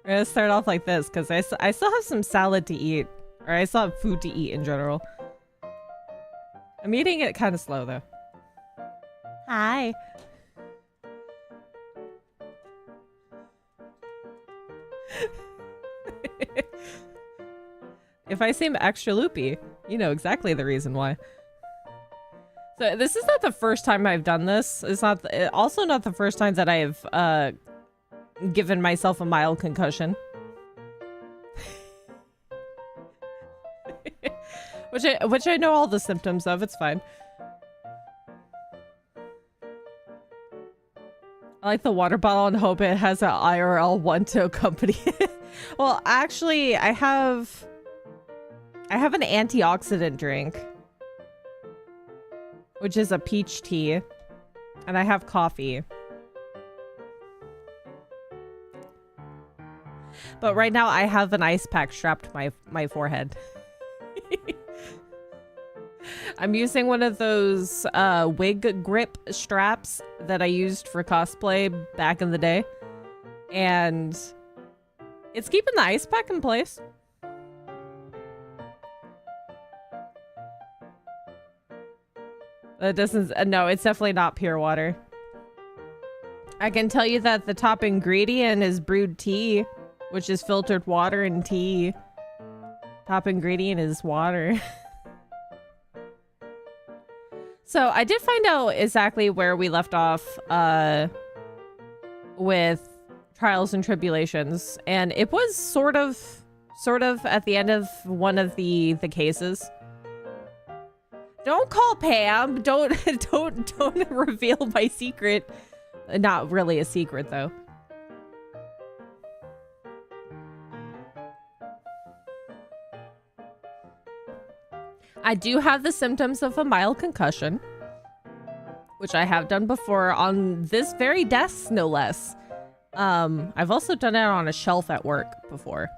We're gonna start off like this because I still have some salad to eat, or I still have food to eat in general. I'm eating it kind of slow though. Hi. If I seem extra loopy, you know exactly the reason why. So this is not the first time I've done this. It's not also not the first time that I've given myself a mild concussion. which I know all the symptoms of. It's fine. I like the water bottle and hope it has an IRL one to accompany it. Well, actually, I have an antioxidant drink, which is a peach tea, and I have coffee. But right now I have an ice pack strapped to my forehead. I'm using one of those wig grip straps that I used for cosplay back in the day. And it's keeping the ice pack in place. It doesn't, no, it's definitely not pure water. I can tell you that the top ingredient is brewed tea, which is filtered water and tea. Top ingredient is water. So I did find out exactly where we left off with Trials and Tribulations, and it was sort of at the end of one of the cases. Don't call Pam. Don't reveal my secret. Not really a secret though. I do have the symptoms of a mild concussion, which I have done before on this very desk, no less. I've also done it on a shelf at work before.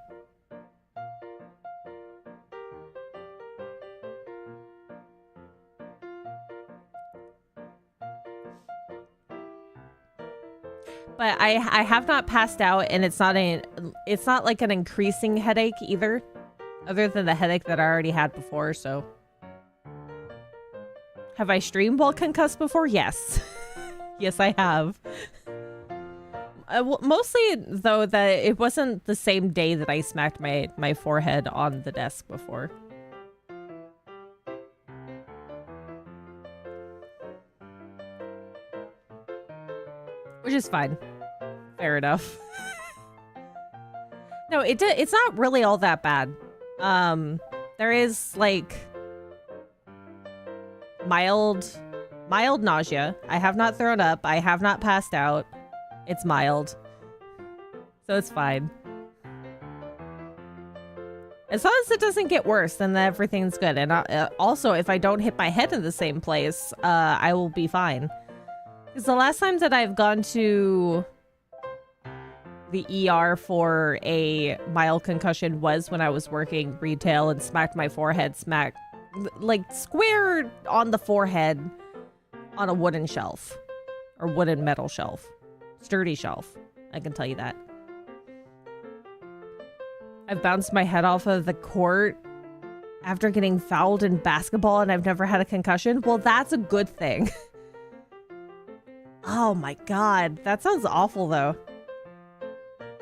But I have not passed out, and it's not like an increasing headache either, other than the headache that I already had before, so. Have I streamed while concussed before? Yes. Yes, I have. Mostly, though, that it wasn't the same day that I smacked my forehead on the desk before. Which is fine. Fair enough. No, it's not really all that bad. There is, like, mild nausea. I have not thrown up. I have not passed out. It's mild. So it's fine. As long as it doesn't get worse, then everything's good. And also, if I don't hit my head in the same place, I will be fine. Because the last time that I've gone to the ER for a mild concussion was when I was working retail and smacked my forehead, like square on the forehead on a wooden shelf. Or wooden metal shelf. Sturdy shelf. I can tell you that. I've bounced my head off of the court after getting fouled in basketball and I've never had a concussion. Well, that's a good thing. Oh my god. That sounds awful though.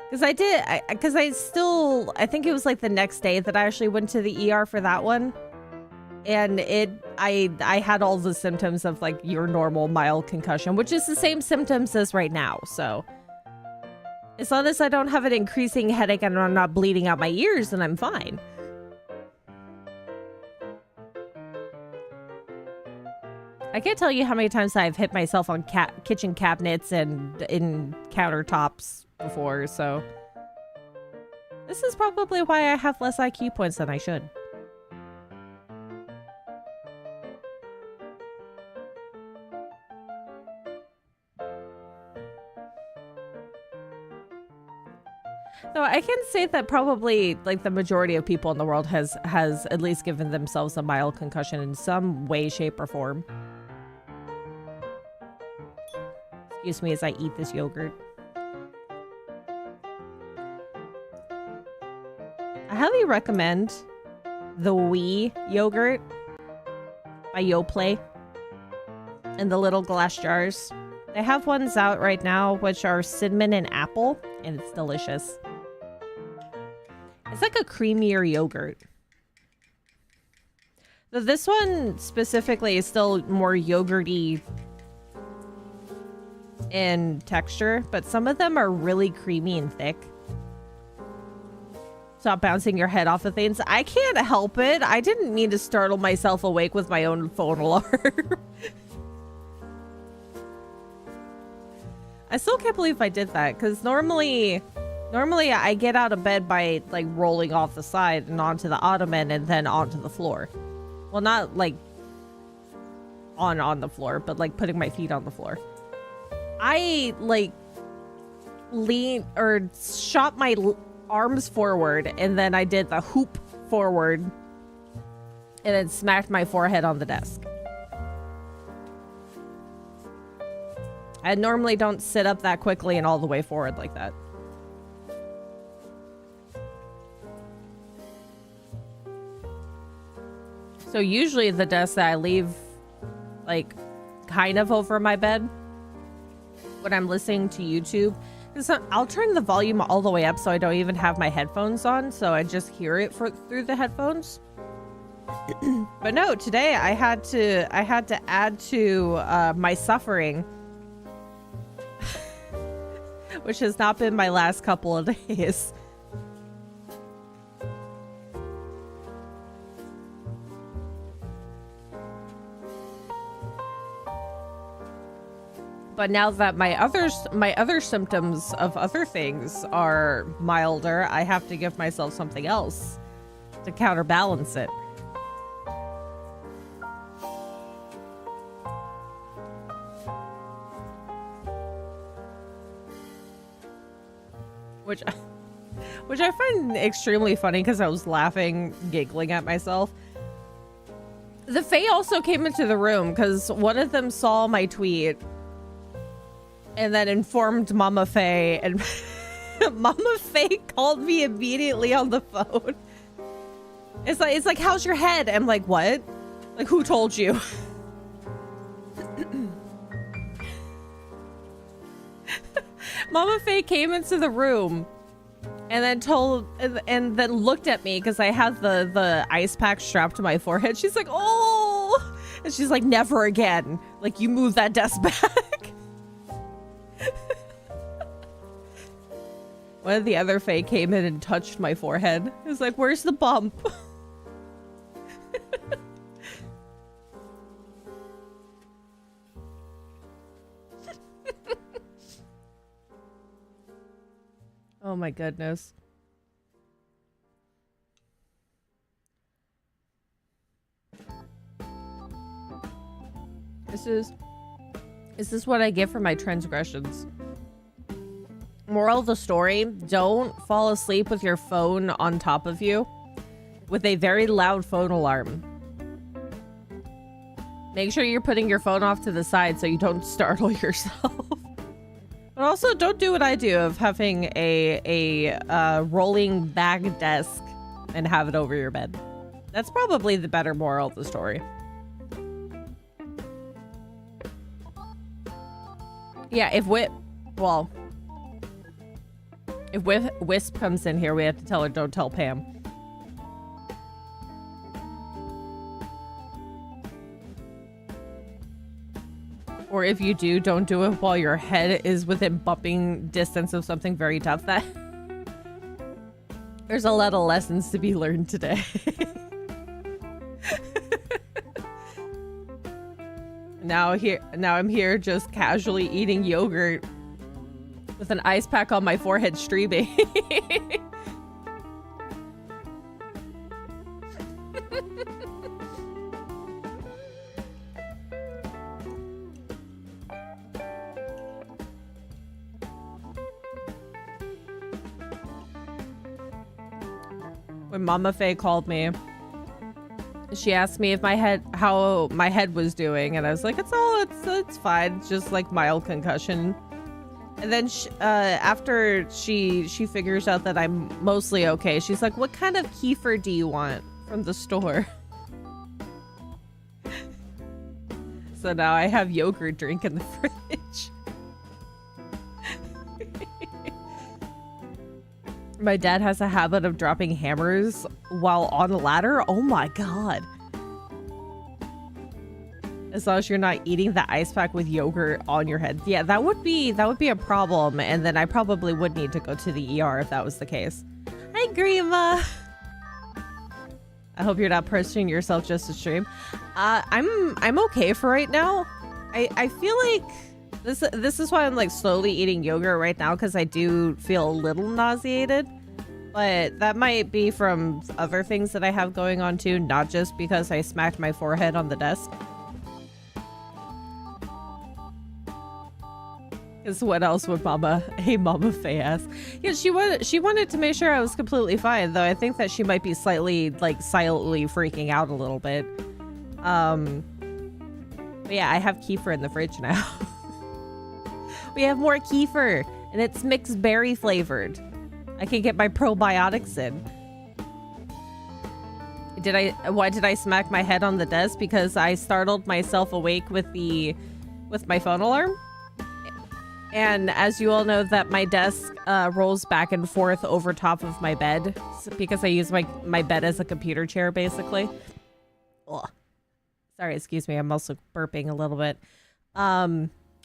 Because I think it was like the next day that I actually went to the ER for that one. And I had all the symptoms of like your normal mild concussion, which is the same symptoms as right now. So as long as I don't have an increasing headache and I'm not bleeding out my ears, then I'm fine. I can't tell you how many times I've hit myself on kitchen cabinets and in countertops before, so this is probably why I have less IQ points than I should. So I can say that probably like the majority of people in the world has at least given themselves a mild concussion in some way, shape, or form. Excuse me as I eat this yogurt. highly recommend the Wii yogurt by Yoplait in the little glass jars. They have ones out right now which are cinnamon and apple, and it's delicious. It's like a creamier yogurt. This one specifically is still more yogurty in texture, but some of them are really creamy and thick. Stop bouncing your head off of things. I can't help it. I didn't mean to startle myself awake with my own phone alarm. I still can't believe I did that, because normally I get out of bed by like rolling off the side and onto the ottoman and then onto the floor. Well, not like on the floor, but like putting my feet on the floor. I like lean or shot my arms forward, and then I did the hoop forward and then smacked my forehead on the desk. I normally don't sit up that quickly and all the way forward like that. So usually the desk that I leave like kind of over my bed when I'm listening to YouTube, because I'll turn the volume all the way up so I don't even have my headphones on, so I just hear it through the headphones. But no, today I had to add to my suffering, which has not been my last couple of days. But now that my other symptoms of other things are milder, I have to give myself something else to counterbalance it. Which I find extremely funny because I was laughing, giggling at myself. The Fae also came into the room because one of them saw my tweet and then informed Mama Faye, and Mama Faye called me immediately on the phone. It's like, how's your head? I'm like, what? Like, who told you? Mama Faye came into the room and then and then looked at me because I had the ice pack strapped to my forehead. She's like, oh, and she's like, never again. Like, you move that desk back. One of the other Fae came in and touched my forehead. It was like, where's the bump? Oh my goodness. Is this what I get for my transgressions? Moral of the story, don't fall asleep with your phone on top of you with a very loud phone alarm. Make sure you're putting your phone off to the side so you don't startle yourself. But also don't do what I do of having a rolling back desk and have it over your bed. That's probably the better moral of the story. Yeah, if Wisp comes in here, we have to tell her, don't tell Pam. Or if you do, don't do it while your head is within bumping distance of something very tough. That there's a lot of lessons to be learned today. Now I'm here just casually eating yogurt with an ice pack on my forehead streaming. When Mama Faye called me, she asked me if how my head was doing, and I was like, it's fine. It's just like mild concussion. And then after she figures out that I'm mostly okay, she's like, "What kind of kefir do you want from the store?" So now I have yogurt drink in the fridge. My dad has a habit of dropping hammers while on a ladder. Oh my god. As long as you're not eating the ice pack with yogurt on your head. Yeah, that would be a problem, and then I probably would need to go to the ER if that was the case. Hi, Grima. I hope you're not pressuring yourself just to stream. I'm okay for right now. I feel like this is why I'm like slowly eating yogurt right now, because I do feel a little nauseated. But that might be from other things that I have going on too, not just because I smacked my forehead on the desk. Because what else would Mama Faye ask? Yeah, she wanted to make sure I was completely fine, though I think that she might be slightly, like, silently freaking out a little bit. But yeah, I have kefir in the fridge now. We have more kefir, and it's mixed berry flavored. I can get my probiotics in. Why did I smack my head on the desk? Because I startled myself awake with my phone alarm. And as you all know, that my desk rolls back and forth over top of my bed, because I use my bed as a computer chair, basically. Ugh. Sorry, excuse me. I'm also burping a little bit.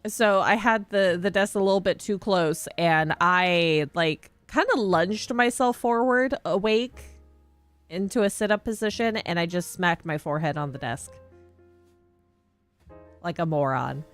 So I had the desk a little bit too close, and I like kind of lunged myself forward, awake, into a sit-up position, and I just smacked my forehead on the desk. Like a moron.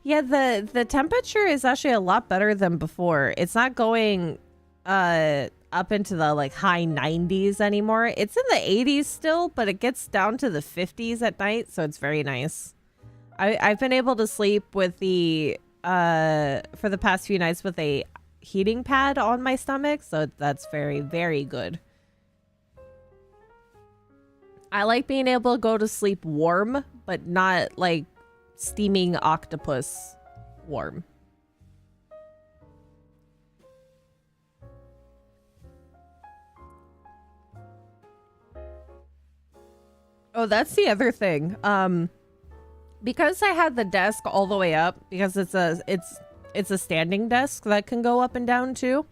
Yeah, the temperature is actually a lot better than before. It's not going up into the like high 90s anymore. It's in the 80s still, but it gets down to the 50s at night, so it's very nice. I've been able to sleep with the for the past few nights with a heating pad on my stomach, so that's very, very good. I like being able to go to sleep warm, but not like steaming octopus warm. Oh, that's the other thing. Because I had the desk all the way up, because it's a standing desk that can go up and down too.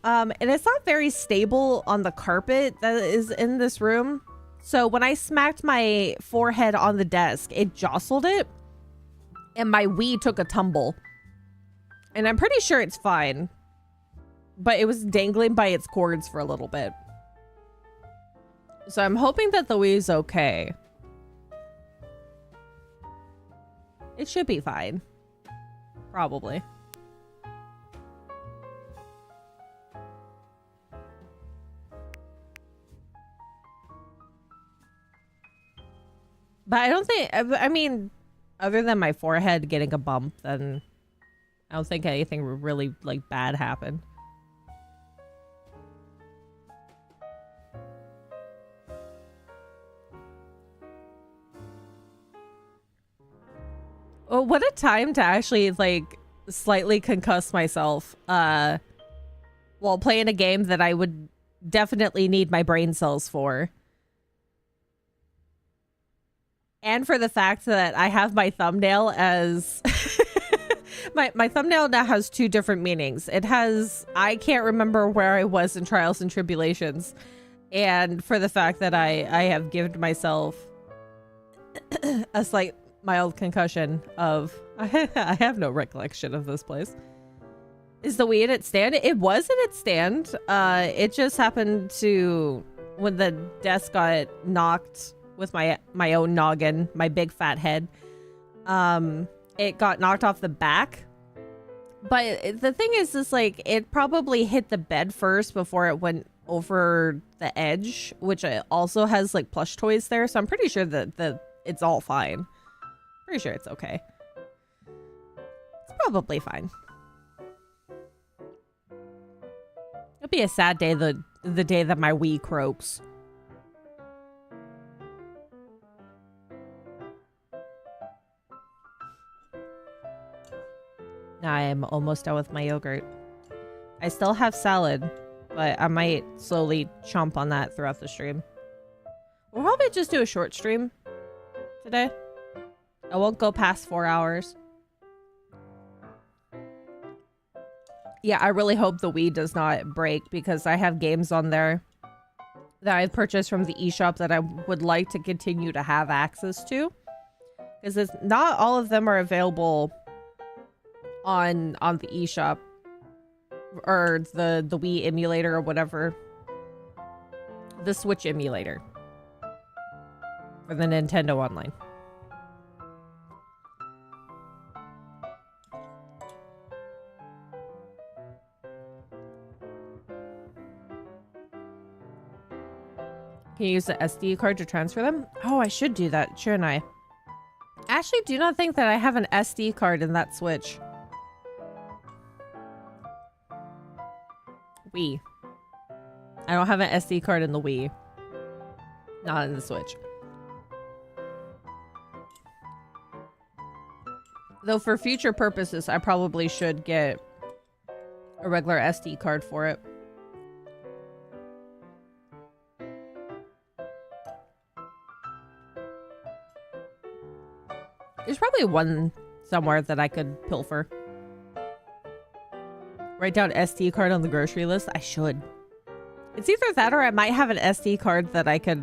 And it's not very stable on the carpet that is in this room. So when I smacked my forehead on the desk, it jostled it. And my Wii took a tumble. And I'm pretty sure it's fine. But it was dangling by its cords for a little bit. So I'm hoping that the Wii is okay. It should be fine. Probably. But I don't think, I mean, other than my forehead getting a bump, then I don't think anything really, like, bad happened. Oh, what a time to actually, like, slightly concuss myself while playing a game that I would definitely need my brain cells for. And for the fact that I have my thumbnail as... my thumbnail now has two different meanings. It has, I can't remember where I was in Trials and Tribulations. And for the fact that I have given myself a slight mild concussion of... I have no recollection of this place. Is the Wii in its stand? It was in its stand. It just happened to... When the desk got knocked... with my own noggin, my big fat head, it got knocked off the back. But the thing is like, it probably hit the bed first before it went over the edge, which also has like plush toys there, so I'm pretty sure that it's all fine. Pretty sure it's okay. It's probably fine. It'll be a sad day the day that my Wii croaks. I am almost done with my yogurt. I still have salad, but I might slowly chomp on that throughout the stream. We'll probably just do a short stream today. I won't go past 4 hours. Yeah, I really hope the Wii does not break because I have games on there that I've purchased from the eShop that I would like to continue to have access to. Because not all of them are available on the eShop or the Wii emulator or whatever. The Switch emulator for the Nintendo Online. Can you use the SD card to transfer them? Oh, I should do that, shouldn't I? I actually do not think that I have an SD card in that Switch. Wii. I don't have an SD card in the Wii. Not in the Switch. Though for future purposes, I probably should get a regular SD card for it. There's probably one somewhere that I could pilfer. Write down SD card on the grocery list. I should. It's either that or I might have an SD card that I could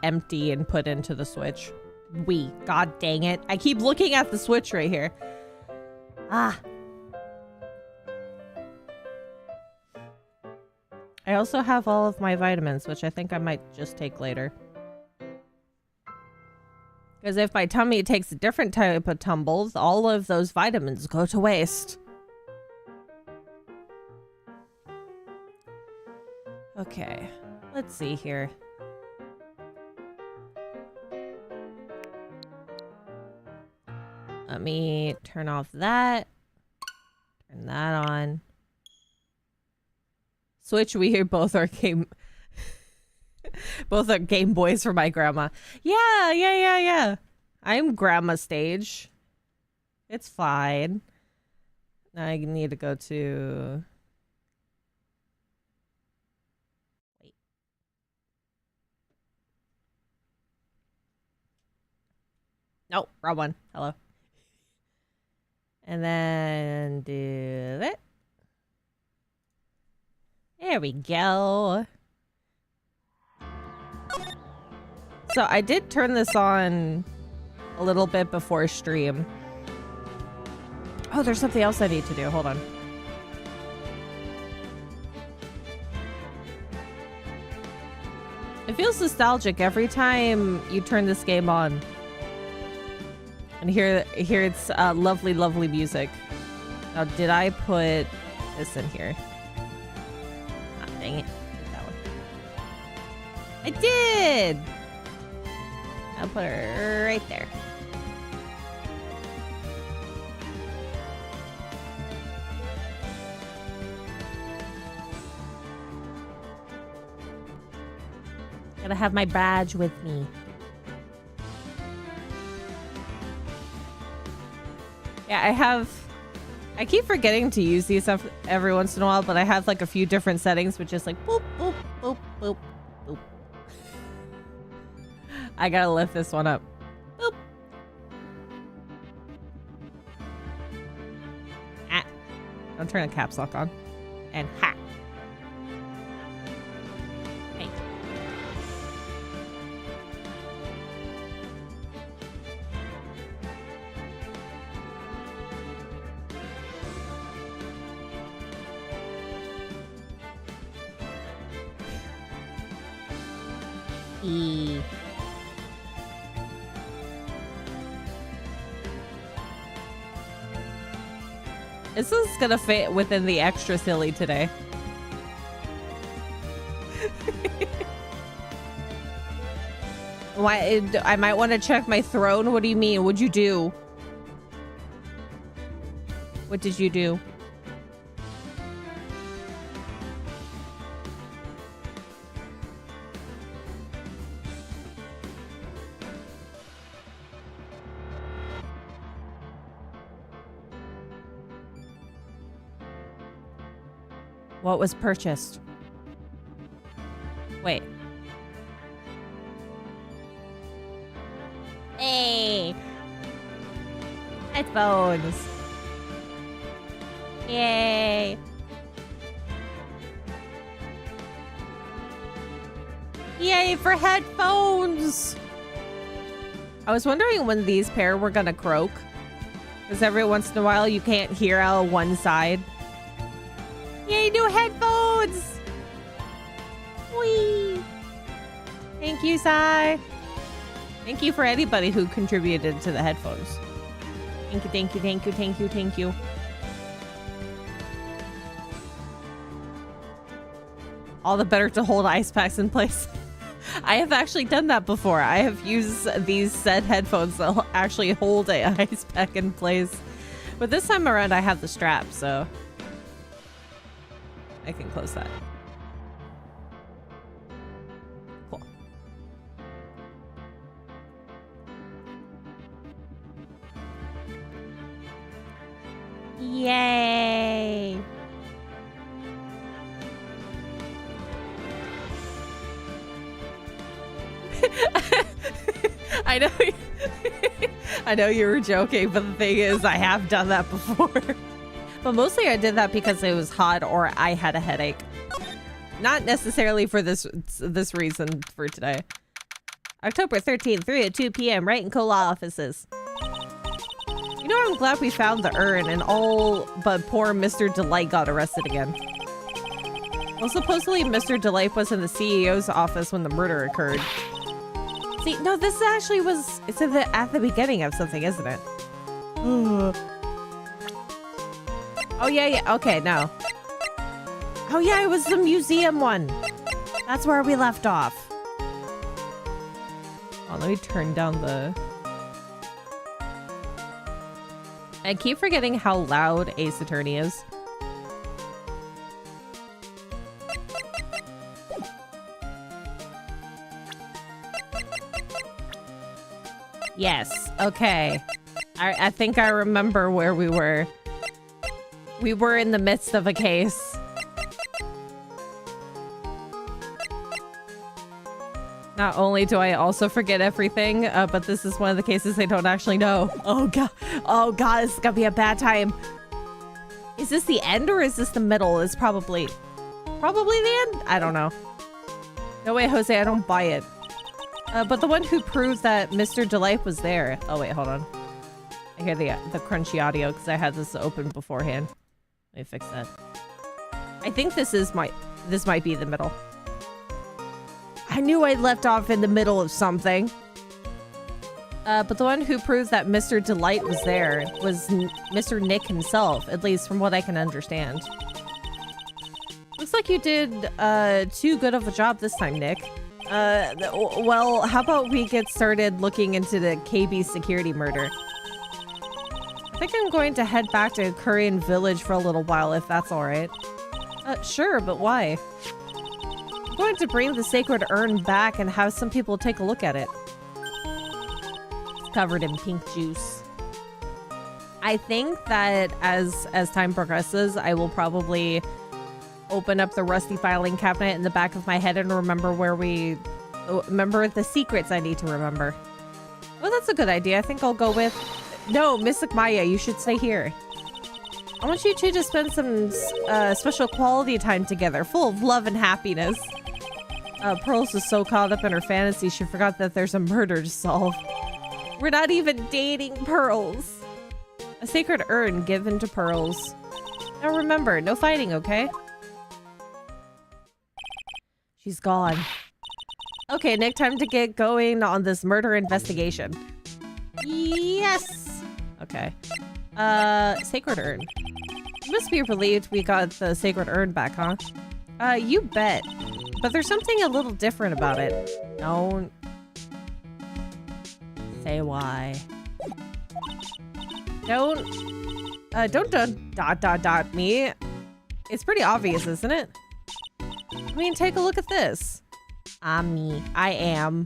empty and put into the Switch. Wii. God dang it. I keep looking at the Switch right here. Ah. I also have all of my vitamins, which I think I might just take later. Because if my tummy takes a different type of tumbles, all of those vitamins go to waste. Okay, let's see here. Let me turn off that. Turn that on. Switch, we both are game... Both are Game Boys for my grandma. Yeah. I'm grandma stage. It's fine. Now I need to go to... Wait. Nope, wrong one. Hello. And then do that. There we go. So I did turn this on a little bit before stream. Oh, there's something else I need to do. Hold on. It feels nostalgic every time you turn this game on. And here it's lovely, lovely music. Now, did I put this in here? Ah, dang it. That one. I did! I'll put her right there. Gotta have my badge with me. Yeah, I keep forgetting to use these stuff every once in a while, but I have like a few different settings, which is like boop, boop, boop, boop, boop. I gotta lift this one up. Boop. Ah. Don't turn the caps lock on. And ha. Hey. E. This is gonna fit within the extra silly today. Why? I might want to check my throne. What do you mean? What'd you do? What did you do? What was purchased? Wait. Hey! Headphones! Yay! Yay for headphones! I was wondering when these pair were gonna croak. Because every once in a while you can't hear out one side. Yay, new headphones! Whee! Thank you, Sai. Thank you for anybody who contributed to the headphones. Thank you, thank you, thank you, thank you, thank you. All the better to hold ice packs in place. I have actually done that before. I have used these said headphones that actually hold a ice pack in place. But this time around I have the strap, so I can close that. Cool. Yay! I know I know you were joking, but the thing is I have done that before. But mostly I did that because it was hot or I had a headache. Not necessarily for this reason for today. October 13th, 3:02 p.m. Wright and Cola offices. You know, I'm glad we found the urn and all but poor Mr. Delight got arrested again. Well, supposedly Mr. Delight was in the CEO's office when the murder occurred. See, no, this actually was, it's at the beginning of something, isn't it? Oh, yeah, okay, no. Oh, yeah, it was the museum one. That's where we left off. Oh, let me turn down the... I keep forgetting how loud Ace Attorney is. Yes, okay. I think I remember where we were. We were in the midst of a case. Not only do I also forget everything, but this is one of the cases they don't actually know. Oh god, this is gonna be a bad time. Is this the end or is this the middle? It's probably the end? I don't know. No way, Jose, I don't buy it. But the one who proves that Mr. Delight was there. Oh wait, hold on. I hear the crunchy audio because I had this open beforehand. Let me fix that. I think this might be the middle. I knew I left off in the middle of something. But the one who proves that Mr. Delight was there was Mr. Nick himself, at least from what I can understand. Looks like you did too good of a job this time, Nick. Well, how about we get started looking into the KB security murder? I think I'm going to head back to Korean Village for a little while, if that's alright. Sure, but why? I'm going to bring the sacred urn back and have some people take a look at it. It's covered in pink juice. I think that as time progresses, I will probably open up the rusty filing cabinet in the back of my head and remember remember the secrets I need to remember. Well, that's a good idea. I think I'll go with... No, Mystic Maya, you should stay here. I want you two to spend some special quality time together, full of love and happiness. Pearls is so caught up in her fantasy, she forgot that there's a murder to solve. We're not even dating, Pearls. A sacred urn given to Pearls. Now remember, no fighting, okay? She's gone. Okay, Nick, time to get going on this murder investigation. Yes! Okay. Sacred urn. You must be relieved we got the sacred urn back, huh? You bet. But there's something a little different about it. Don't say why. Don't dot me. It's pretty obvious, isn't it? I mean, take a look at this. I'm me. I am.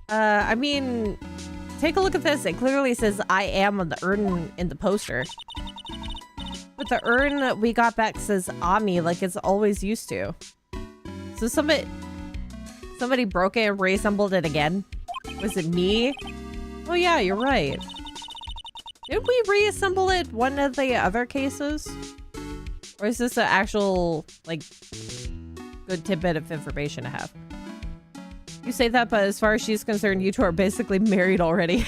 I mean, take a look at this. It clearly says I am on the urn in the poster. But the urn we got back says Ami like it's always used to. So somebody broke it and reassembled it again? Was it me? Oh yeah, you're right. Did we reassemble it one of the other cases? Or is this an actual, like, good tidbit of information to have? You say that, but as far as she's concerned, you two are basically married already.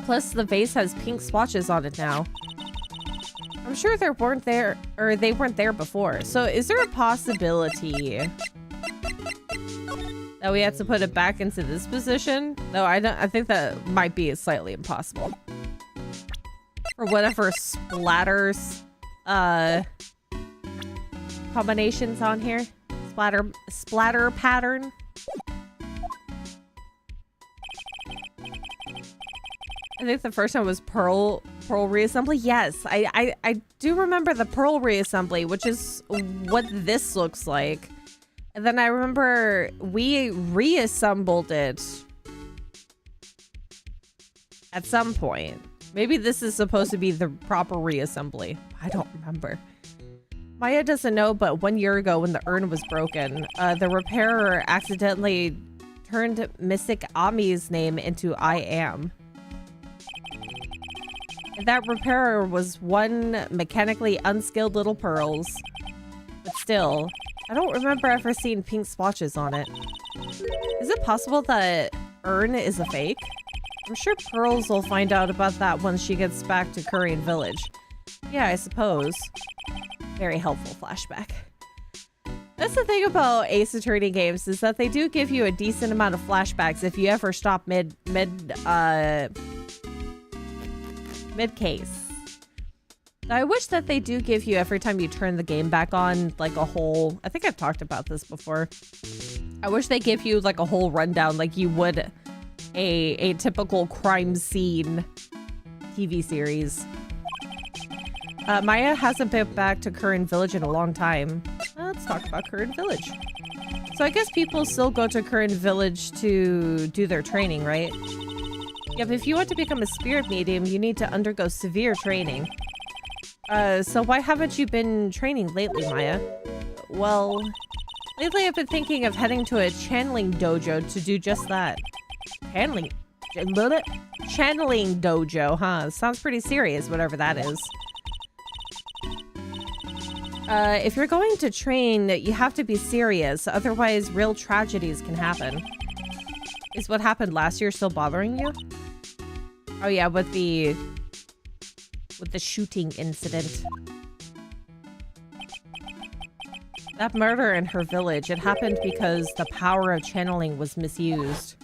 Plus, the vase has pink splotches on it now. I'm sure they weren't there before. So, is there a possibility that we had to put it back into this position? No, I don't. I think that might be slightly impossible. Or whatever splatters, combinations on here. Splatter pattern. I think the first one was pearl reassembly. Yes, I do remember the pearl reassembly, which is what this looks like. And then I remember we reassembled it at some point. Maybe this is supposed to be the proper reassembly. I don't remember. Maya doesn't know, but 1 year ago when the urn was broken, the repairer accidentally turned Mystic Ami's name into I Am. And that repairer was one mechanically unskilled little pearls. But still, I don't remember ever seeing pink splotches on it. Is it possible that urn is a fake? I'm sure Pearls will find out about that once she gets back to Korean Village. Yeah, I suppose. Very helpful flashback. That's the thing about Ace Attorney games, is that they do give you a decent amount of flashbacks if you ever stop mid-case. I wish that they do give you, every time you turn the game back on, like a whole... I think I've talked about this before. I wish they give you like a whole rundown like you would a typical crime scene TV series. Maya hasn't been back to Korean Village in a long time. Let's talk about Korean Village. So I guess people still go to Korean Village to do their training, right? Yep, if you want to become a spirit medium, you need to undergo severe training. So why haven't you been training lately, Maya? Well, lately I've been thinking of heading to a channeling dojo to do just that. Channeling dojo, huh? Sounds pretty serious, whatever that is. If you're going to train, you have to be serious, otherwise real tragedies can happen. Is what happened last year still bothering you? Oh yeah, with the shooting incident. That murder in her village, it happened because the power of channeling was misused.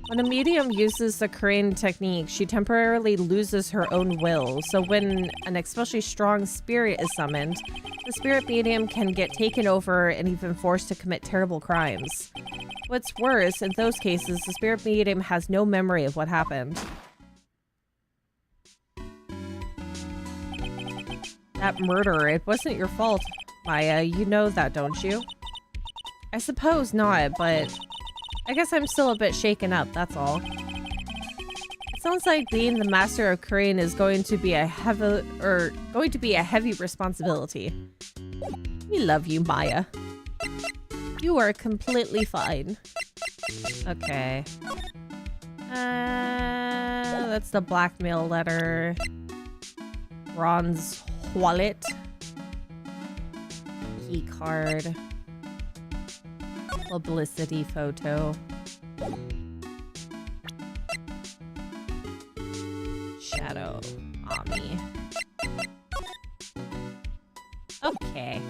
When a medium uses the Korean technique, she temporarily loses her own will. So when an especially strong spirit is summoned, the spirit medium can get taken over and even forced to commit terrible crimes. What's worse, in those cases, the spirit medium has no memory of what happened. That murder, it wasn't your fault, Maya. You know that, don't you? I suppose not, but I guess I'm still a bit shaken up, that's all. It sounds like being the master of Korean is going to be a heavy responsibility. We love you, Maya. You are completely fine. Okay. That's the blackmail letter. Bronze wallet. Key card. Publicity photo. Shadow Ami. Okay.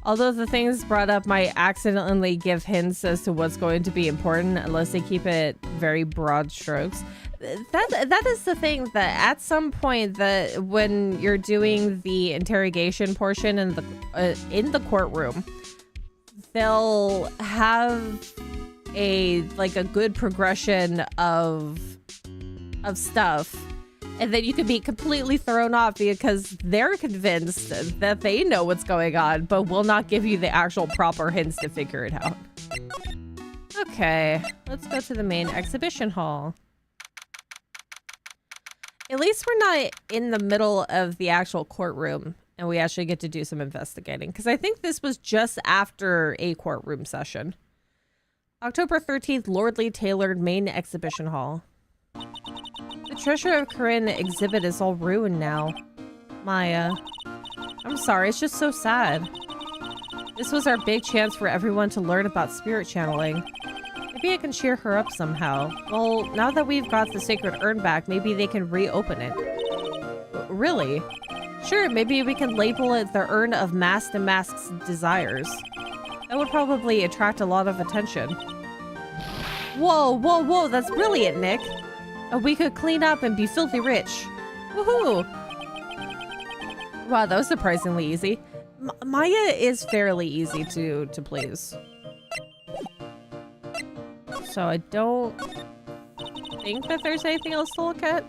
Although the things brought up might accidentally give hints as to what's going to be important unless they keep it very broad strokes. That is the thing, that at some point that when you're doing the interrogation portion in the courtroom, they'll have a good progression of stuff, and then you can be completely thrown off because they're convinced that they know what's going on, but will not give you the actual proper hints to figure it out. Okay, let's go to the main exhibition hall. At least we're not in the middle of the actual courtroom and we actually get to do some investigating. Because I think this was just after a courtroom session. October 13th, Lordly Tailored Main Exhibition Hall. The Treasure of Corinne exhibit is all ruined now. Maya. I'm sorry, it's just so sad. This was our big chance for everyone to learn about spirit channeling. Maybe I can cheer her up somehow. Well, now that we've got the sacred urn back, maybe they can reopen it. Really? Sure, maybe we can label it the Urn of Masked and Mask's Desires. That would probably attract a lot of attention. Whoa, whoa, whoa, that's brilliant, Nick. We could clean up and be filthy rich. Woohoo! Wow, that was surprisingly easy. Maya is fairly easy to please. So I don't think that there's anything else to look at.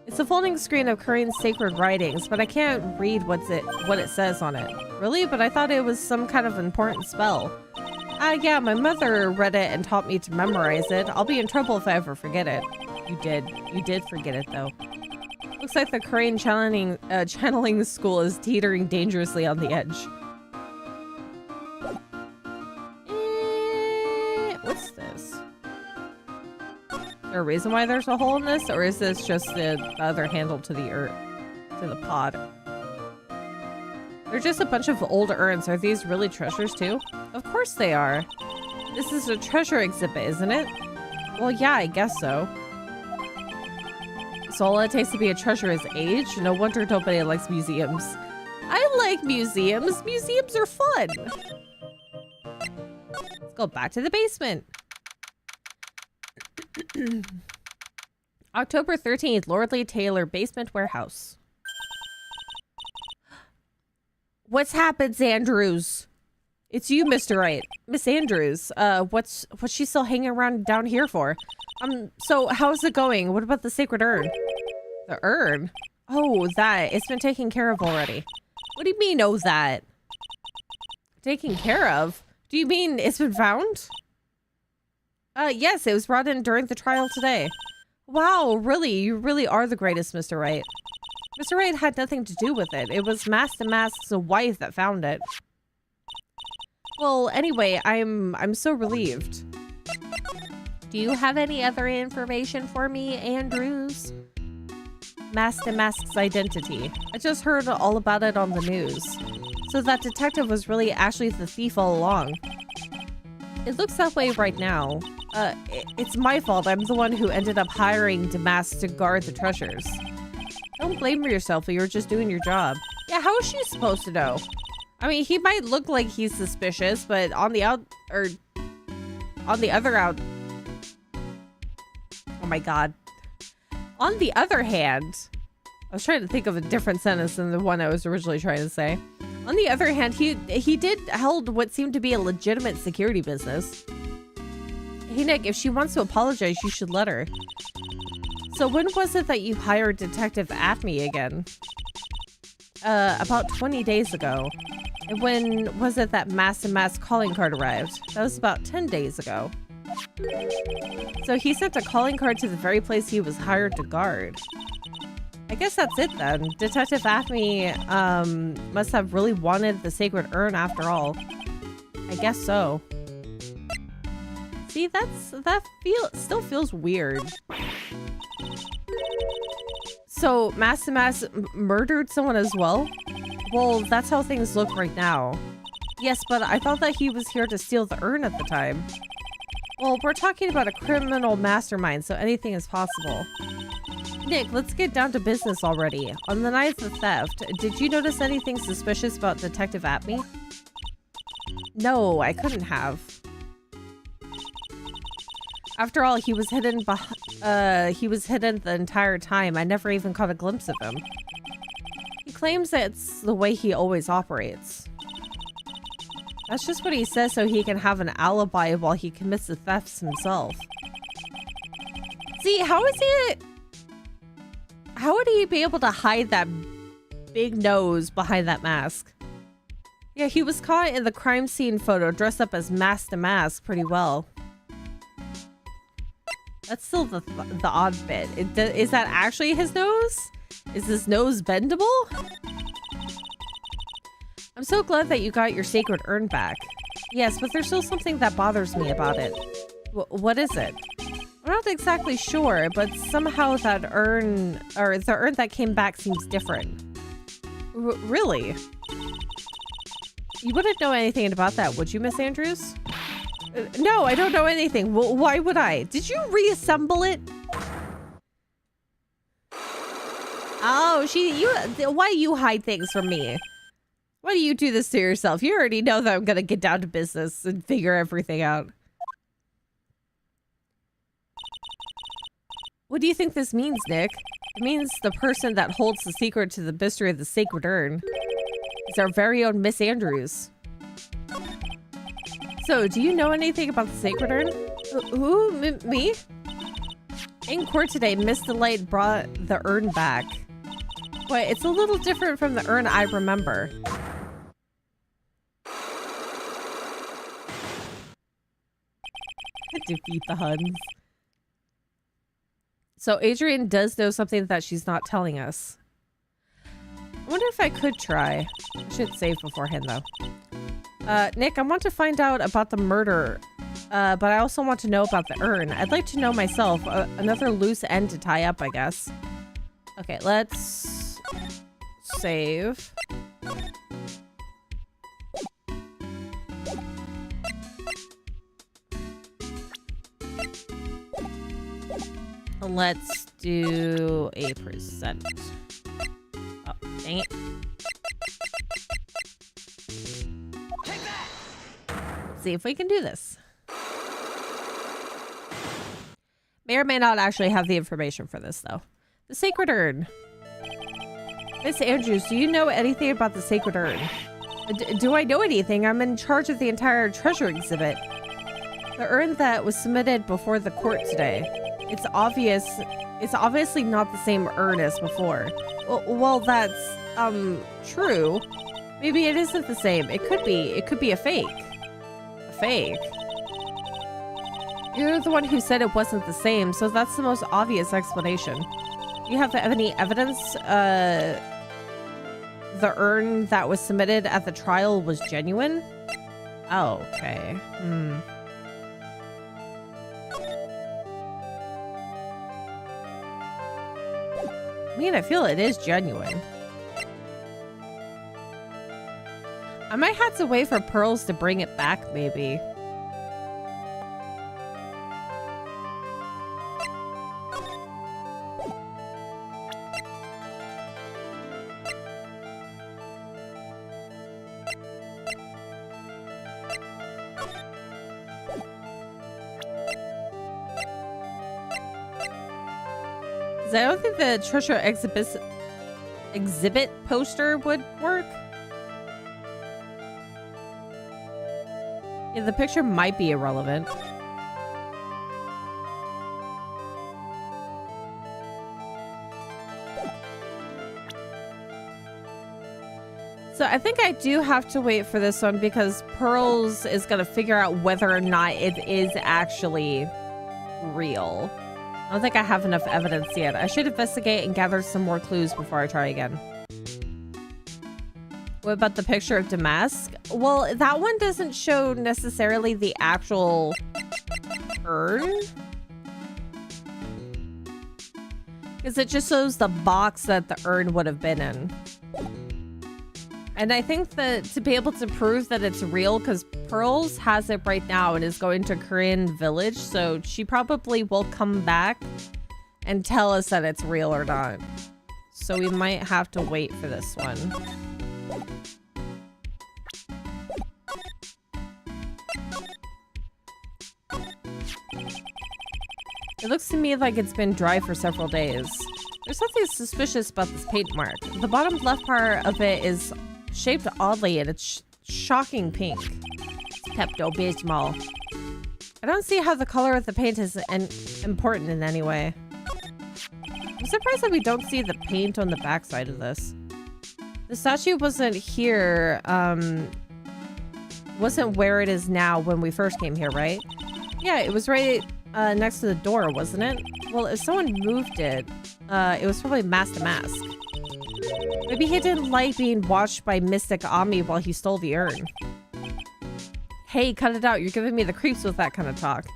It's a folding screen of Corinne's sacred writings, but I can't read what it says on it. Really? But I thought it was some kind of important spell. Yeah, my mother read it and taught me to memorize it. I'll be in trouble if I ever forget it. You did forget it though. Looks like the Corinne channeling school is teetering dangerously on the edge. What's this? Is there a reason why there's a hole in this, or is this just the other handle to the pod? They're just a bunch of old urns. Are these really treasures too? Of course they are. This is a treasure exhibit, isn't it? Well, yeah, I guess so. So all it takes to be a treasure is age? No wonder nobody likes museums. I like museums. Museums are fun. Let's go back to the basement. October 13th, Lordly Taylor Basement Warehouse. What's happened, Andrews? It's you, Mr. Wright. Miss Andrews. What's she still hanging around down here for? So how's it going? What about the sacred urn? The urn? Oh, that. It's been taken care of already. What do you mean, oh, that? Taken care of? Do you mean it's been found? Yes, it was brought in during the trial today. Wow, really? You really are the greatest, Mr. Wright. Mr. Wright had nothing to do with it. It was Masked and Mask's wife that found it. Well, anyway, I'm so relieved. Do you have any other information for me, Andrews? Masked and Mask's identity. I just heard all about it on the news. So that detective was really actually the thief all along. It looks that way right now. It's my fault. I'm the one who ended up hiring Damask to guard the treasures. Don't blame yourself. You're just doing your job. Yeah, how is she supposed to know? I mean, he might look like he's suspicious, but on the other oh my god. On the other hand, I was trying to think of a different sentence than the one I was originally trying to say. On the other hand, he did held what seemed to be a legitimate security business. Hey Nick, if she wants to apologize, you should let her. So when was it that you hired Detective Atme again? About 20 days ago. And when was it that Masked and Mask's calling card arrived? That was about 10 days ago. So he sent a calling card to the very place he was hired to guard. I guess that's it then. Detective Atme must have really wanted the sacred urn after all. I guess so. See, that still feels weird. So Masked and Mask murdered someone as well? Well, that's how things look right now. Yes, but I thought that he was here to steal the urn at the time. Well, we're talking about a criminal mastermind, so anything is possible. Nick, let's get down to business already. On the night of the theft, did you notice anything suspicious about Detective Atme? No, I couldn't have. After all, he was hidden the entire time. I never even caught a glimpse of him. He claims that it's the way he always operates. That's just what he says so he can have an alibi while he commits the thefts himself. See, how would he be able to hide that big nose behind that mask? Yeah, he was caught in the crime scene photo dressed up as Masked and Mask pretty well. That's still the odd bit. Is that actually his nose? Is his nose bendable? I'm so glad that you got your sacred urn back. Yes, but there's still something that bothers me about it. What is it? I'm not exactly sure, but somehow that urn, or the urn that came back seems different. Really? You wouldn't know anything about that, would you, Miss Andrews? No, I don't know anything. Why would I? Did you reassemble it? Oh, why do you hide things from me? Why do you do this to yourself? You already know that I'm gonna get down to business and figure everything out. What do you think this means, Nick? It means the person that holds the secret to the mystery of the sacred urn is our very own Miss Andrews. So, do you know anything about the sacred urn? Who? Me? In court today, Miss Delight brought the urn back. But it's a little different from the urn I remember. Defeat the Huns. So Adrian does know something that she's not telling us. I wonder if I could try. I should save beforehand though. Nick, I want to find out about the murder, but I also want to know about the urn. I'd like to know myself. Another loose end to tie up, I guess. Okay, let's save. Let's do a percent. Oh, dang it. Let's see if we can do this. May or may not actually have the information for this, though. The sacred urn. Miss Andrews, do you know anything about the sacred urn? Do I know anything? I'm in charge of the entire treasure exhibit. The urn that was submitted before the court today. It's obviously not the same urn as before. Well, that's, true. Maybe it isn't the same. It could be a fake. A fake? You're the one who said it wasn't the same, so that's the most obvious explanation. Do you have any evidence, the urn that was submitted at the trial was genuine? Oh, okay. I mean, I feel it is genuine. I might have to wait for Pearls to bring it back, maybe. I don't think the treasure exhibit poster would work. Yeah, the picture might be irrelevant. So I think I do have to wait for this one because Pearls is going to figure out whether or not it is actually real. I don't think I have enough evidence yet. I should investigate and gather some more clues before I try again. What about the picture of Damask? Well, that one doesn't show necessarily the actual urn. Because it just shows the box that the urn would have been in. And I think that to be able to prove that it's real, because Pearls has it right now and is going to Korean Village, so she probably will come back and tell us that it's real or not. So we might have to wait for this one. It looks to me like it's been dry for several days. There's something suspicious about this paint mark. The bottom left part of it is shaped oddly and it's shocking pink. Pepto-Bismol. I don't see how the color of the paint is important in any way. I'm surprised that we don't see the paint on the backside of this. The statue wasn't here, wasn't where it is now when we first came here, right? Yeah, it was right next to the door, wasn't it? Well, if someone moved it, it was probably mask to mask. Maybe he didn't like being watched by Mystic Ami while he stole the urn. Hey, cut it out. You're giving me the creeps with that kind of talk.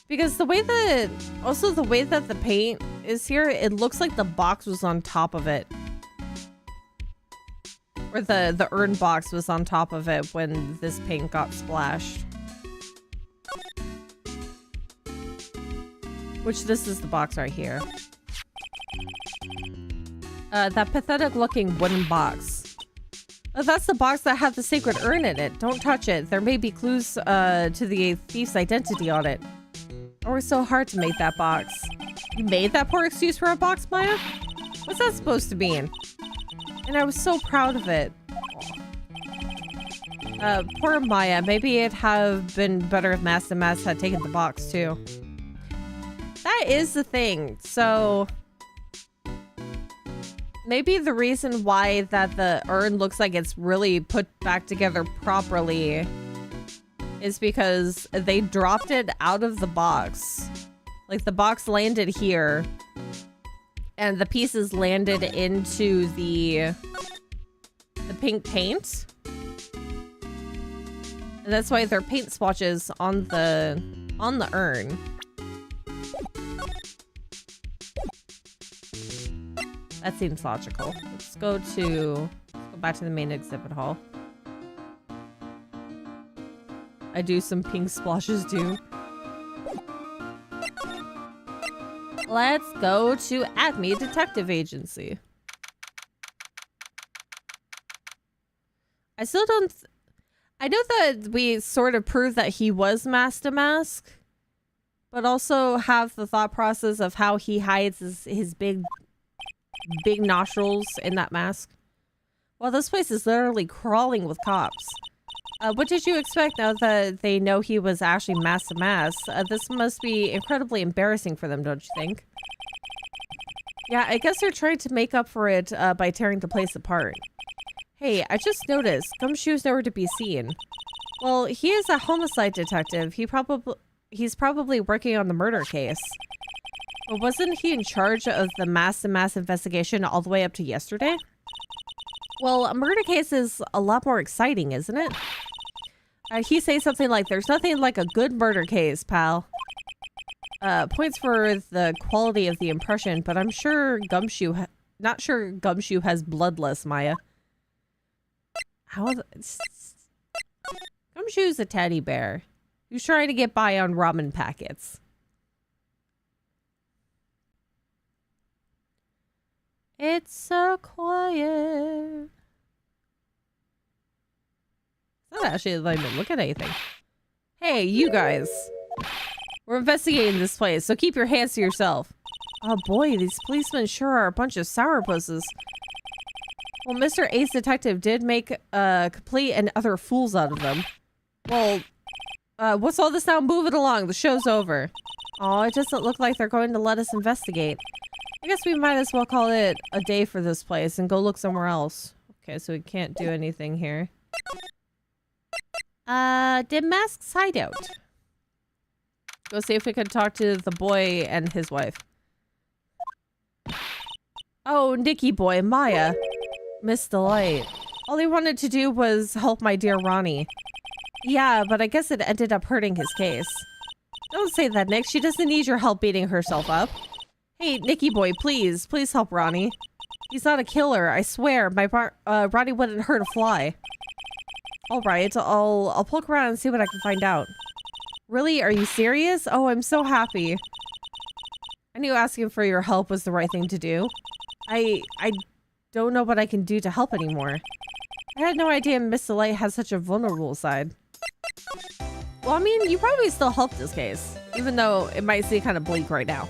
Because the way that... Also, the way that the paint is here, it looks like the box was on top of it. Or the urn box was on top of it when this paint got splashed. Which this is the box right here. That pathetic looking wooden box. Oh, that's the box that had the sacred urn in it. Don't touch it. There may be clues to the thief's identity on it. Oh, it's so hard to make that box. You made that poor excuse for a box, Maya? What's that supposed to mean? And I was so proud of it. Poor Maya. Maybe it'd have been better if Mass and Mass had taken the box too. That is the thing. So maybe the reason why that the urn looks like it's really put back together properly is because they dropped it out of the box. Like the box landed here and the pieces landed into the pink paint. And that's why there are paint swatches on the urn. That seems logical. Let's go back to the main exhibit hall. I do some pink splashes too. Let's go to Acme Detective Agency. I still don't... I know that we sort of proved that he was mask to mask, but also have the thought process of how he hides his big nostrils in that mask. Well, this place is literally crawling with cops. What did you expect now that they know he was actually mask to mask? This must be incredibly embarrassing for them, don't you think? Yeah, I guess they're trying to make up for it by tearing the place apart. Hey, I just noticed Gumshoe's nowhere to be seen. Well, he is a homicide detective. He's probably working on the murder case. But wasn't he in charge of the mass investigation all the way up to yesterday? Well, a murder case is a lot more exciting, isn't it? He says something like, "There's nothing like a good murder case, pal." Points for the quality of the impression, but I'm sure not sure Gumshoe has bloodless, Maya. Gumshoe's a teddy bear who's trying to get by on ramen packets. It's so quiet. It's not actually letting me look at anything. Hey, you guys. We're investigating this place, so keep your hands to yourself. Oh boy, these policemen sure are a bunch of sourpusses. Well, Mr. Ace Detective did make complete and utter fools out of them. Well, what's all this now? Move it along. The show's over. Oh, it doesn't look like they're going to let us investigate. I guess we might as well call it a day for this place and go look somewhere else. Okay, so we can't do anything here. Did Mask's hideout? Go see if we can talk to the boy and his wife. Oh, Nicky boy, Maya. Miss Delight. All he wanted to do was help my dear Ronnie. Yeah, but I guess it ended up hurting his case. Don't say that, Nick. She doesn't need your help beating herself up. Hey, Nicky boy, please help Ronnie. He's not a killer, I swear. My Ronnie wouldn't hurt a fly. All right, I'll poke around and see what I can find out. Really? Are you serious? Oh, I'm so happy. I knew asking for your help was the right thing to do. I don't know what I can do to help anymore. I had no idea Miss Delight has such a vulnerable side. Well, I mean, you probably still help this case, even though it might seem kind of bleak right now.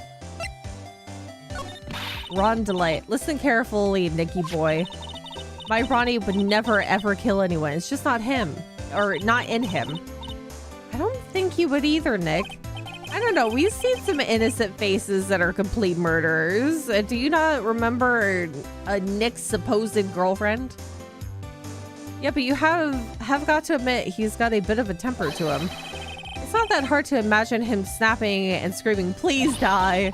Ron Delight. Listen carefully, Nicky boy. My Ronnie would never ever kill anyone. It's just not him. Or not in him. I don't think he would either, Nick. I don't know. We've seen some innocent faces that are complete murderers. Do you not remember Nick's supposed girlfriend? Yeah, but you have got to admit he's got a bit of a temper to him. It's not that hard to imagine him snapping and screaming, "Please die."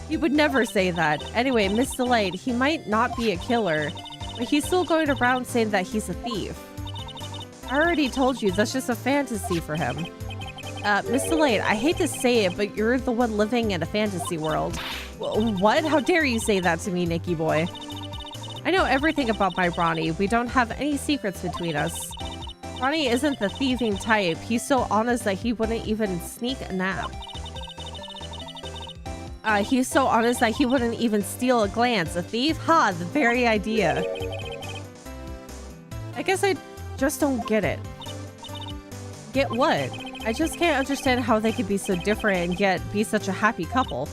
He would never say that. Anyway, Miss Delight, he might not be a killer, but he's still going around saying that he's a thief. I already told you, that's just a fantasy for him. Miss Delight, I hate to say it, but you're the one living in a fantasy world. What? How dare you say that to me, Nicky boy? I know everything about my Ronnie. We don't have any secrets between us. Ronnie isn't the thieving type. He's so honest that he wouldn't even sneak a nap. He's so honest that he wouldn't even steal a glance. A thief? Ha, the very idea. I guess I just don't get it. Get what? I just can't understand how they could be so different and yet be such a happy couple.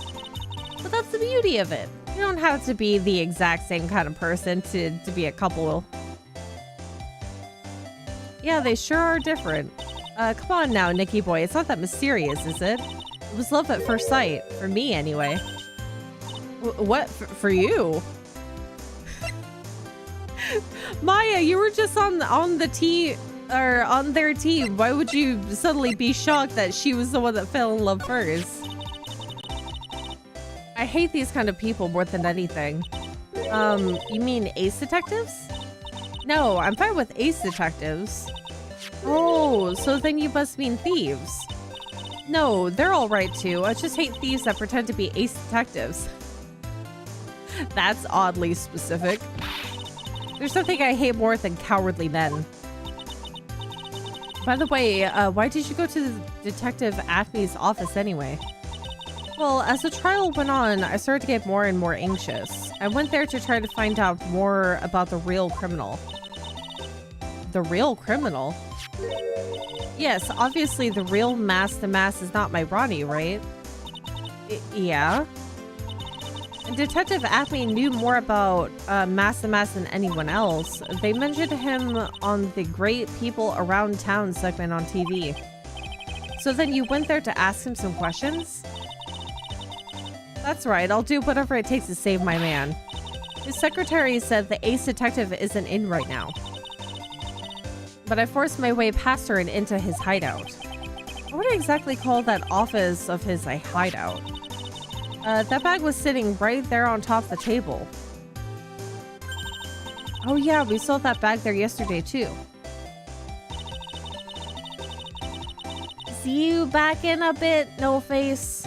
But that's the beauty of it. You don't have to be the exact same kind of person to be a couple. Yeah, they sure are different. Come on now, Nicky boy. It's not that mysterious, is it? It was love at first sight. For me, anyway. What? For you? Maya, you were just on the team, or on their team. Why would you suddenly be shocked that she was the one that fell in love first? I hate these kind of people more than anything. You mean ace detectives? No, I'm fine with ace detectives. Oh, so then you must mean thieves. No, they're all right too. I just hate thieves that pretend to be ace detectives. That's oddly specific. There's nothing I hate more than cowardly men. By the way, why did you go to Detective Acme's office anyway? Well, as the trial went on, I started to get more and more anxious. I went there to try to find out more about the real criminal. The real criminal? Yes, obviously the real Mass the Mass is not my Ronnie, right? Yeah. And Detective Acme knew more about Mass the Mass than anyone else. They mentioned him on the Great People Around Town segment on TV. So then you went there to ask him some questions? That's right, I'll do whatever it takes to save my man. His secretary said the ace detective isn't in right now. But I forced my way past her and into his hideout. I wouldn't exactly call that office of his a hideout. That bag was sitting right there on top of the table. Oh yeah, we saw that bag there yesterday too. See you back in a bit, no face.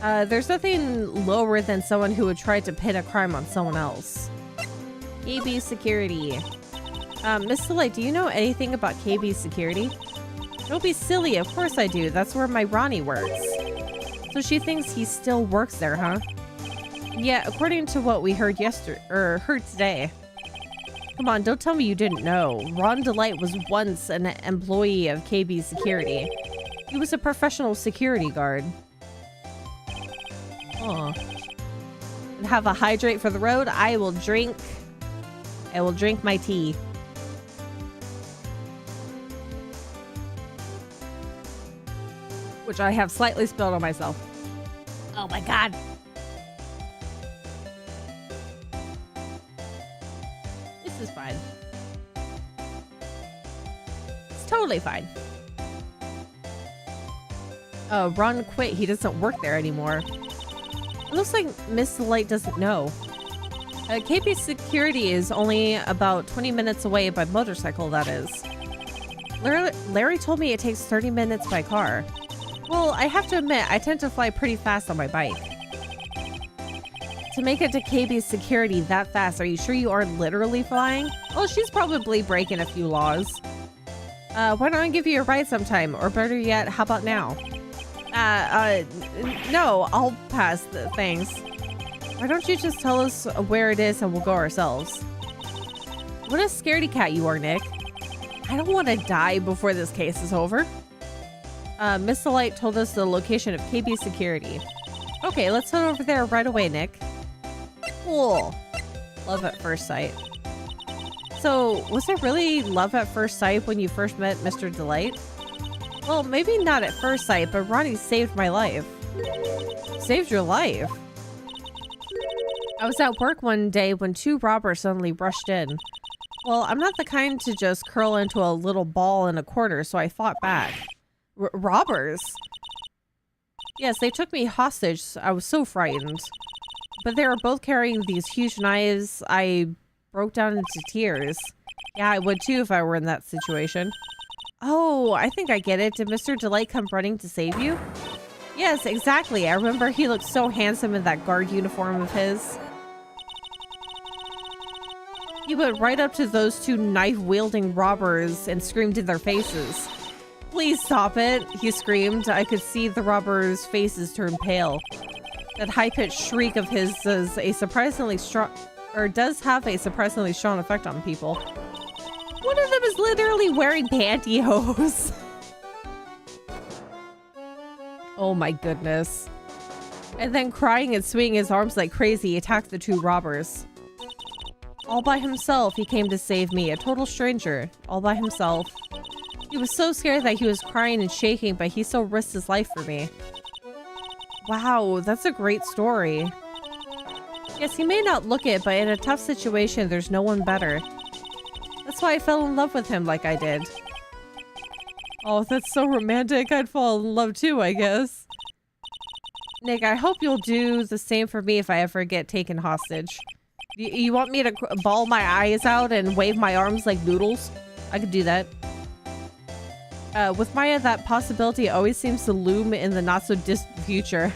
There's nothing lower than someone who would try to pin a crime on someone else. KB Security. Miss Delight, do you know anything about KB Security? Don't be silly, of course I do. That's where my Ronnie works. So she thinks he still works there, huh? Yeah, according to what we heard heard today. Come on, don't tell me you didn't know. Ron Delight was once an employee of KB Security. He was a professional security guard. Oh. And have a hydrate for the road. I will drink my tea. Which I have slightly spilled on myself. Oh my god. This is fine. It's totally fine. Oh, Ron quit. He doesn't work there anymore. It looks like Miss Light doesn't know. KP Security is only about 20 minutes away by motorcycle, that is. Larry told me it takes 30 minutes by car. Well, I have to admit, I tend to fly pretty fast on my bike. To make it to KB Security that fast, are you sure you aren't literally flying? Oh, she's probably breaking a few laws. Why don't I give you a ride sometime? Or better yet, how about now? No, I'll pass the things. Why don't you just tell us where it is and we'll go ourselves? What a scaredy cat you are, Nick. I don't want to die before this case is over. Miss Delight told us the location of KB Security. Okay, let's head over there right away, Nick. Cool. Love at first sight. So, was it really love at first sight when you first met Mr. Delight? Well, maybe not at first sight, but Ronnie saved my life. Saved your life? I was at work one day when two robbers suddenly rushed in. Well, I'm not the kind to just curl into a little ball in a corner, so I fought back. Robbers? Yes, they took me hostage. I was so frightened. But they were both carrying these huge knives. I broke down into tears. Yeah, I would too if I were in that situation. Oh, I think I get it. Did Mr. Delight come running to save you? Yes, exactly. I remember he looked so handsome in that guard uniform of his. He went right up to those two knife-wielding robbers and screamed in their faces. Please stop it, he screamed. I could see the robbers' faces turn pale. That high-pitched shriek of his is a surprisingly strong, or does have a surprisingly strong effect on people. One of them is literally wearing pantyhose. Oh my goodness. And then crying and swinging his arms like crazy, he attacked the two robbers. All by himself, he came to save me, a total stranger, all by himself. He was so scared that he was crying and shaking, but he still risked his life for me. Wow, that's a great story. Yes, he may not look it, but in a tough situation, there's no one better. That's why I fell in love with him like I did. Oh, that's so romantic. I'd fall in love too, I guess. Nick, I hope you'll do the same for me if I ever get taken hostage. You want me to bawl my eyes out and wave my arms like noodles? I could do that. With Maya, that possibility always seems to loom in the not-so-distant future.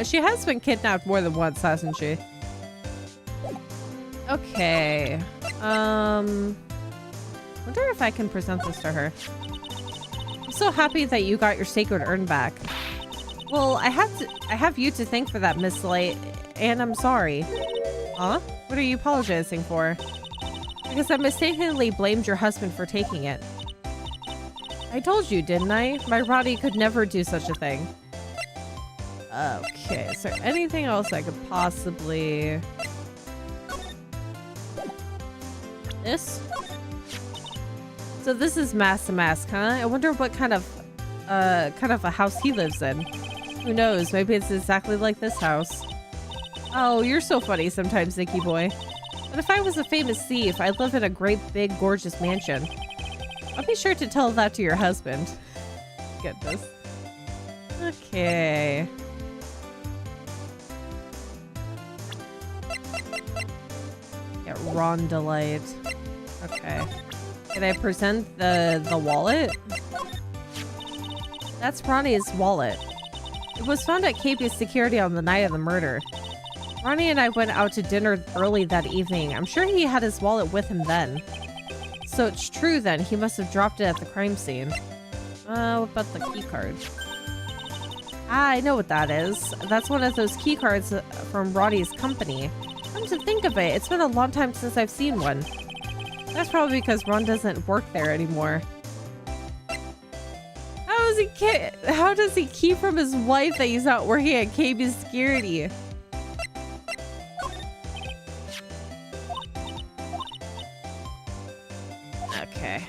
She has been kidnapped more than once, hasn't she? Okay. Wonder if I can present this to her. I'm so happy that you got your sacred urn back. Well, I have you to thank for that, Miss Light, and I'm sorry. Huh? What are you apologizing for? Because I mistakenly blamed your husband for taking it. I told you, didn't I? My Roddy could never do such a thing. Okay, is there anything else I could possibly... This? So this is Mask to Mask, huh? I wonder what kind of a house he lives in. Who knows? Maybe it's exactly like this house. Oh, you're so funny sometimes, Nicky boy. But if I was a famous thief, I'd live in a great, big, gorgeous mansion. I'll be sure to tell that to your husband. Get this. Okay. Get Ron Delight. Okay. Can I present the wallet? That's Ronnie's wallet. It was found at KP's security on the night of the murder. Ronnie and I went out to dinner early that evening. I'm sure he had his wallet with him then. So it's true then, he must have dropped it at the crime scene. What about the key card? Ah, I know what that is. That's one of those key cards from Ronnie's company. Come to think of it, it's been a long time since I've seen one. That's probably because Ron doesn't work there anymore. How does he keep from his wife that he's not working at KB's security? Okay.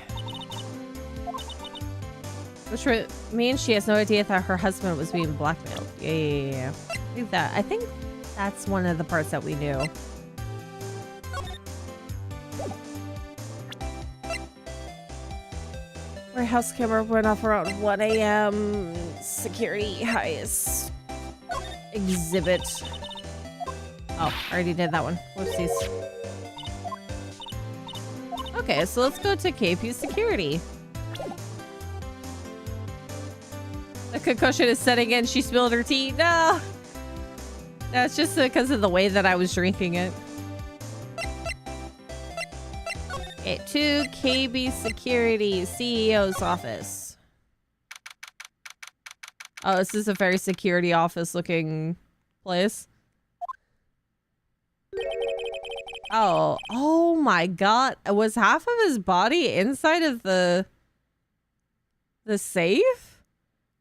Which means she has no idea that her husband was being blackmailed. Yeah. I think that's one of the parts that we knew. Warehouse camera went off around 1 a.m. Security highest exhibit. Oh, I already did that one. Whoopsies. Okay, so let's go to KP security. The concussion is setting in. She spilled her tea. No! That's just because of the way that I was drinking it. Okay, to KB Security, CEO's office. Oh, this is a very security office looking place. Oh my god. Was half of his body inside of the safe?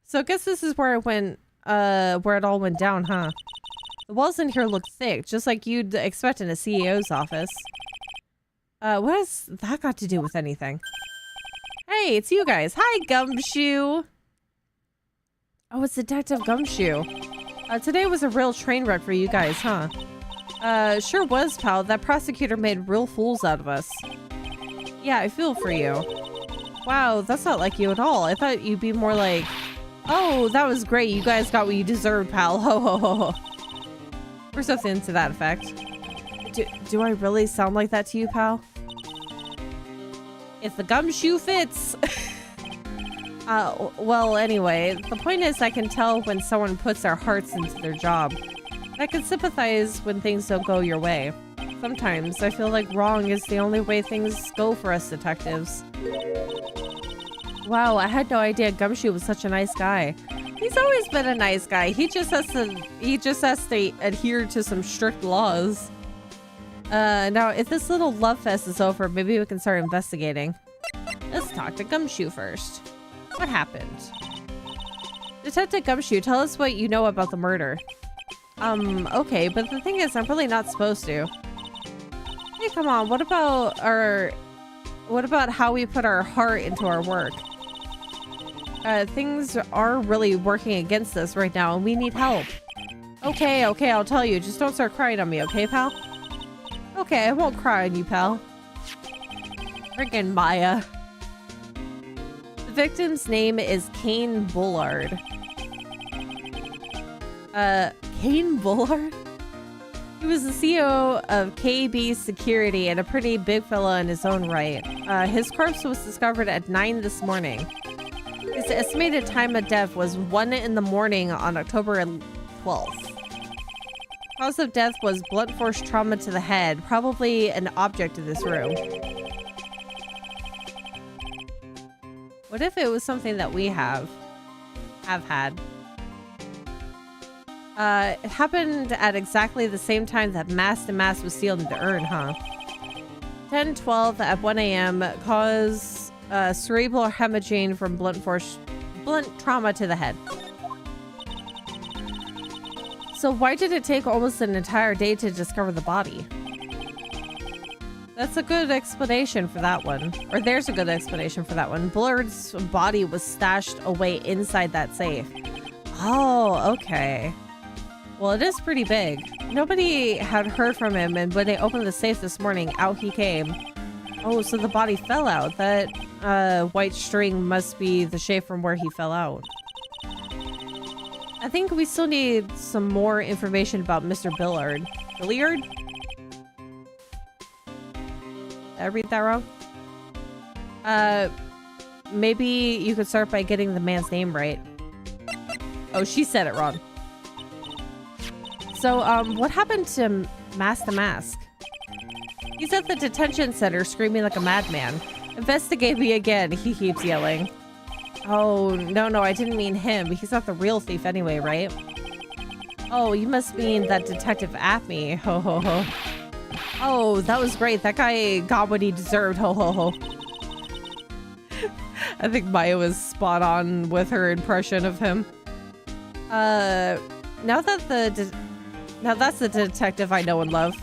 So I guess this is where it went, where it all went down, huh? The walls in here look thick, just like you'd expect in a CEO's office. What has that got to do with anything? Hey, it's you guys. Hi, Gumshoe. Oh, it's Detective Gumshoe. Today was a real train wreck for you guys, huh? Sure was, pal. That prosecutor made real fools out of us. Yeah, I feel for you. Wow, that's not like you at all. I thought you'd be more like, oh, that was great. You guys got what you deserved, pal. Ho, ho, ho, ho. Or something to that effect. Do I really sound like that to you, pal? If the gumshoe fits. Well, anyway, the point is I can tell when someone puts their hearts into their job. I can sympathize when things don't go your way. Sometimes I feel like wrong is the only way things go for us detectives. Wow, I had no idea Gumshoe was such a nice guy. He's always been a nice guy. He just has to adhere to some strict laws. Now, if this little love fest is over, maybe we can start investigating. Let's talk to Gumshoe first. What happened? Detective Gumshoe, tell us what you know about the murder. Okay, but the thing is, I'm really not supposed to. Hey, come on, what about how we put our heart into our work? Things are really working against us right now, and we need help. Okay, I'll tell you. Just don't start crying on me, okay, pal? Okay, I won't cry on you, pal. Friggin' Maya. The victim's name is Kane Bullard. Kane Bullard? He was the CEO of KB Security and a pretty big fella in his own right. His corpse was discovered at 9 this morning. His estimated time of death was 1 in the morning on October 12th. Cause of death was blunt force trauma to the head, probably an object in this room. What if it was something that we have had? It happened at exactly the same time that mass to mass was sealed in the urn, huh? 10:12 at 1 a.m. caused cerebral hemorrhaging from blunt trauma to the head. So why did it take almost an entire day to discover the body? That's a good explanation for that one. Or there's a good explanation for that one. Bullard's body was stashed away inside that safe. Oh, okay. Well, it is pretty big. Nobody had heard from him, and when they opened the safe this morning, out he came. Oh, so the body fell out. That white string must be the shape from where he fell out. I think we still need some more information about Mr. Billard. Billiard? Did I read that wrong? Maybe you could start by getting the man's name right. Oh, she said it wrong. So, what happened to Mask? He's at the detention center screaming like a madman. Investigate me again, he keeps yelling. Oh, no, I didn't mean him. He's not the real thief anyway, right? Oh, you must mean that Detective Acme. Ho, ho, ho. Oh, that was great. That guy got what he deserved. Ho, ho, ho. I think Maya was spot on with her impression of him. Now that's the detective I know and love.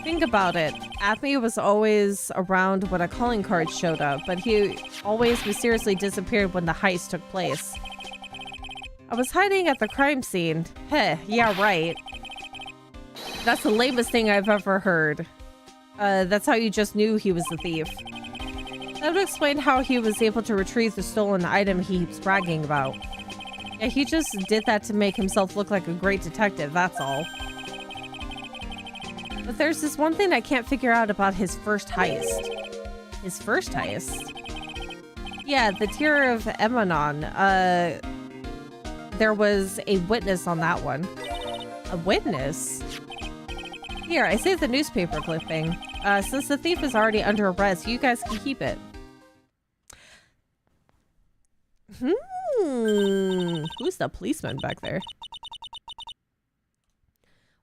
Think about it. Acme was always around when a calling card showed up, but he always mysteriously disappeared when the heist took place. I was hiding at the crime scene. Heh, yeah, right. That's the lamest thing I've ever heard. That's how you just knew he was the thief. That would explain how he was able to retrieve the stolen item he keeps bragging about. Yeah, he just did that to make himself look like a great detective, that's all. But there's this one thing I can't figure out about his first heist. His first heist? Yeah, the Tear of Emanon. There was a witness on that one. A witness? Here, I saved the newspaper clipping. Since the thief is already under arrest, you guys can keep it. Who's the policeman back there?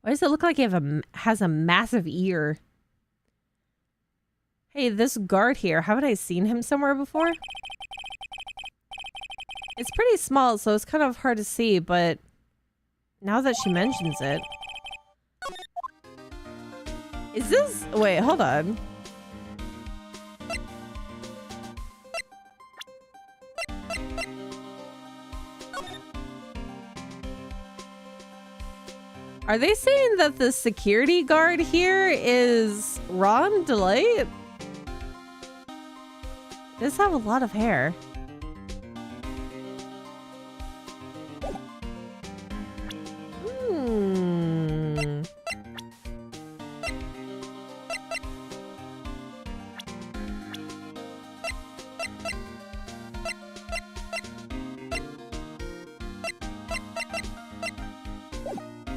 Why does it look like he has a massive ear? Hey, this guard here, haven't I seen him somewhere before? It's pretty small, so it's kind of hard to see, but now that she mentions it... Is this... Wait, hold on. Are they saying that the security guard here is Ron Delight? Does have a lot of hair.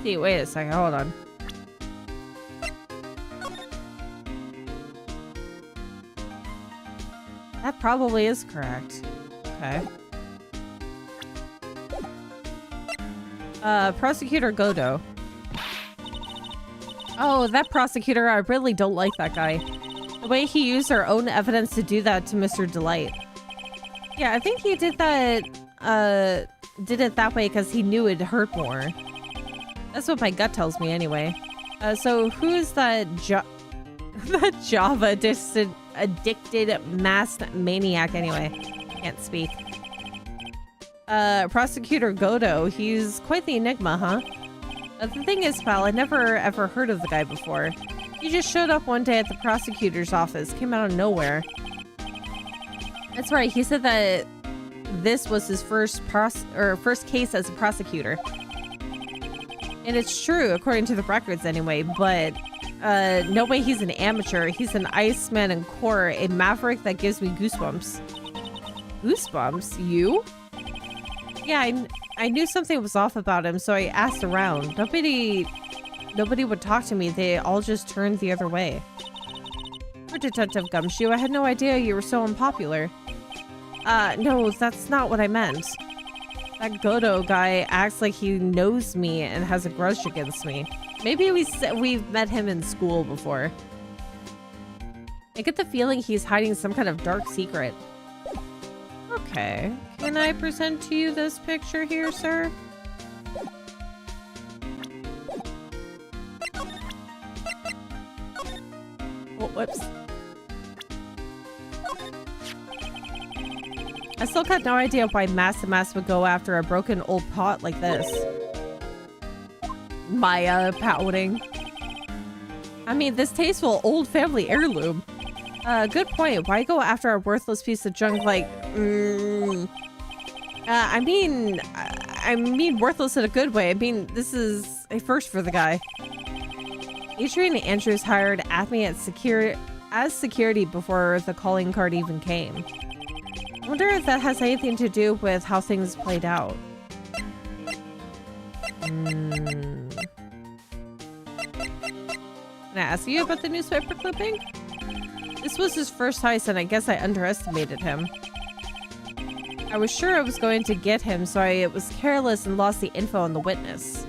See, wait a second, hold on. That probably is correct. Okay. Prosecutor Godo. Oh, that prosecutor, I really don't like that guy. The way he used our own evidence to do that to Mr. Delight. Yeah, I think he did that, did it that way because he knew it'd hurt more. That's what my gut tells me anyway. So who's that that Java addicted masked maniac anyway? Can't speak. Prosecutor Godo, he's quite the enigma, huh? The thing is, pal, I never ever heard of the guy before. He just showed up one day at the prosecutor's office, came out of nowhere. That's right, he said that this was his first case as a prosecutor. And it's true, according to the records anyway, but no way he's an amateur. He's an Iceman in core, a maverick that gives me goosebumps. Goosebumps? You? Yeah, I knew something was off about him, so I asked around. Nobody would talk to me. They all just turned the other way. Poor Detective Gumshoe, I had no idea you were so unpopular. No, that's not what I meant. That Godo guy acts like he knows me and has a grudge against me. Maybe we've met him in school before. I get the feeling he's hiding some kind of dark secret. Okay. Can I present to you this picture here, sir? Oh, whoops. I still got no idea why Mass would go after a broken old pot like this. Maya pouting. I mean, this tasteful old family heirloom. Good point. Why go after a worthless piece of junk like... I mean worthless in a good way. I mean, this is a first for the guy. Adrian Andrews hired Acme as security before the calling card even came. I wonder if that has anything to do with how things played out. Can I ask you about the newspaper clipping? This was his first heist, and I guess I underestimated him. I was sure I was going to get him, so I was careless and lost the info on the witness.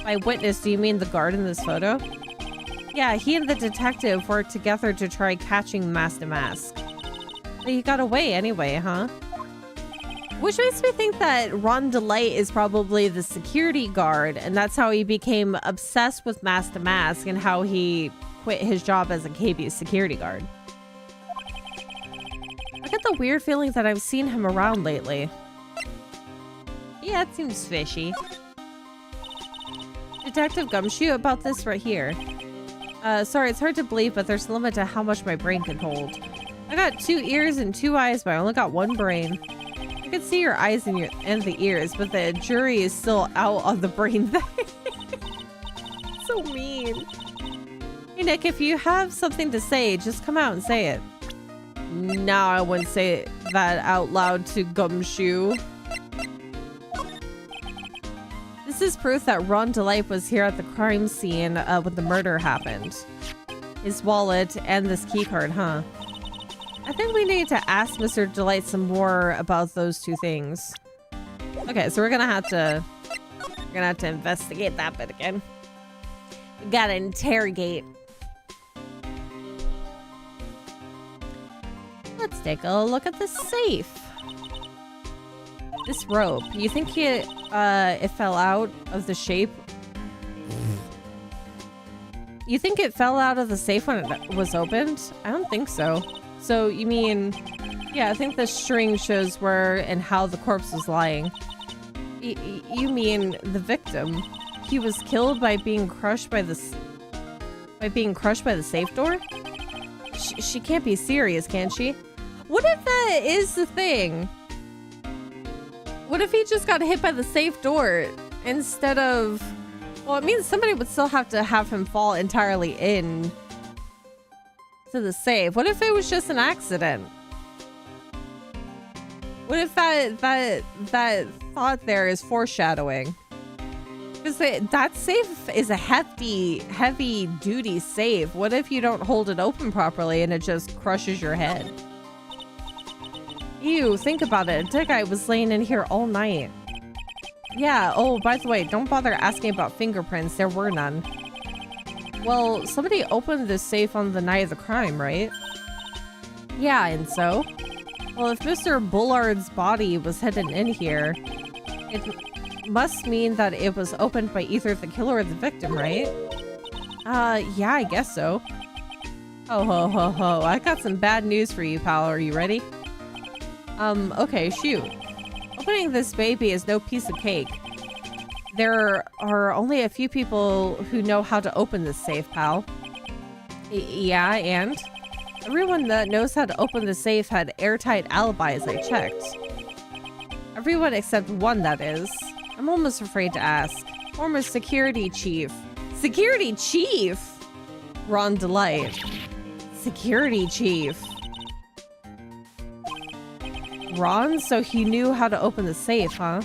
By witness, do you mean the guard in this photo? Yeah, he and the detective worked together to try catching Mask. But he got away anyway, huh? Which makes me think that Ron Delight is probably the security guard, and that's how he became obsessed with Mask and how he quit his job as a KB security guard. I get the weird feeling that I've seen him around lately. Yeah, it seems fishy. Detective Gumshoe, about this right here. Sorry, it's hard to believe, but there's a limit to how much my brain can hold. I got 2 ears and 2 eyes, but I only got 1 brain. I can see your eyes and the ears, but the jury is still out on the brain thing. So mean. Hey Nick, if you have something to say, just come out and say it. No, I wouldn't say that out loud to Gumshoe. This is proof that Ron Delight was here at the crime scene when the murder happened. His wallet and this keycard, huh? I think we need to ask Mr. Delight some more about those 2 things. Okay, so we're gonna have to investigate that bit again. We gotta interrogate. Let's take a look at the safe. This rope, you think it fell out of the shape? You think it fell out of the safe when it was opened? I don't think so. So you mean, yeah, I think the string shows where and how the corpse was lying. You mean the victim? He was killed by being crushed by the safe door? She can't be serious, can she? What if that is the thing? What if he just got hit by the safe door instead of... Well, it means somebody would still have to have him fall entirely in to the safe. What if it was just an accident? What if that thought there is foreshadowing? Because that safe is a heavy duty safe. What if you don't hold it open properly and it just crushes your head? Ew, think about it. That guy was laying in here all night. Yeah, oh, by the way, don't bother asking about fingerprints. There were none. Well, somebody opened this safe on the night of the crime, right? Yeah, and so? Well, if Mr. Bullard's body was hidden in here, it must mean that it was opened by either the killer or the victim, right? Yeah, I guess so. Ho ho ho ho, I got some bad news for you, pal. Are you ready? Okay, shoot. Opening this baby is no piece of cake. There are only a few people who know how to open this safe, pal. Yeah, and? Everyone that knows how to open the safe had airtight alibis, I checked. Everyone except one, that is. I'm almost afraid to ask. Former security chief. Security chief? Ron Delight. Security chief. Ron? So he knew how to open the safe, huh?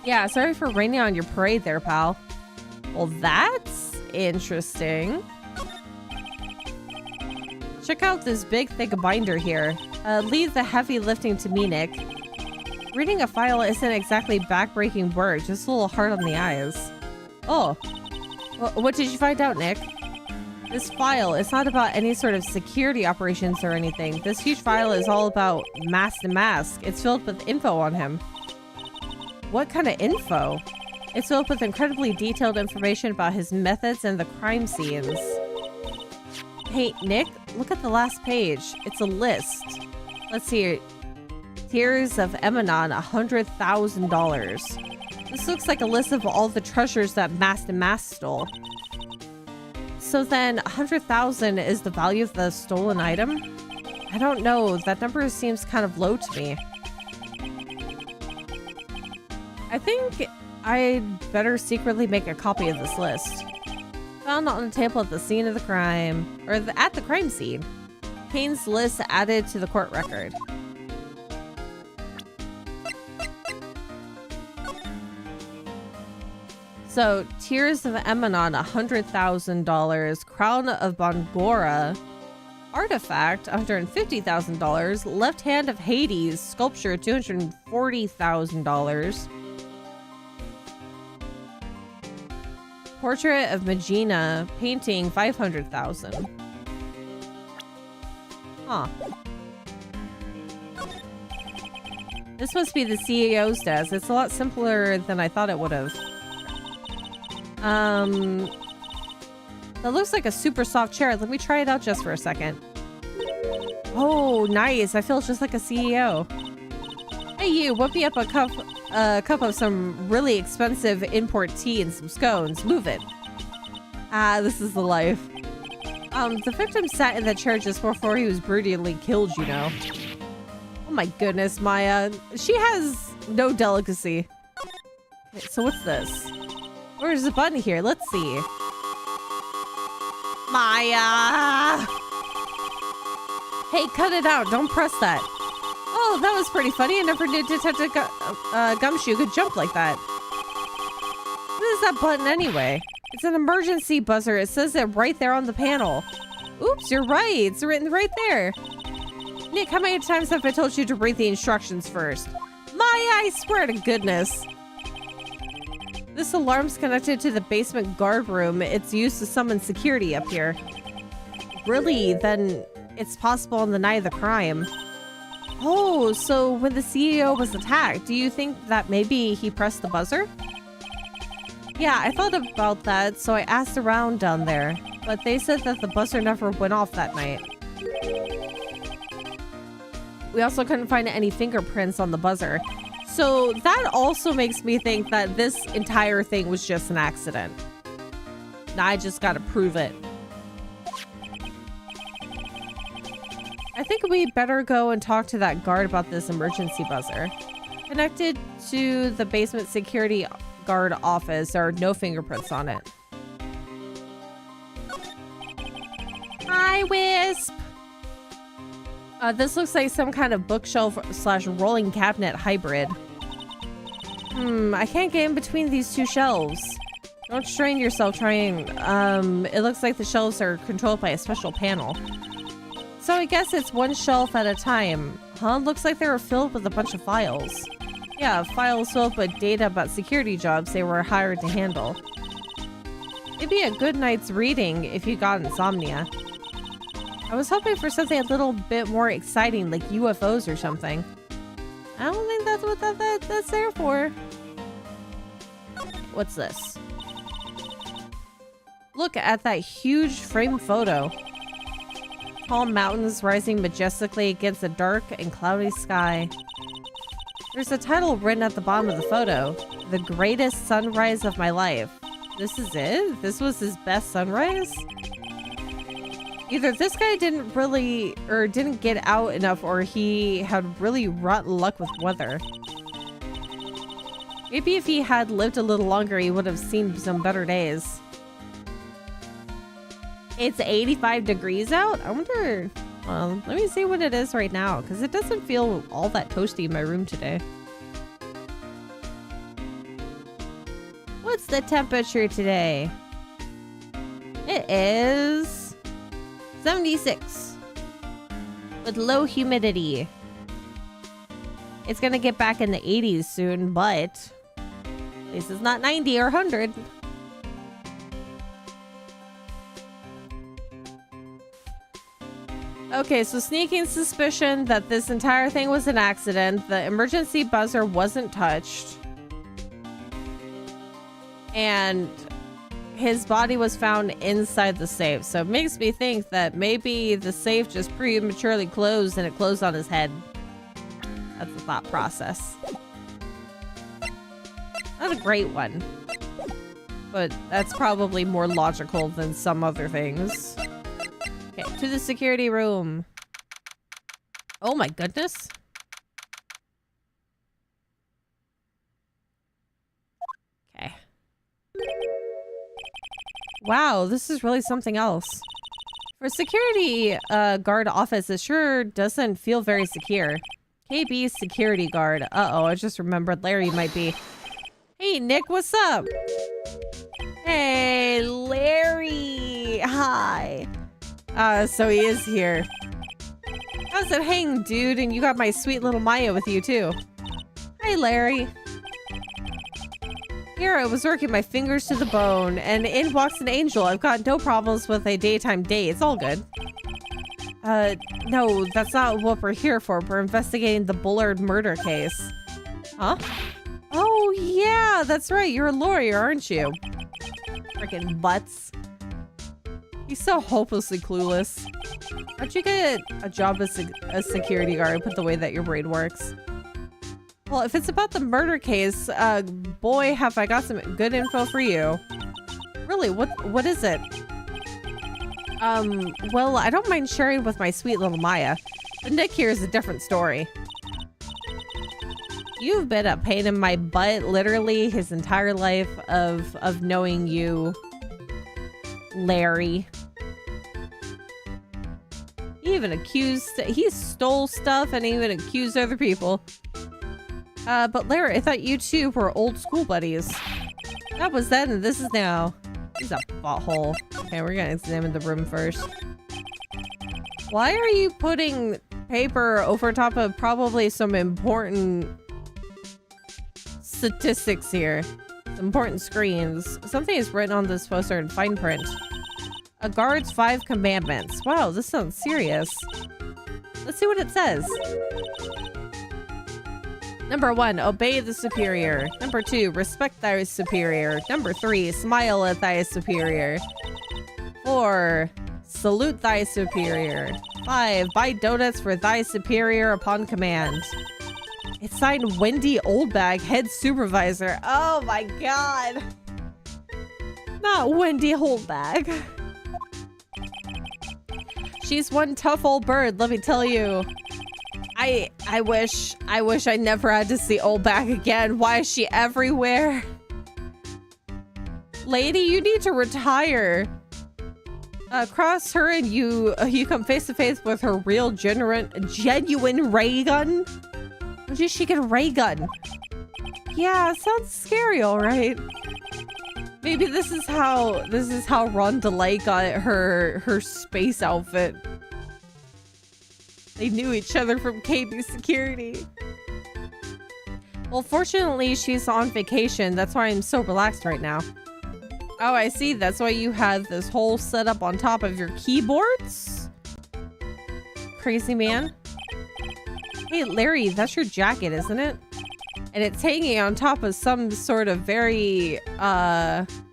Yeah, sorry for raining on your parade there, pal. Well, that's interesting. Check out this big, thick binder here. Leave the heavy lifting to me, Nick. Reading a file isn't exactly back-breaking work, just a little hard on the eyes. Oh. What did you find out, Nick? This file is not about any sort of security operations or anything. This huge file is all about Mask to Mask. It's filled with info on him. What kind of info? It's filled with incredibly detailed information about his methods and the crime scenes. Hey, Nick, look at the last page. It's a list. Let's see. Tears of Emanon, $100,000. This looks like a list of all the treasures that Mask to Mask stole. So then, 100,000 is the value of the stolen item? I don't know. That number seems kind of low to me. I think I'd better secretly make a copy of this list. Found on the table at the scene of the crime, or at the crime scene. Kane's list added to the court record. So, Tears of Emanon, $100,000. Crown of Bongora, artifact, $150,000. Left Hand of Hades, sculpture, $240,000. Portrait of Magina, painting, $500,000. Huh. This must be the CEO's desk. It's a lot simpler than I thought it would have. That looks like a super soft chair. Let me try it out just for a second. Oh, nice. I feel just like a CEO. Hey, you, whip me up a cup of some really expensive import tea and some scones. Move it. Ah, this is the life. The victim sat in the chair just before he was brutally killed, you know. Oh my goodness, Maya. She has no delicacy. Okay, so what's this? Where's the button here? Let's see. Maya! Hey, cut it out. Don't press that. Oh, that was pretty funny. I never knew Detective Gumshoe could jump like that. What is that button anyway? It's an emergency buzzer. It says it right there on the panel. Oops, you're right. It's written right there. Nick, how many times have I told you to read the instructions first? Maya, I swear to goodness. This alarm's connected to the basement guard room. It's used to summon security up here. Really? Then it's possible on the night of the crime. Oh, so when the CEO was attacked, do you think that maybe he pressed the buzzer? Yeah, I thought about that, so I asked around down there. But they said that the buzzer never went off that night. We also couldn't find any fingerprints on the buzzer. So that also makes me think that this entire thing was just an accident. Now I just gotta prove it. I think we better go and talk to that guard about this emergency buzzer. Connected to the basement security guard office, there are no fingerprints on it. Hi, Wisp! This looks like some kind of bookshelf / rolling cabinet hybrid. I can't get in between these two shelves. Don't strain yourself trying. It looks like the shelves are controlled by a special panel. So I guess it's one shelf at a time. Huh? Looks like they were filled with a bunch of files. Yeah, files filled with data about security jobs they were hired to handle. It'd be a good night's reading if you got insomnia. I was hoping for something a little bit more exciting, like UFOs or something. I don't think that's what that's there for. What's this? Look at that huge frame photo. Tall mountains rising majestically against a dark and cloudy sky. There's a title written at the bottom of the photo. The greatest sunrise of my life. This is it? This was his best sunrise? Either this guy didn't get out enough, or he had really rotten luck with weather. Maybe if he had lived a little longer, he would have seen some better days. It's 85 degrees out? I wonder... Well, let me see what it is right now, because it doesn't feel all that toasty in my room today. What's the temperature today? It is 76 with low humidity. It's gonna get back in the 80s soon, but this is not 90 or 100. Okay, so sneaking suspicion that this entire thing was an accident. The emergency buzzer wasn't touched. And his body was found inside the safe. So it makes me think that maybe the safe just prematurely closed and it closed on his head. That's the thought process. Not a great one. But that's probably more logical than some other things. Okay, to the security room. Oh my goodness. Okay. Wow, this is really something else. For a security guard office, it sure doesn't feel very secure. KB security guard. Uh-oh, I just remembered Larry might be. Hey, Nick, what's up? Hey, Larry. Hi. So he is here. How's it hang, dude? And you got my sweet little Maya with you, too. Hi, Larry. Here, I was working my fingers to the bone, and in walks an angel. I've got no problems with a daytime date. It's all good. No, that's not what we're here for. We're investigating the Bullard murder case. Huh? Oh, yeah, that's right. You're a lawyer, aren't you? Freaking butts. He's so hopelessly clueless. How'd you get a job as a security guard with the way that your brain works? Well, if it's about the murder case, boy, have I got some good info for you. Really, what is it? Well, I don't mind sharing with my sweet little Maya, but Nick here is a different story. You've been a pain in my butt literally his entire life of knowing you, Larry. He stole stuff and even accused other people. But Larry, I thought you two were old school buddies. That was then and this is now. He's a butthole. Okay, we're gonna examine the room first. Why are you putting paper over top of probably some important statistics here? Important screens. Something is written on this poster in fine print. A guard's 5 commandments. Wow, this sounds serious. Let's see what it says. Number 1, obey the superior. Number 2, respect thy superior. Number 3, smile at thy superior. 4, salute thy superior. 5, buy donuts for thy superior upon command. It's signed Wendy Oldbag, head supervisor. Oh my god. Not Wendy Oldbag. She's one tough old bird, let me tell you. I wish I never had to see Oldbag again. Why is she everywhere? Lady, you need to retire. Cross her and you come face to face with her real genuine ray gun. When did she get a ray gun? Yeah, sounds scary, all right. Maybe this is how Rondelay got her space outfit. They knew each other from KB security. Well, fortunately, she's on vacation. That's why I'm so relaxed right now. Oh, I see. That's why you had this whole setup on top of your keyboards? Crazy man. Hey, Larry, that's your jacket, isn't it? And it's hanging on top of some sort of very,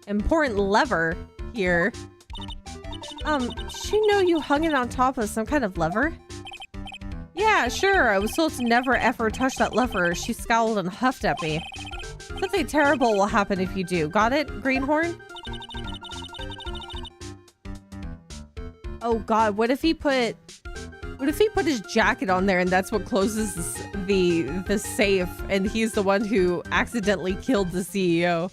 important lever here. Did you know you hung it on top of some kind of lever? Yeah, sure. I was told to never ever touch that lever. She scowled and huffed at me. Something terrible will happen if you do. Got it, Greenhorn? Oh god, what if he put his jacket on there and that's what closes the safe and he's the one who accidentally killed the CEO?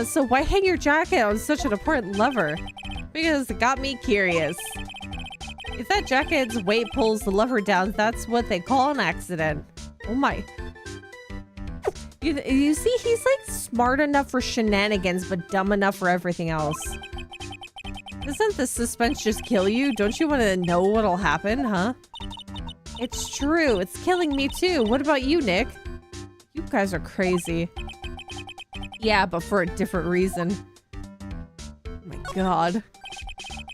So why hang your jacket on such an important lever? Because it got me curious. If that jacket's weight pulls the lever down, that's what they call an accident. Oh my. You see, he's like smart enough for shenanigans, but dumb enough for everything else. Doesn't the suspense just kill you? Don't you want to know what'll happen, huh? It's true. It's killing me too. What about you, Nick? You guys are crazy. Yeah, but for a different reason. Oh my god.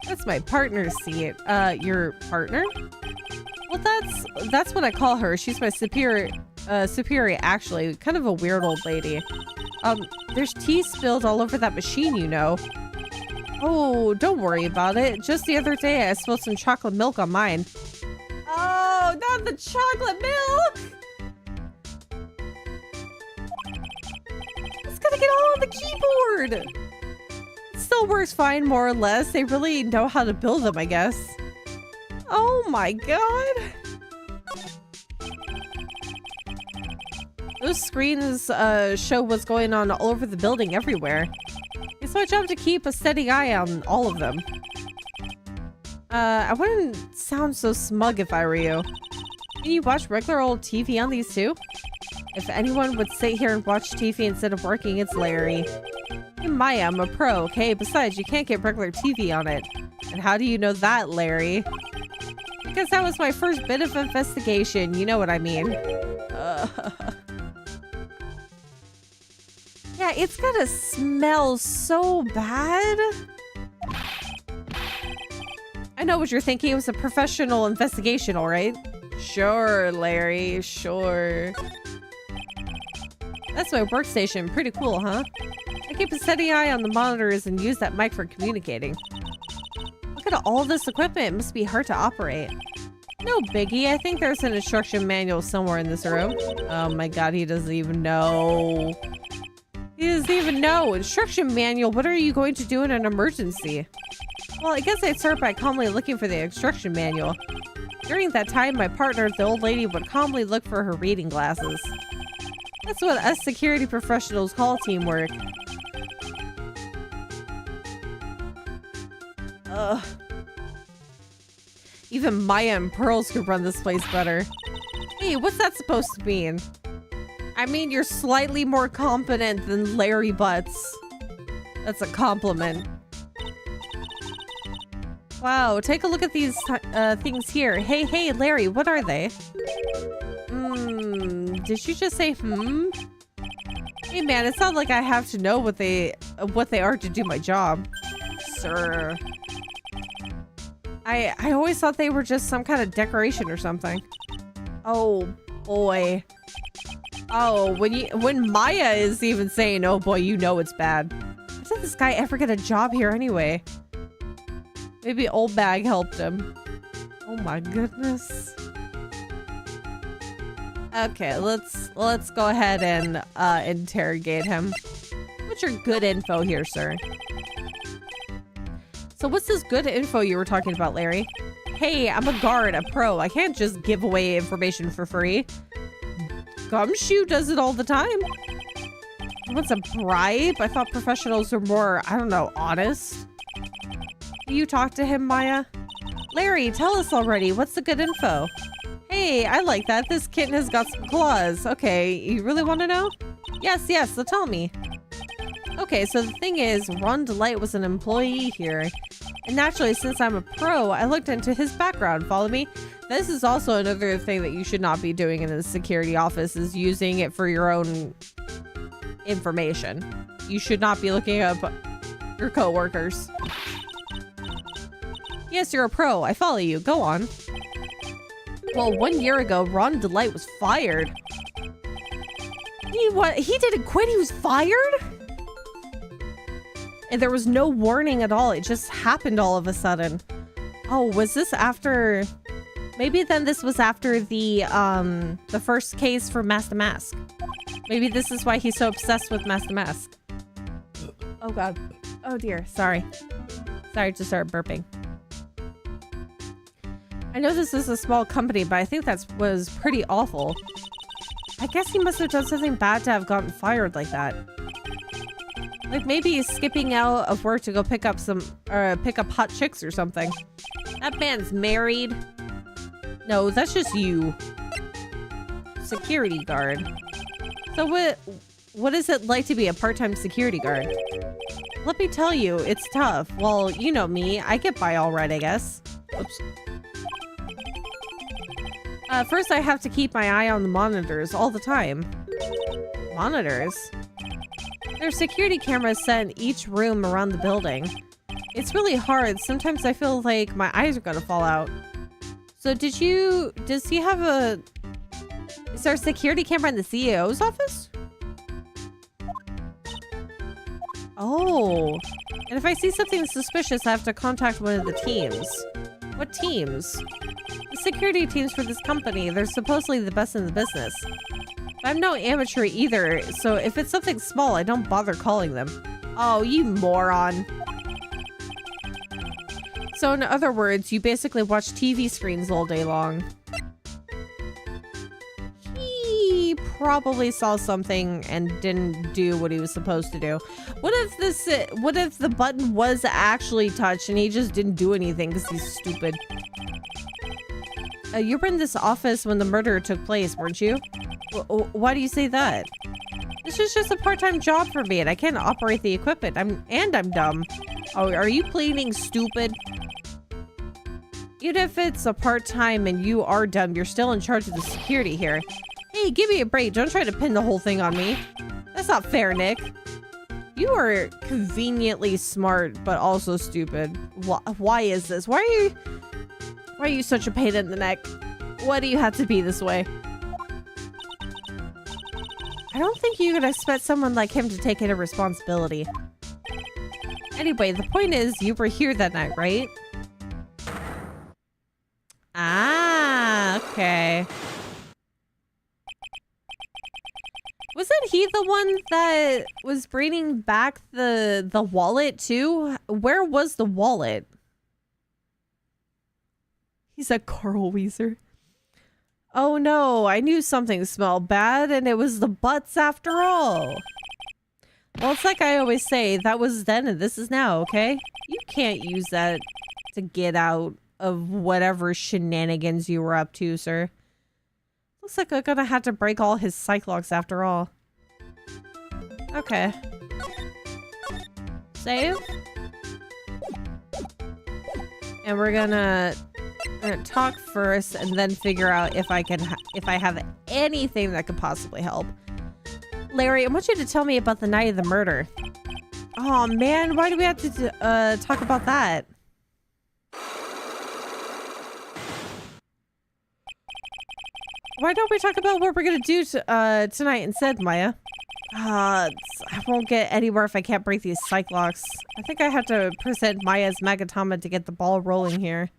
That's my partner's seat. Your partner? Well, that's what I call her. She's my superior, actually. Kind of a weird old lady. There's tea spilled all over that machine, you know. Oh, don't worry about it. Just the other day, I spilled some chocolate milk on mine. Oh, not the chocolate milk! It's gonna get all on the keyboard! It still works fine, more or less. They really know how to build them, I guess. Oh my god! Those screens show what's going on all over the building everywhere. It's my job to keep a steady eye on all of them. I wouldn't sound so smug if I were you. Can you watch regular old TV on these too? If anyone would sit here and watch TV instead of working, it's Larry. Hey Maya, I'm a pro, okay? Besides, you can't get regular TV on it. And how do you know that, Larry? Because that was my first bit of investigation, you know what I mean. Yeah, it's gonna smell so bad. I know what you're thinking. It was a professional investigation, all right? Sure, Larry, sure. That's my workstation. Pretty cool, huh? I keep a steady eye on the monitors and use that mic for communicating. Look at all this equipment. It must be hard to operate. No biggie. I think there's an instruction manual somewhere in this room. Oh my god, he doesn't even know. He doesn't even know. Instruction manual. What are you going to do in an emergency? Well, I guess I'd start by calmly looking for the instruction manual. During that time, my partner, the old lady, would calmly look for her reading glasses. That's what us security professionals call teamwork. Ugh. Even Maya and Pearls could run this place better. Hey, what's that supposed to mean? I mean, you're slightly more competent than Larry Butts. That's a compliment. Wow, take a look at these things here. Hey, Larry, what are they? Did you just say Hey man, it's not like I have to know what they are to do my job. Sir. I always thought they were just some kind of decoration or something. Oh boy. Oh, when Maya is even saying, oh boy, you know it's bad. How did this guy ever get a job here anyway? Maybe Old Bag helped him. Oh my goodness. Okay, let's go ahead and interrogate him. What's your good info here, sir? So what's this good info you were talking about, Larry? Hey, I'm a guard, a pro. I can't just give away information for free. Gumshoe does it all the time. What's a bribe? I thought professionals were more, I don't know, honest. You talk to him, Maya? Larry, tell us already. What's the good info? Hey, I like that. This kitten has got some claws. Okay, you really want to know? Yes, so tell me. Okay, so the thing is, Ron Delight was an employee here. And naturally, since I'm a pro, I looked into his background. Follow me? This is also another thing that you should not be doing in a security office, is using it for your own information. You should not be looking up your coworkers. Yes, you're a pro. I follow you. Go on. Well, 1 year ago, Ron Delight was fired. He didn't quit. He was fired? And there was no warning at all. It just happened all of a sudden. Oh, was this after... Maybe then this was after the first case for Mask to Mask. Maybe this is why he's so obsessed with Mask to Mask. Oh, God. Oh, dear. Sorry. Sorry to start burping. I know this is a small company, but I think that was pretty awful. I guess he must have done something bad to have gotten fired like that. Like maybe he's skipping out of work to go pick up hot chicks or something. That man's married. No, that's just you. Security guard. So what is it like to be a part-time security guard? Let me tell you, it's tough. Well, you know me. I get by all right, I guess. Oops. First, I have to keep my eye on the monitors all the time. Monitors? There's security cameras set in each room around the building. It's really hard. Sometimes I feel like my eyes are gonna fall out. So does he have is there a security camera in the CEO's office? Oh. And if I see something suspicious, I have to contact one of the teams. What teams? The security teams for this company. They're supposedly the best in the business. But I'm no amateur either, so if it's something small, I don't bother calling them. Oh, you moron. So in other words, you basically watch TV screens all day long. He probably saw something and didn't do what he was supposed to do. What if the button was actually touched and he just didn't do anything because he's stupid? You were in this office when the murder took place, weren't you? Why do you say that? This is just a part-time job for me and I can't operate the equipment. I'm dumb. Oh, are you pleading stupid? Even if it's a part-time and you are dumb, you're still in charge of the security here. Hey, give me a break. Don't try to pin the whole thing on me. That's not fair, Nick. You are conveniently smart, but also stupid. Why is this? Why are you such a pain in the neck? Why do you have to be this way? I don't think you could expect someone like him to take any responsibility. Anyway, the point is, you were here that night, right? Ah, okay. Wasn't he the one that was bringing back the wallet too? Where was the wallet? He's a Carl Weezer. Oh no, I knew something smelled bad and it was the butts after all. Well, it's like I always say, that was then and this is now, okay? You can't use that to get out of whatever shenanigans you were up to, sir. Looks like I'm gonna have to break all his cyclocks after all. Okay. Save. And we're gonna talk first and then figure out if I have anything that could possibly help. Larry, I want you to tell me about the night of the murder. Oh man, why do we have to talk about that? Why don't we talk about what we're gonna do tonight instead, Maya? I won't get anywhere if I can't break these cyclocks. I think I have to present Maya's Magatama to get the ball rolling here.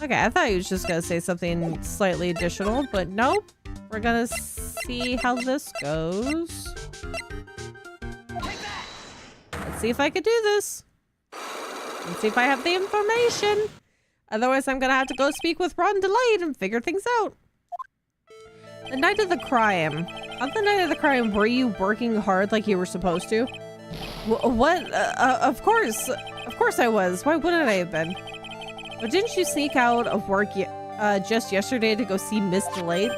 Okay, I thought he was just gonna say something slightly additional, but nope. We're gonna see how this goes. Let's see if I could do this. Let's see if I have the information. Otherwise, I'm gonna have to go speak with Ron Delight and figure things out. The night of the crime. On the night of the crime, were you working hard like you were supposed to? What? Of course I was. Why wouldn't I have been? But didn't you sneak out of work just yesterday to go see Miss Delight?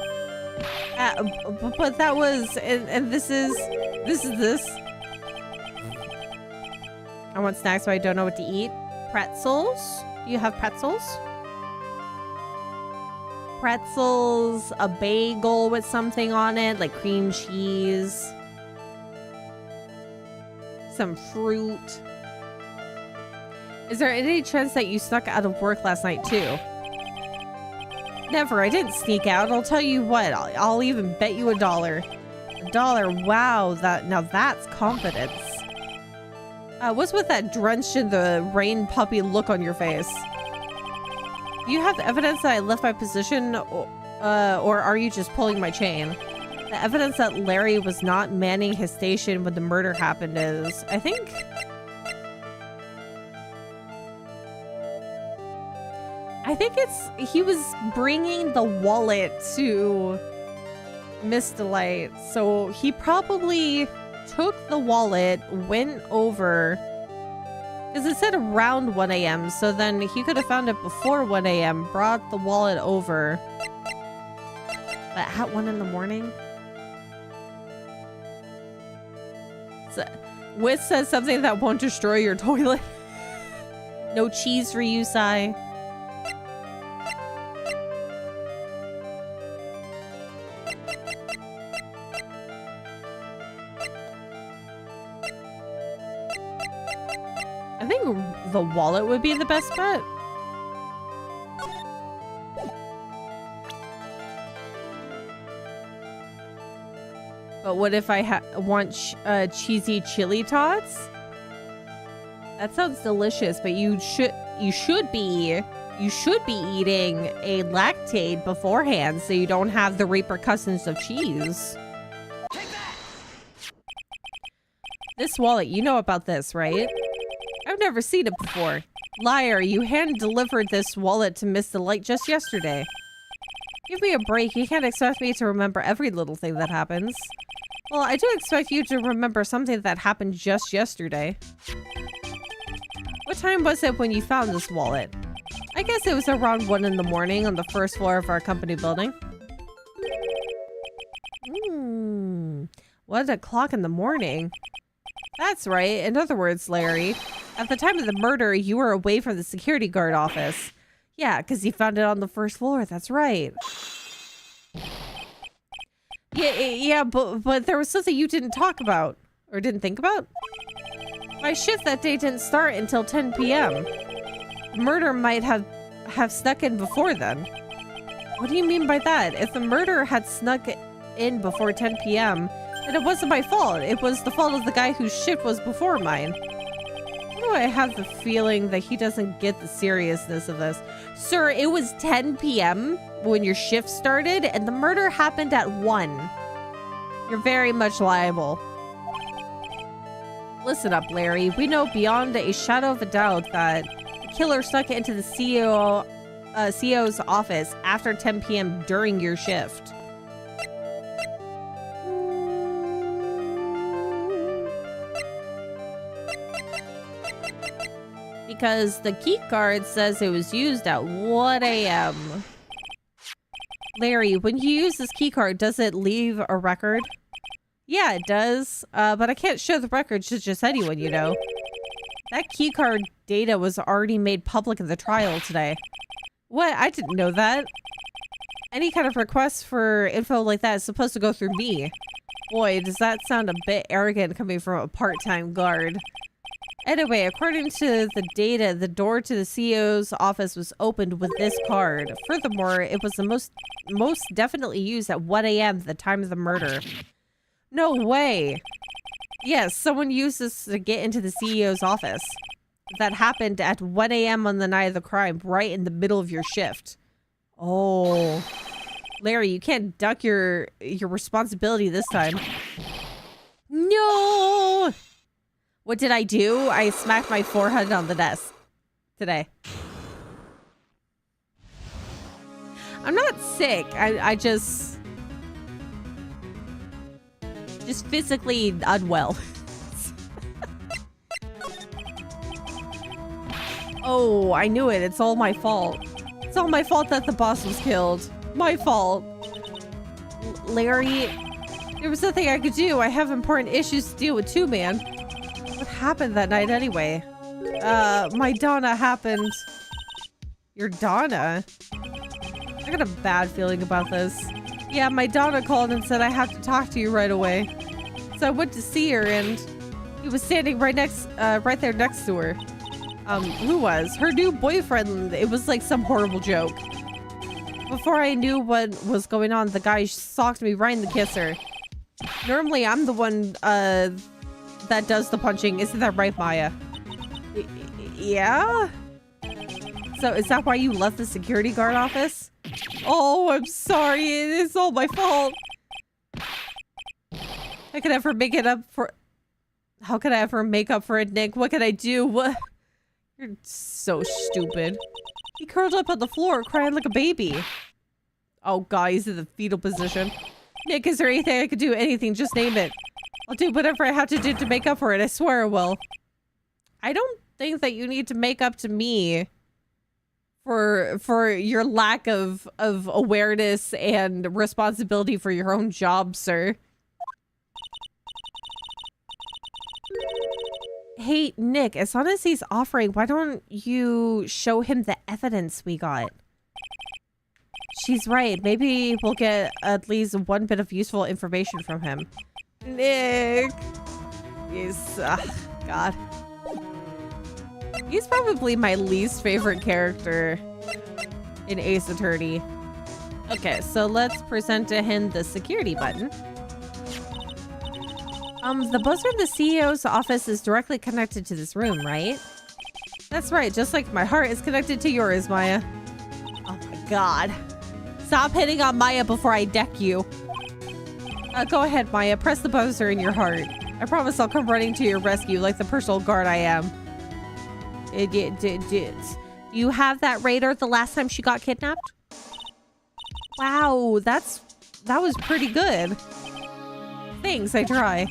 But that was, and this is this. I want snacks, but I don't know what to eat. Pretzels? Do you have pretzels? Pretzels, a bagel with something on it, like cream cheese. Some fruit. Is there any chance that you snuck out of work last night too? Never, I didn't sneak out. I'll tell you what, I'll even bet you $1. $1, wow, now that's confidence. What's with that drenched in the rain puppy look on your face? Do you have evidence that I left my position, or are you just pulling my chain? The evidence that Larry was not manning his station when the murder happened is, I think he was bringing the wallet to Miss Delight, so he probably took the wallet, went over, because it said around 1 a.m., so then he could have found it before 1 a.m., brought the wallet over. But at 1 in the morning? So, Wit says something that won't destroy your toilet. No cheese for you, Sai. I think the wallet would be the best bet. But what if I want cheesy chili tots? That sounds delicious, but you should be eating a lactate beforehand so you don't have the repercussions of cheese. This wallet, you know about this, right? I've never seen it before. Liar, you hand-delivered this wallet to Miss Delight just yesterday. Give me a break. You can't expect me to remember every little thing that happens. Well, I do expect you to remember something that happened just yesterday. What time was it when you found this wallet? I guess it was around 1 in the morning on the first floor of our company building. 1 o'clock in the morning? That's right. In other words, Larry, at the time of the murder, you were away from the security guard office. Yeah, because you found it on the first floor. That's right. Yeah, but there was something you didn't talk about. Or didn't think about? My shift that day didn't start until 10 p.m. The murder might have snuck in before then. What do you mean by that? If the murderer had snuck in before 10 p.m., then it wasn't my fault. It was the fault of the guy whose shift was before mine. Why do I have the feeling that he doesn't get the seriousness of this? Sir, it was 10 p.m. when your shift started, and the murder happened at 1. You're very much liable. Listen up, Larry. We know beyond a shadow of a doubt that the killer snuck into the CEO's office after 10 p.m. during your shift. Because the key card says it was used at 1 a.m. Larry, when you use this key card, does it leave a record? Yeah, it does. But I can't show the record to just anyone, you know. That key card data was already made public in the trial today. What? I didn't know that. Any kind of request for info like that is supposed to go through me. Boy, does that sound a bit arrogant coming from a part-time guard. Anyway, according to the data, the door to the CEO's office was opened with this card. Furthermore, it was the most definitely used at 1 a.m. the time of the murder. No way. Yes, someone used this to get into the CEO's office. That happened at 1 a.m. on the night of the crime, right in the middle of your shift. Oh. Larry, you can't duck your responsibility this time. No! What did I do? I smacked my forehead on the desk today. I'm not sick. I just physically unwell. Oh, I knew it. It's all my fault. It's all my fault that the boss was killed. My fault. Larry, there was nothing I could do. I have important issues to deal with too, man. What happened that night anyway? My Donna happened. Your Donna? I got a bad feeling about this. Yeah, my Donna called and said I have to talk to you right away. So I went to see her and he was standing right there next to her. Who was? Her new boyfriend. It was like some horrible joke. Before I knew what was going on, the guy socked me right in the kisser. Normally, I'm the one, that does the punching. Isn't that right, Maya? Yeah? So is that why you left the security guard office? Oh, I'm sorry. It is all my fault. I could ever make it up for... How could I ever make up for it, Nick? What could I do? What? You're so stupid. He curled up on the floor, crying like a baby. Oh, God, he's in the fetal position. Nick, is there anything I could do? Anything, just name it. I'll do whatever I have to do to make up for it. I swear I will. I don't think that you need to make up to me for your lack of awareness and responsibility for your own job, sir. Hey, Nick, as long as he's offering, why don't you show him the evidence we got? She's right. Maybe we'll get at least one bit of useful information from him. Nick. He's... God. He's probably my least favorite character in Ace Attorney. Okay, so let's present to him the security button. The buzzer in the CEO's office is directly connected to this room, right? That's right, just like my heart is connected to yours, Maya. Oh my God. Stop hitting on Maya before I deck you. Go ahead, Maya. Press the buzzer in your heart. I promise I'll come running to your rescue like the personal guard I am. Do you have that radar the last time she got kidnapped? Wow, that was pretty good. Thanks, I try.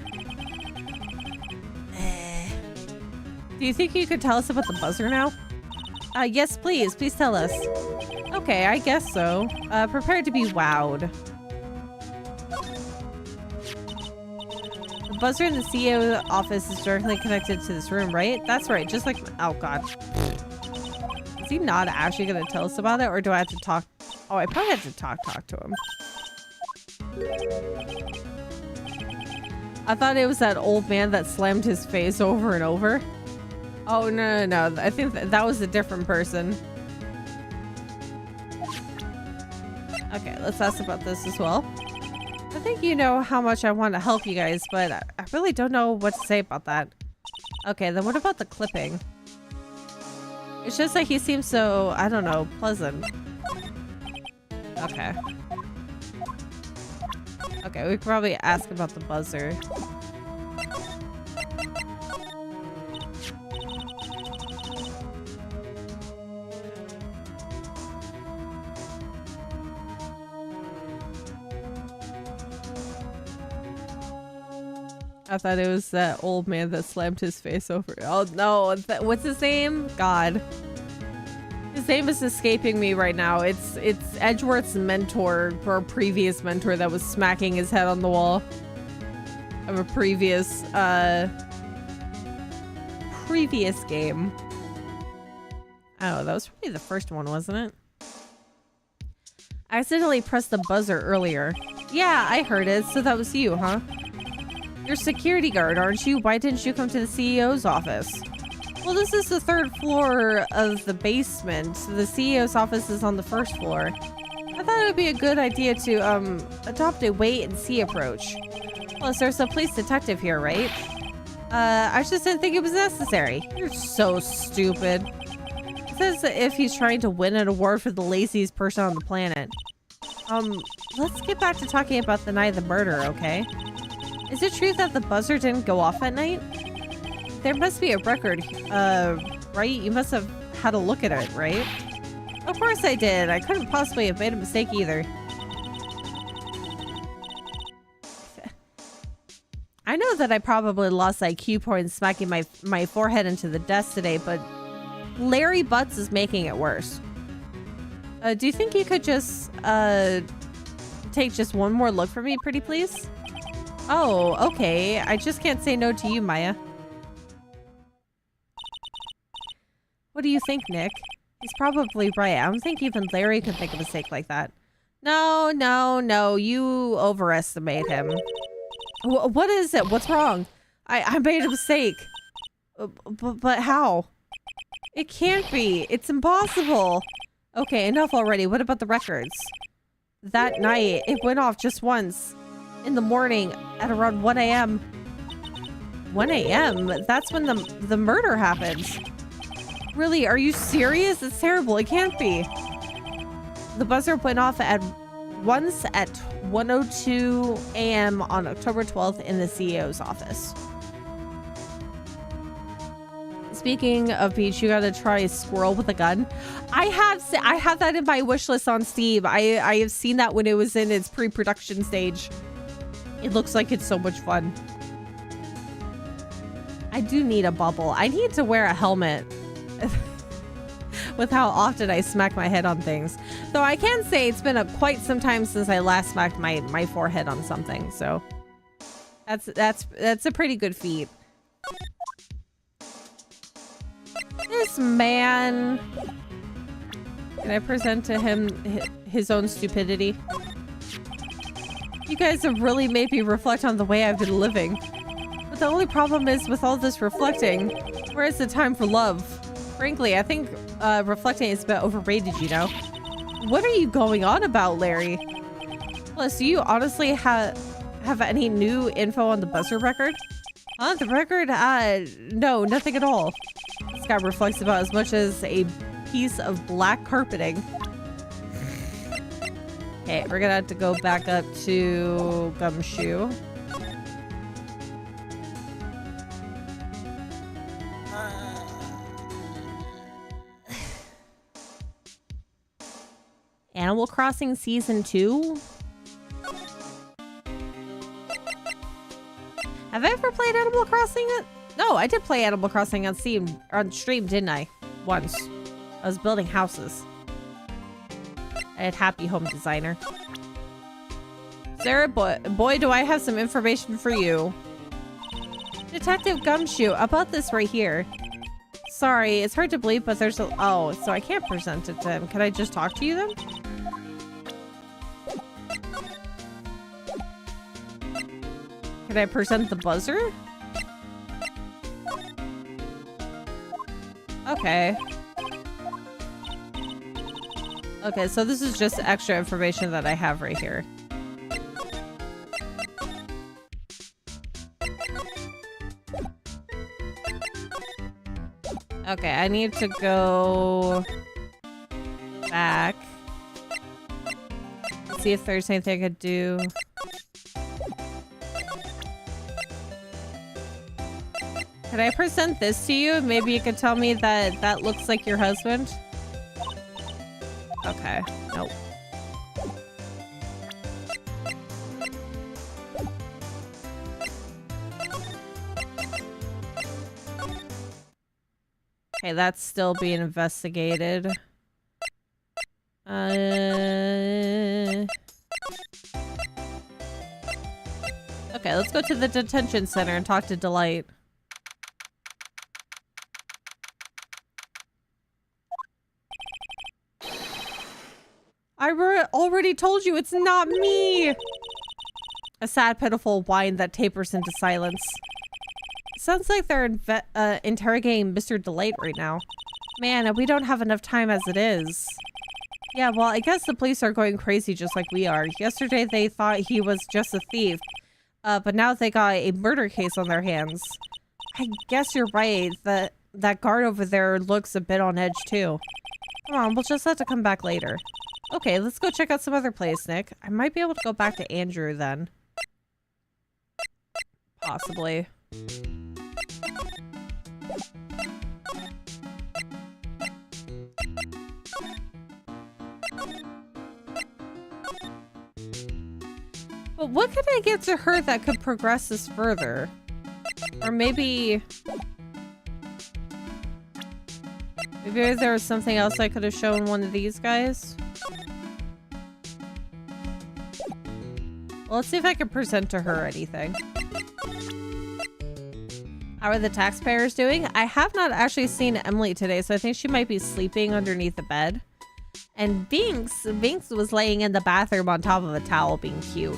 Do you think you could tell us about the buzzer now? Yes, please. Please tell us. Okay, I guess so. Prepare to be wowed. The buzzer in the CEO office is directly connected to this room, right? That's right, just like... Oh, God. Is he not actually going to tell us about it, or do I have to talk... Oh, I probably have to talk to him. I thought it was that old man that slammed his face over and over. Oh, no. I think that was a different person. Okay, let's ask about this as well. I think you know how much I want to help you guys, but I really don't know what to say about that. Okay, then what about the clipping? It's just like he seems so, I don't know, pleasant. Okay. Okay, we could probably ask about the buzzer. I thought it was that old man that slammed his face over. Oh no, what's his name? God. His name is escaping me right now. It's Edgeworth's mentor, or previous mentor, that was smacking his head on the wall of a previous game. Oh, that was probably the first one, wasn't it? I accidentally pressed the buzzer earlier. Yeah, I heard it, so that was you, huh? You're security guard, aren't you? Why didn't you come to the CEO's office? Well, this is the third floor of the basement. The CEO's office is on the first floor. I thought it would be a good idea to, adopt a wait-and-see approach. Plus, there's a police detective here, right? I just didn't think it was necessary. You're so stupid. It says that if he's trying to win an award for the laziest person on the planet. Let's get back to talking about the night of the murder, okay? Is it true that the buzzer didn't go off at night? There must be a record, right? You must have had a look at it, right? Of course I did. I couldn't possibly have made a mistake either. I know that I probably lost IQ points smacking my forehead into the desk today, but Larry Butts is making it worse. Do you think you could just, take just one more look for me, pretty please? Oh, okay. I just can't say no to you, Maya. What do you think, Nick? He's probably right. I don't think even Larry could make a mistake like that. No, no, no. You overestimate him. What is it? What's wrong? I made a mistake. But how? It can't be. It's impossible. Okay, enough already. What about the records? That night, it went off just once. In the morning at around 1 a.m. 1 a.m.? That's when the murder happened. Really? Are you serious? It's terrible. It can't be. The buzzer went off at once at 1:02 a.m. on October 12th in the CEO's office. Speaking of Peach, you gotta try a squirrel with a gun. I have that in my wish list on Steam. I have seen that when it was in its pre-production stage. It looks like it's so much fun. I do need a bubble. I need to wear a helmet with how often I smack my head on things. Though I can say it's been quite some time since I last smacked my forehead on something. So that's a pretty good feat. This man. Can I present to him his own stupidity? You guys have really made me reflect on the way I've been living. But the only problem is with all this reflecting, where is the time for love? Frankly, I think reflecting is a bit overrated, you know? What are you going on about, Larry? Plus, do you honestly have any new info on the buzzer record? The record? No, nothing at all. This guy reflects about as much as a piece of black carpeting. Okay, we're gonna have to go back up to Gumshoe. Animal Crossing Season 2? Have I ever played Animal Crossing? No, I did play Animal Crossing on Steam, on stream, didn't I? Once. I was building houses. I had Happy Home Designer. Sarah, boy, do I have some information for you. Detective Gumshoe, about this right here. Sorry, it's hard to believe, but there's a... Oh, so I can't present it to him. Can I just talk to you then? Can I present the buzzer? Okay. Okay, so this is just extra information that I have right here. Okay, I need to go back. See if there's anything I could do. Can I present this to you? Maybe you could tell me that that looks like your husband? Okay, nope. Okay, that's still being investigated. Okay, let's go to the detention center and talk to Delight. I already told you it's not me! A sad, pitiful whine that tapers into silence. Sounds like they're interrogating Mr. Delight right now. Man, we don't have enough time as it is. Yeah, well, I guess the police are going crazy just like we are. Yesterday they thought he was just a thief, but now they got a murder case on their hands. I guess you're right. That guard over there looks a bit on edge too. Come on, we'll just have to come back later. Okay, let's go check out some other place, Nick. I might be able to go back to Andrew then. Possibly. But what could I get to her that could progress this further? Or maybe there was something else I could have shown one of these guys. Well, let's see if I can present to her anything. How are the taxpayers doing? I have not actually seen Emily today, so I think she might be sleeping underneath the bed. And Binks was laying in the bathroom on top of a towel being cute.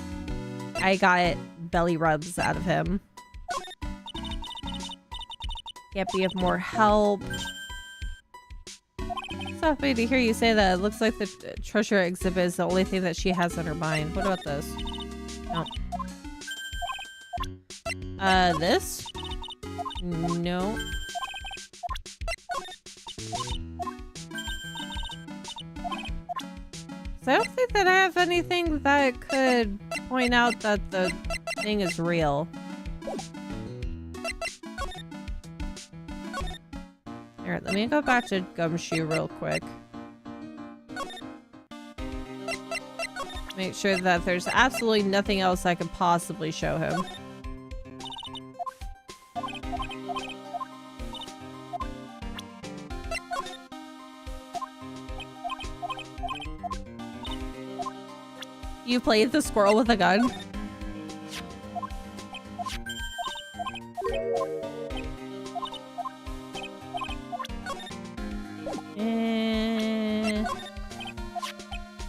I got belly rubs out of him. Can't be of more help. It's not funny to hear you say that. It looks like the treasure exhibit is the only thing that she has on her mind. What about this? No. This? No. So I don't think that I have anything that could point out that the thing is real. Alright, let me go back to Gumshoe real quick. Make sure that there's absolutely nothing else I could possibly show him. You played the squirrel with a gun?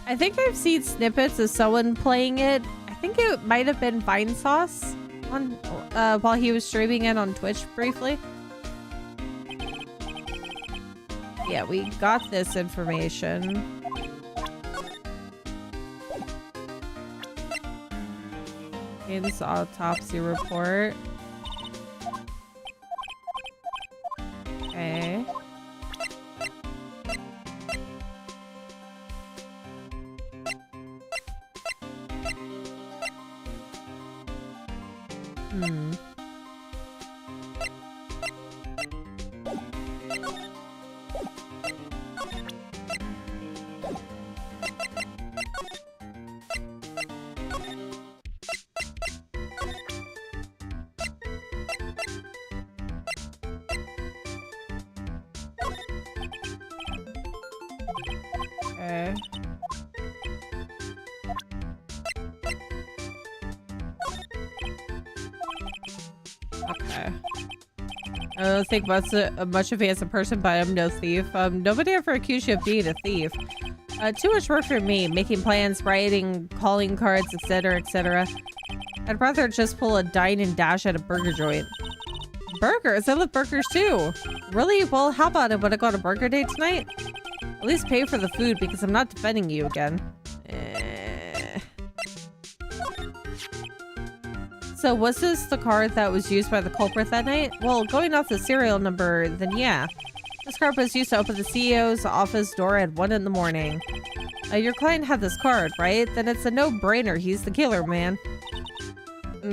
I think I've seen snippets of someone playing it. I think it might have been Vine Sauce on while he was streaming it on Twitch briefly. Yeah, we got this information. Kane's autopsy report. Okay. Okay. Okay. I don't think much of me as a person, but I'm no thief. Nobody ever accused you of being a thief. Too much work for me, making plans, writing, calling cards, etc., etc. I'd rather just pull a dine and dash at a burger joint. Burgers? I love burgers too. Really? Well, how about it? Wanna go on a burger date tonight? At least pay for the food because I'm not defending you again. So was this the card that was used by the culprit that night? Well, going off the serial number, then yeah. This card was used to open the CEO's office door at 1 in the morning. Your client had this card, right? Then it's a no-brainer. He's the killer, man. I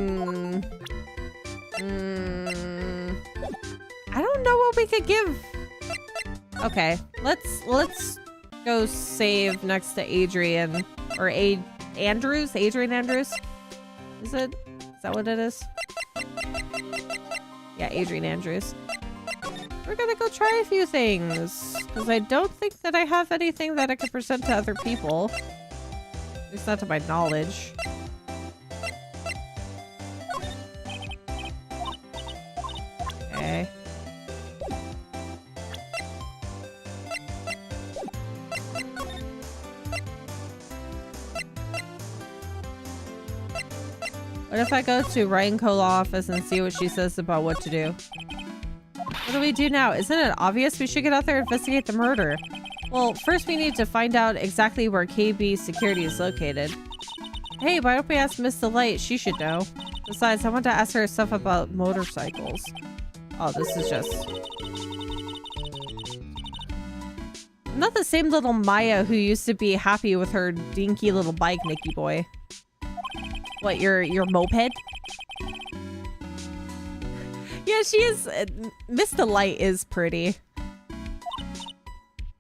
don't know what we could give. Okay, let's go save next to Adrian or Andrews. Adrian Andrews. Is it? Is that what it is? Yeah, Adrian Andrews. We're gonna go try a few things because I don't think that I have anything that I could present to other people. At least not to my knowledge. Okay. What if I go to Wright & Co. law office and see what she says about what to do? What do we do now? Isn't it obvious we should get out there and investigate the murder? Well, first we need to find out exactly where KB Security is located. Hey, why don't we ask Miss Delight? She should know. Besides, I want to ask her stuff about motorcycles. Oh, this is just... Not the same little Maya who used to be happy with her dinky little bike, Nicky boy. What, your moped? Yeah, she is. Miss Delight is pretty.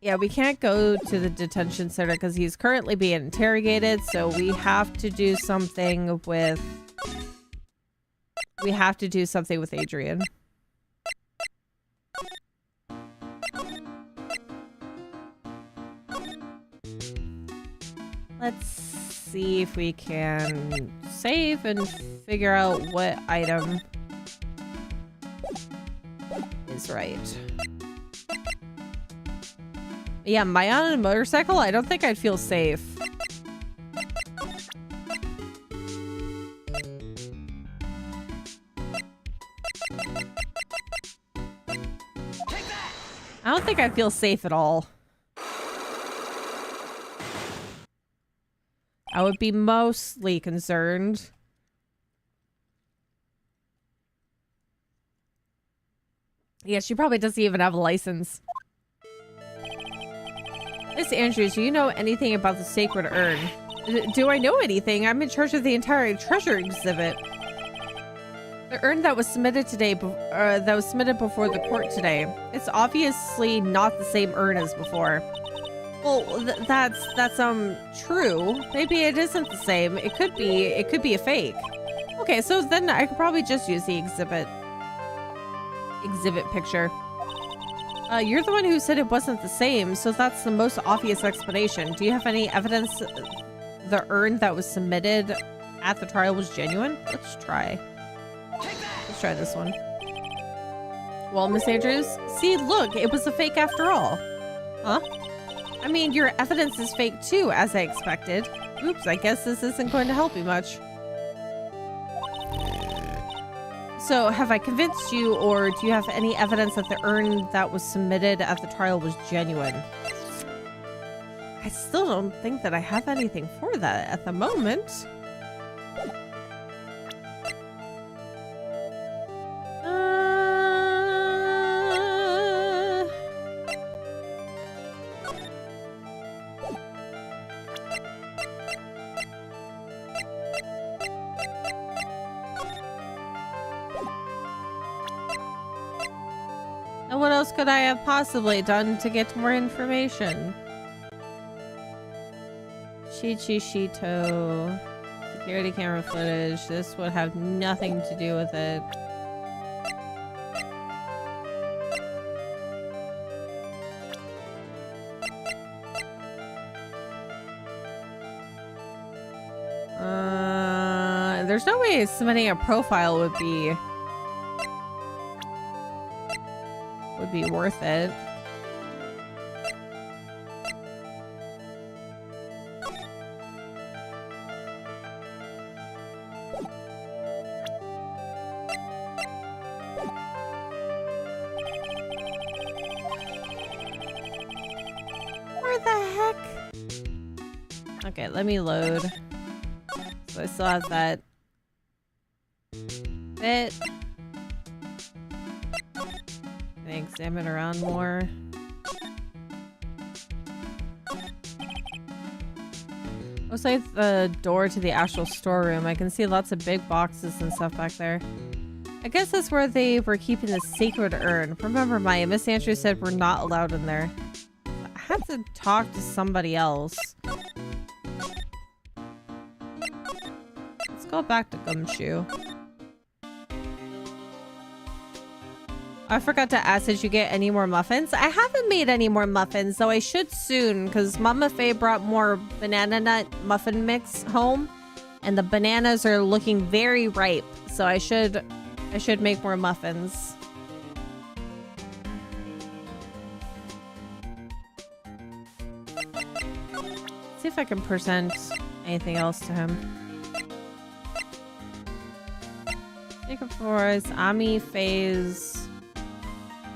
Yeah, we can't go to the detention center because he's currently being interrogated, so we have to do something with... We have to do something with Adrian. Let's see if we can save and figure out what item is right. Yeah, Maya on a motorcycle? I don't think I'd feel safe. I don't think I feel safe at all. I would be mostly concerned. Yeah, she probably doesn't even have a license. Miss Andrews, do you know anything about the sacred urn? Do I know anything? I'm in charge of the entire treasure exhibit. The urn that was submitted today, before the court today. It's obviously not the same urn as before. Well, that's true. Maybe it isn't the same. It could be a fake. Okay, so then I could probably just use the exhibit picture. You're the one who said it wasn't the same, so that's the most obvious explanation. Do you have any evidence the urn that was submitted at the trial was genuine? Let's try. Let's try this one. Well, Miss Andrews, see, look, it was a fake after all. Huh? I mean, your evidence is fake too, as I expected. Oops, I guess this isn't going to help me much. So, have I convinced you, or do you have any evidence that the urn that was submitted at the trial was genuine? I still don't think that I have anything for that at the moment. And what else could I have possibly done to get more information? Shito. Security camera footage. This would have nothing to do with it. There's no way submitting a profile would be worth it. Where the heck? Okay, let me load. So I still have that bit. Examine around more. Looks like the door to the actual storeroom. I can see lots of big boxes and stuff back there. I guess that's where they were keeping the sacred urn. Remember, Maya, Miss Andrews said we're not allowed in there. I had to talk to somebody else. Let's go back to Gumshoe. I forgot to ask, did you get any more muffins? I haven't made any more muffins, though I should soon, because Mama Faye brought more banana nut muffin mix home, and the bananas are looking very ripe, so I should make more muffins. See if I can present anything else to him. Peachyforest, Ami Faye's.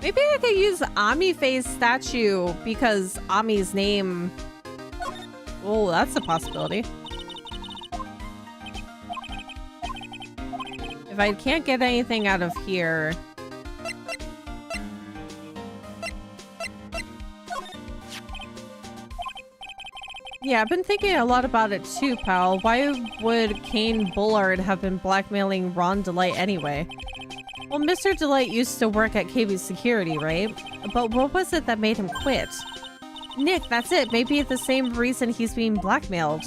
Maybe I could use Ami Faye's statue because Ami's name. Oh, that's a possibility. If I can't get anything out of here. Yeah, I've been thinking a lot about it too, pal. Why would Kane Bullard have been blackmailing Ron Delight anyway? Well, Mr. Delight used to work at KB's security, right? But what was it that made him quit? Nick, that's it. Maybe it's the same reason he's being blackmailed.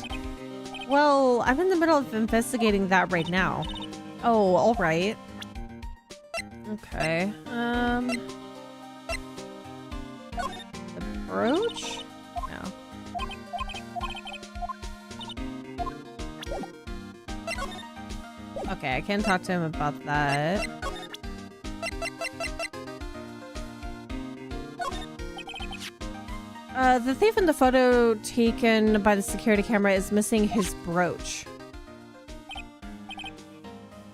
Well, I'm in the middle of investigating that right now. Oh, alright. Okay, the brooch? No. Okay, I can talk to him about that. The thief in the photo taken by the security camera is missing his brooch.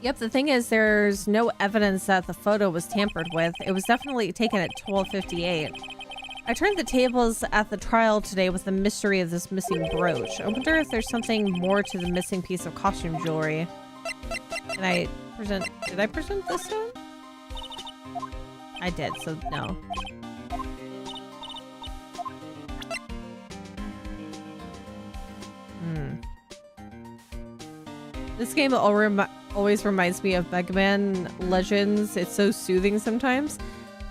Yep, the thing is, there's no evidence that the photo was tampered with. It was definitely taken at 12:58. I turned the tables at the trial today with the mystery of this missing brooch. I wonder if there's something more to the missing piece of costume jewelry. Did I present this to him? I did, so no. This game always reminds me of Mega Man Legends. It's so soothing sometimes.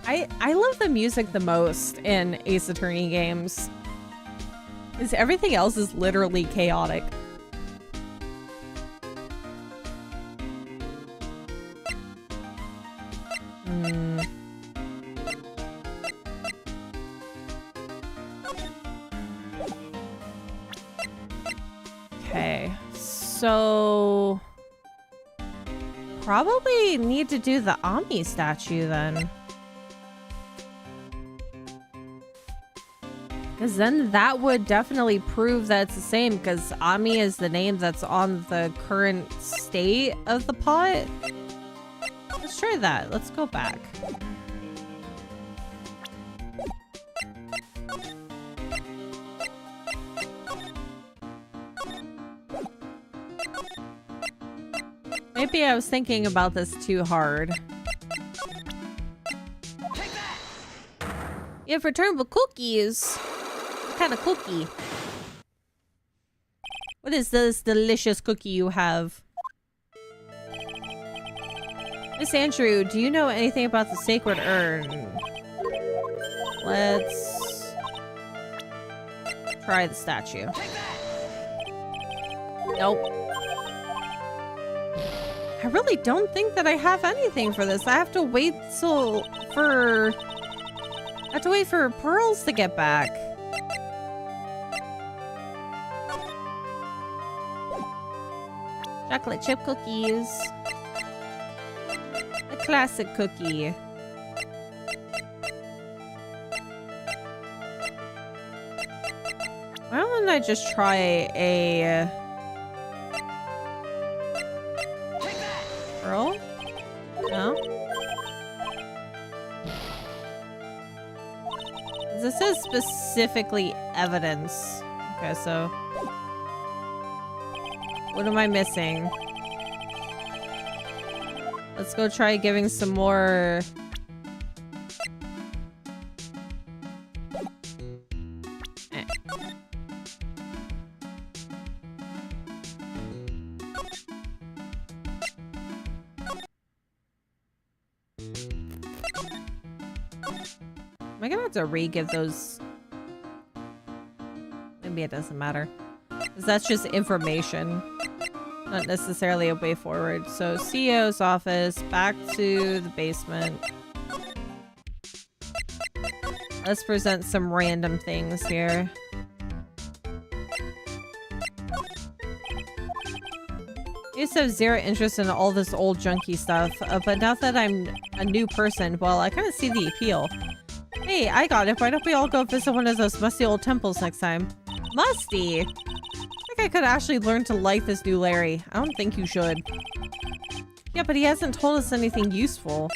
I love the music the most in Ace Attorney games. Because everything else is literally chaotic. Okay, so probably need to do the Ami statue then. Because then that would definitely prove that it's the same, because Ami is the name that's on the current state of the pot. Let's try that. Let's go back. Maybe I was thinking about this too hard. You have returnable cookies. What kind of cookie? What is this delicious cookie you have? Miss Andrew, do you know anything about the sacred urn? Let's try the statue. Nope. I really don't think that I have anything for this. I have to wait for Pearls to get back. Chocolate chip cookies. A classic cookie. Why don't I just try a Pearl? No? This says specifically evidence. Okay, so what am I missing? Let's go try giving some more. Am I gonna have to re-give those? Maybe it doesn't matter. Because that's just information. Not necessarily a way forward. So CEO's office, back to the basement. Let's present some random things here. I used to have zero interest in all this old junky stuff, but now that I'm a new person, well, I kind of see the appeal. Hey, I got it. Why don't we all go visit one of those musty old temples next time? Musty? I think I could actually learn to like this new Larry. I don't think you should. Yeah, but he hasn't told us anything useful.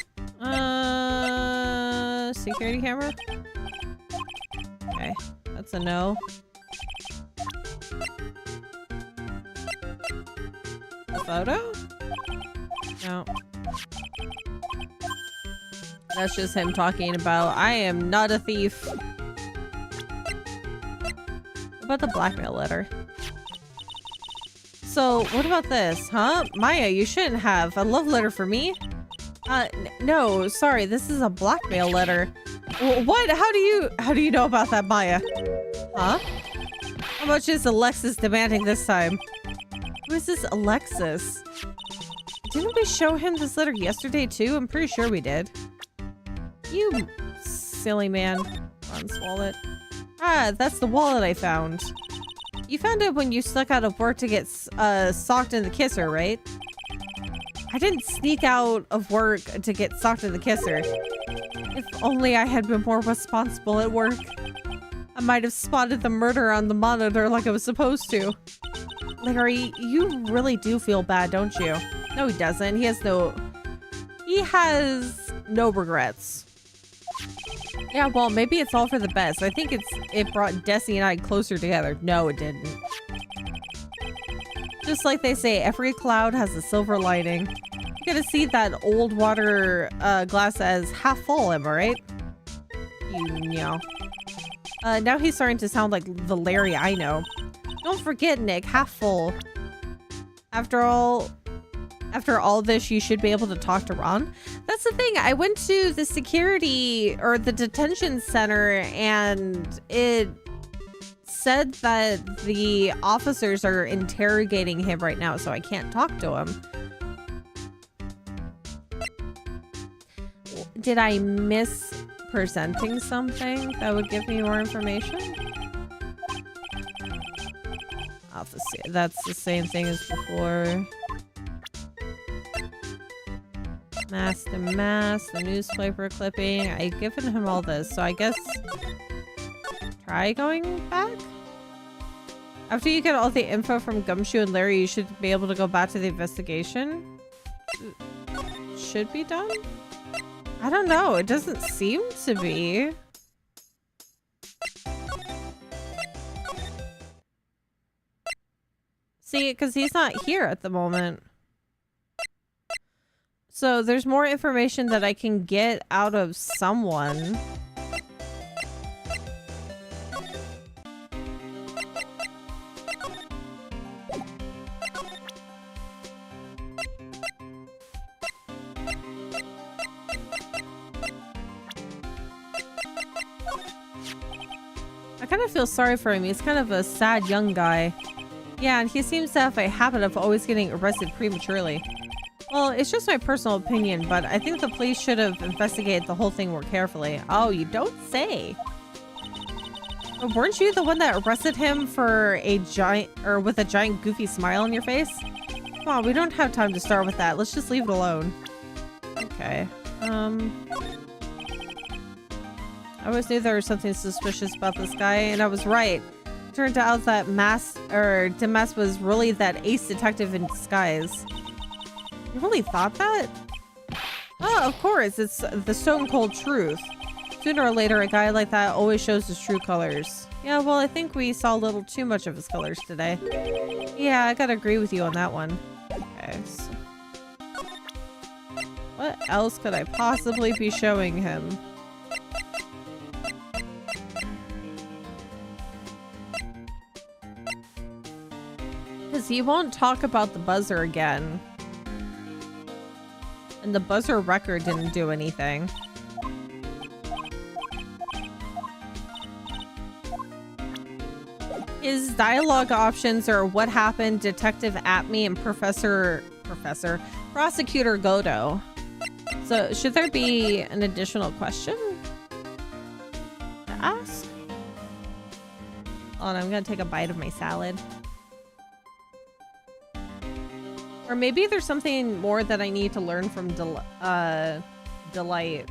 Security camera? Okay, that's a no. A photo? No. That's just him talking about, I am not a thief. about the blackmail letter? So, what about this, huh? Maya, you shouldn't have. A love letter for me? No, sorry, this is a blackmail letter. What? How do you know about that, Maya? Huh? How much is Alexis demanding this time? Who is this Alexis? Didn't we show him this letter yesterday too? I'm pretty sure we did. You silly man. Ron's wallet. Ah, that's the wallet I found. You found it when you snuck out of work to get socked in the kisser, right? I didn't sneak out of work to get socked in the kisser. If only I had been more responsible at work. I might have spotted the murder on the monitor like I was supposed to. Larry, you really do feel bad, don't you? No, he doesn't. He has no regrets. Yeah, well, maybe it's all for the best. I think it brought Desi and I closer together. No, it didn't. Just like they say, every cloud has a silver lining. You gotta see that old water glass as half full, am I right? You know. Now he's starting to sound like the Larry I know. Don't forget, Nick, half full. After all this, you should be able to talk to Ron. That's the thing. I went to the security or the detention center and it said that the officers are interrogating him right now, so I can't talk to him. Did I miss presenting something that would give me more information? That's the same thing as before. Mask to mask, the newspaper clipping. I've given him all this, so I guess try going back? After you get all the info from Gumshoe and Larry, you should be able to go back to the investigation. Should be done? I don't know. It doesn't seem to be. See, because he's not here at the moment. So there's more information that I can get out of someone. I kind of feel sorry for him. He's kind of a sad young guy. Yeah, and he seems to have a habit of always getting arrested prematurely. Well, it's just my personal opinion, but I think the police should have investigated the whole thing more carefully. Oh, you don't say. But weren't you the one that arrested him for a giant, or with a giant goofy smile on your face? Come on, we don't have time to start with that. Let's just leave it alone. Okay. I always knew there was something suspicious about this guy, and I was right. It turned out that Demas was really that ace detective in disguise. You really thought that? Oh, of course. It's the stone cold truth. Sooner or later, a guy like that always shows his true colors. Yeah, well, I think we saw a little too much of his colors today. Yeah, I gotta agree with you on that one. Okay, so what else could I possibly be showing him? Because he won't talk about the buzzer again. And the buzzer record didn't do anything. His dialogue options are what happened, Detective Atme, and Prosecutor Godo. So should there be an additional question to ask? Hold on, I'm gonna take a bite of my salad. Or maybe there's something more that I need to learn from Delight.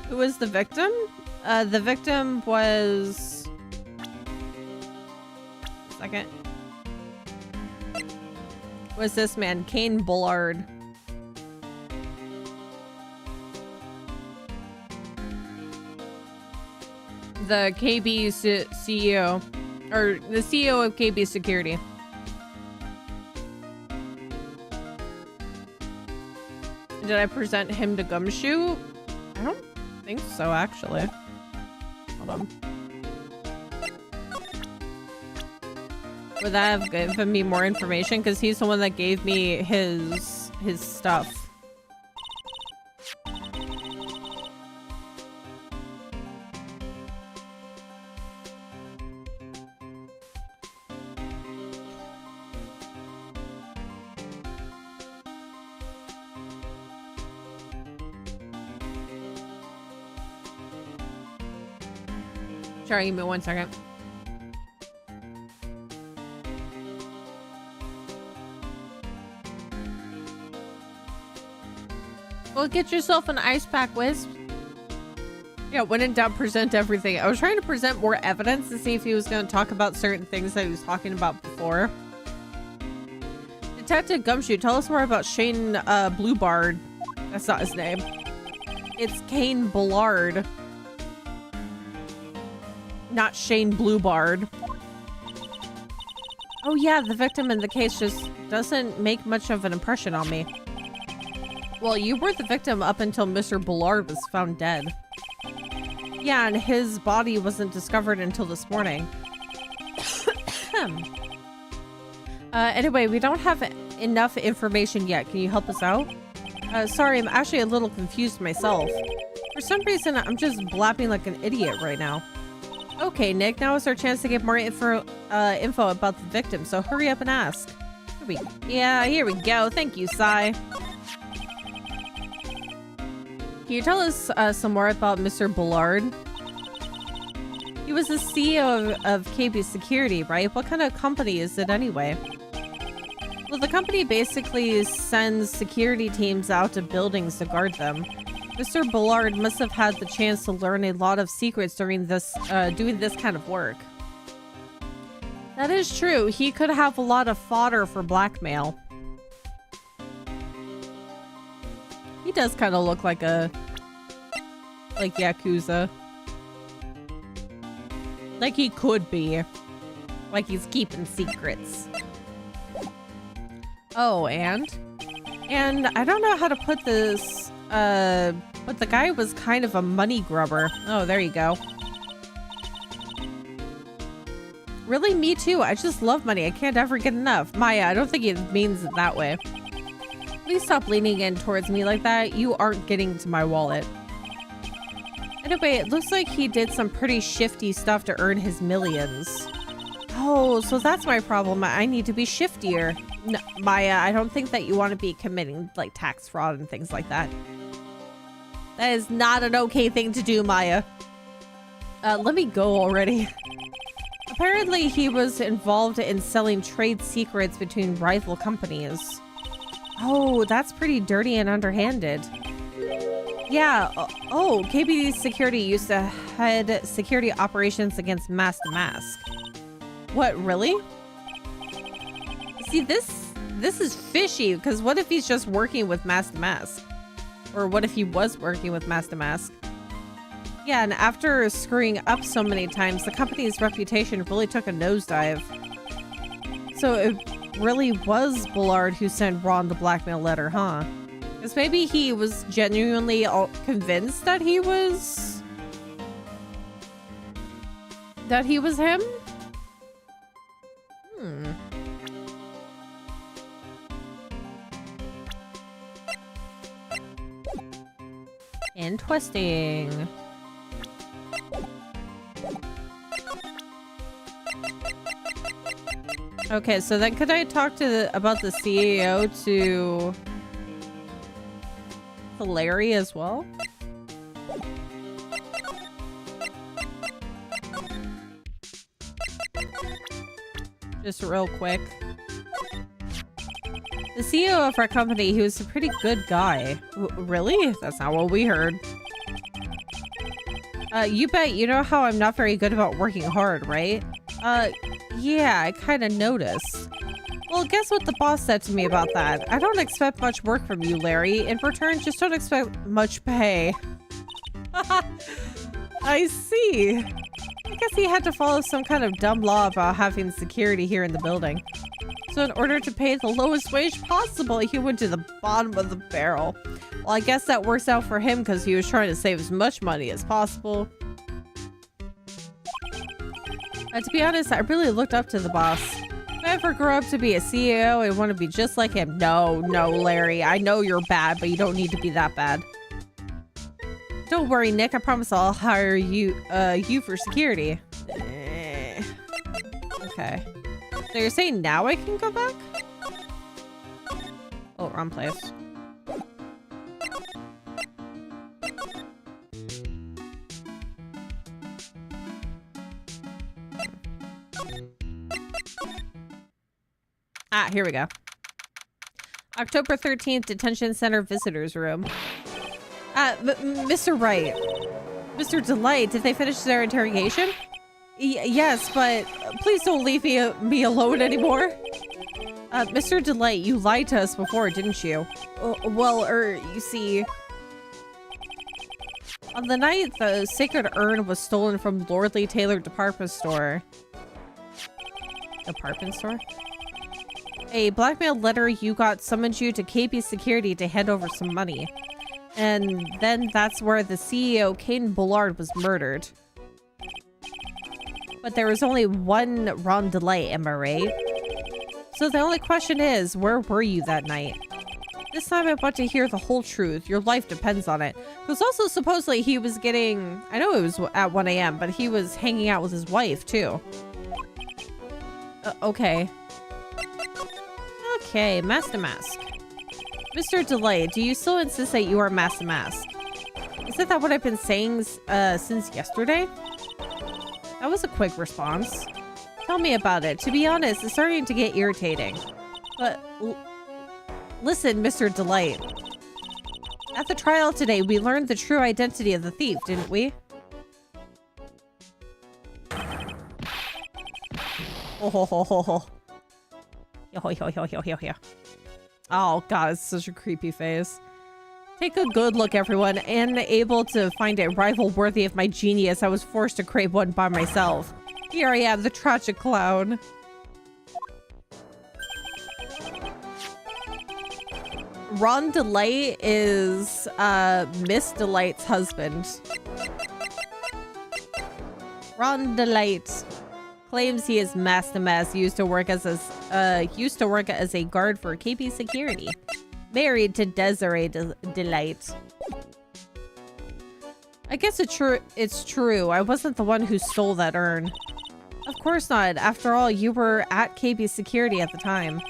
Who was the victim? The victim was... Second. Was this man, Kane Bullard. The KB CEO. Or the CEO of KB Security. Did I present him to Gumshoe? I don't think so, actually. Hold on. Would that have given me more information? Because he's the one that gave me his stuff. Sorry, give me 1 second. Well, get yourself an ice pack, Wisp. Yeah, when in doubt, present everything. I was trying to present more evidence to see if he was going to talk about certain things that he was talking about before. Detective Gumshoe, tell us more about Shane Bluebard. That's not his name. It's Kane Bullard. Not Shane Bluebard. Oh yeah, the victim in the case just doesn't make much of an impression on me. Well, you were the victim up until Mr. Bullard was found dead. Yeah, and his body wasn't discovered until this morning. Anyway, we don't have enough information yet. Can you help us out? Sorry, I'm actually a little confused myself. For some reason, I'm just blabbing like an idiot right now. Okay, Nick, now is our chance to get more info about the victim, so hurry up and ask. Here we go. Thank you, Sai. Can you tell us some more about Mr. Bullard? He was the CEO of KB Security, right? What kind of company is it anyway? Well, the company basically sends security teams out to buildings to guard them. Mr. Bullard must have had the chance to learn a lot of secrets during this, doing this kind of work. That is true. He could have a lot of fodder for blackmail. He does kind of look like a... like Yakuza. Like he could be. Like he's keeping secrets. Oh, and I don't know how to put this, but the guy was kind of a money grubber. Oh, there you go. Really, me too. I just love money. I can't ever get enough. Maya, I don't think it means it that way. Please stop leaning in towards me like that. You aren't getting to my wallet. Anyway, it looks like he did some pretty shifty stuff to earn his millions. Oh, so that's my problem. I need to be shiftier. No, Maya, I don't think that you want to be committing like tax fraud and things like that. That is not an okay thing to do, Maya. Let me go already. Apparently, he was involved in selling trade secrets between rival companies. Oh, that's pretty dirty and underhanded. Yeah, oh, KB Security used to head security operations against Mask to Mask. What, really? See, this is fishy, because what if he's just working with Mask to Mask? Or what if he was working with Mask to Mask? Yeah, and after screwing up so many times, the company's reputation really took a nosedive. So it really was Bullard who sent Ron the blackmail letter, huh? Because maybe he was genuinely convinced that he was him? Interesting. Okay, so then could I talk to about the CEO to Larry as well? Just real quick. The CEO of our company, he was a pretty good guy. Really? That's not what we heard. You bet. You know how I'm not very good about working hard, right? Yeah, I kind of noticed. Well, guess what the boss said to me about that? I don't expect much work from you, Larry. In return, just don't expect much pay. I see. I guess he had to follow some kind of dumb law about having security here in the building. So in order to pay the lowest wage possible, he went to the bottom of the barrel. Well, I guess that works out for him because he was trying to save as much money as possible. To be honest, I really looked up to the boss. If I ever grow up to be a CEO, I want to be just like him. No, Larry. I know you're bad, but you don't need to be that bad. Don't worry, Nick. I promise I'll hire you for security. Okay. So you're saying now I can go back? Oh, wrong place. Ah, here we go. October 13th, Detention Center Visitors Room. Mr. Wright. Mr. Delight, did they finish their interrogation? Yes, but please don't leave me alone anymore. Mr. Delight, you lied to us before, didn't you? Well, you see... On the night the sacred urn was stolen from Lordly Taylor Department Store... Department store? A blackmail letter you got summoned you to KB Security to hand over some money. And then that's where the CEO, Caden Bullard, was murdered. But there was only one Ron Delight, am I right? So the only question is, where were you that night? This time I want to hear the whole truth. Your life depends on it. Because also supposedly he was getting... I know it was at 1 a.m., but he was hanging out with his wife, too. Okay. Okay, Master Mask. Mr. Delight, do you still insist that you are Master Mask? Isn't that what I've been saying since yesterday? That was a quick response. Tell me about it. To be honest, it's starting to get irritating. But listen, Mr. Delight. At the trial today, we learned the true identity of the thief, didn't we? Oh ho ho ho ho. Oh god, it's such a creepy face. Take a good look, everyone. Unable to find a rival worthy of my genius, I was forced to create one by myself. Here I am, the tragic clown. Ron Delight is Miss Delight's husband. Ron Delight claims he is Master Mask, used to work as a guard for KP Security. Married to Desiree Delight. I guess it's true. I wasn't the one who stole that urn. Of course not. After all, you were at KB Security at the time.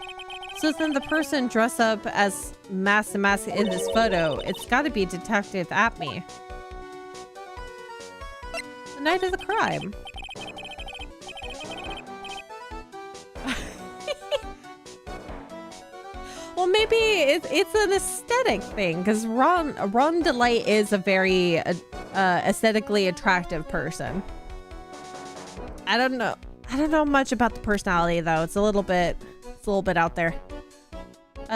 So then the person dressed up as Master Mask in this photo, it's gotta be Detective Apme. The night of the crime. Well, maybe it's an aesthetic thing, because Ron Delight is a very aesthetically attractive person. I don't know much about the personality though. It's a little bit out there.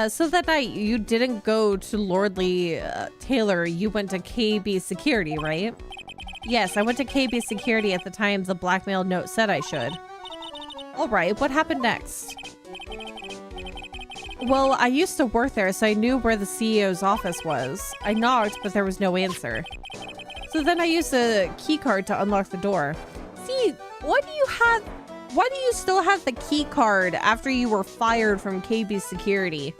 So that night you didn't go to Lordly Taylor. You went to KB Security, right? Yes, I went to KB Security at the time the blackmail note said I should. All right, what happened next? Well, I used to work there, so I knew where the CEO's office was. I knocked, but there was no answer. So then I used a key card to unlock the door. See, why do you still have the key card after you were fired from KB Security?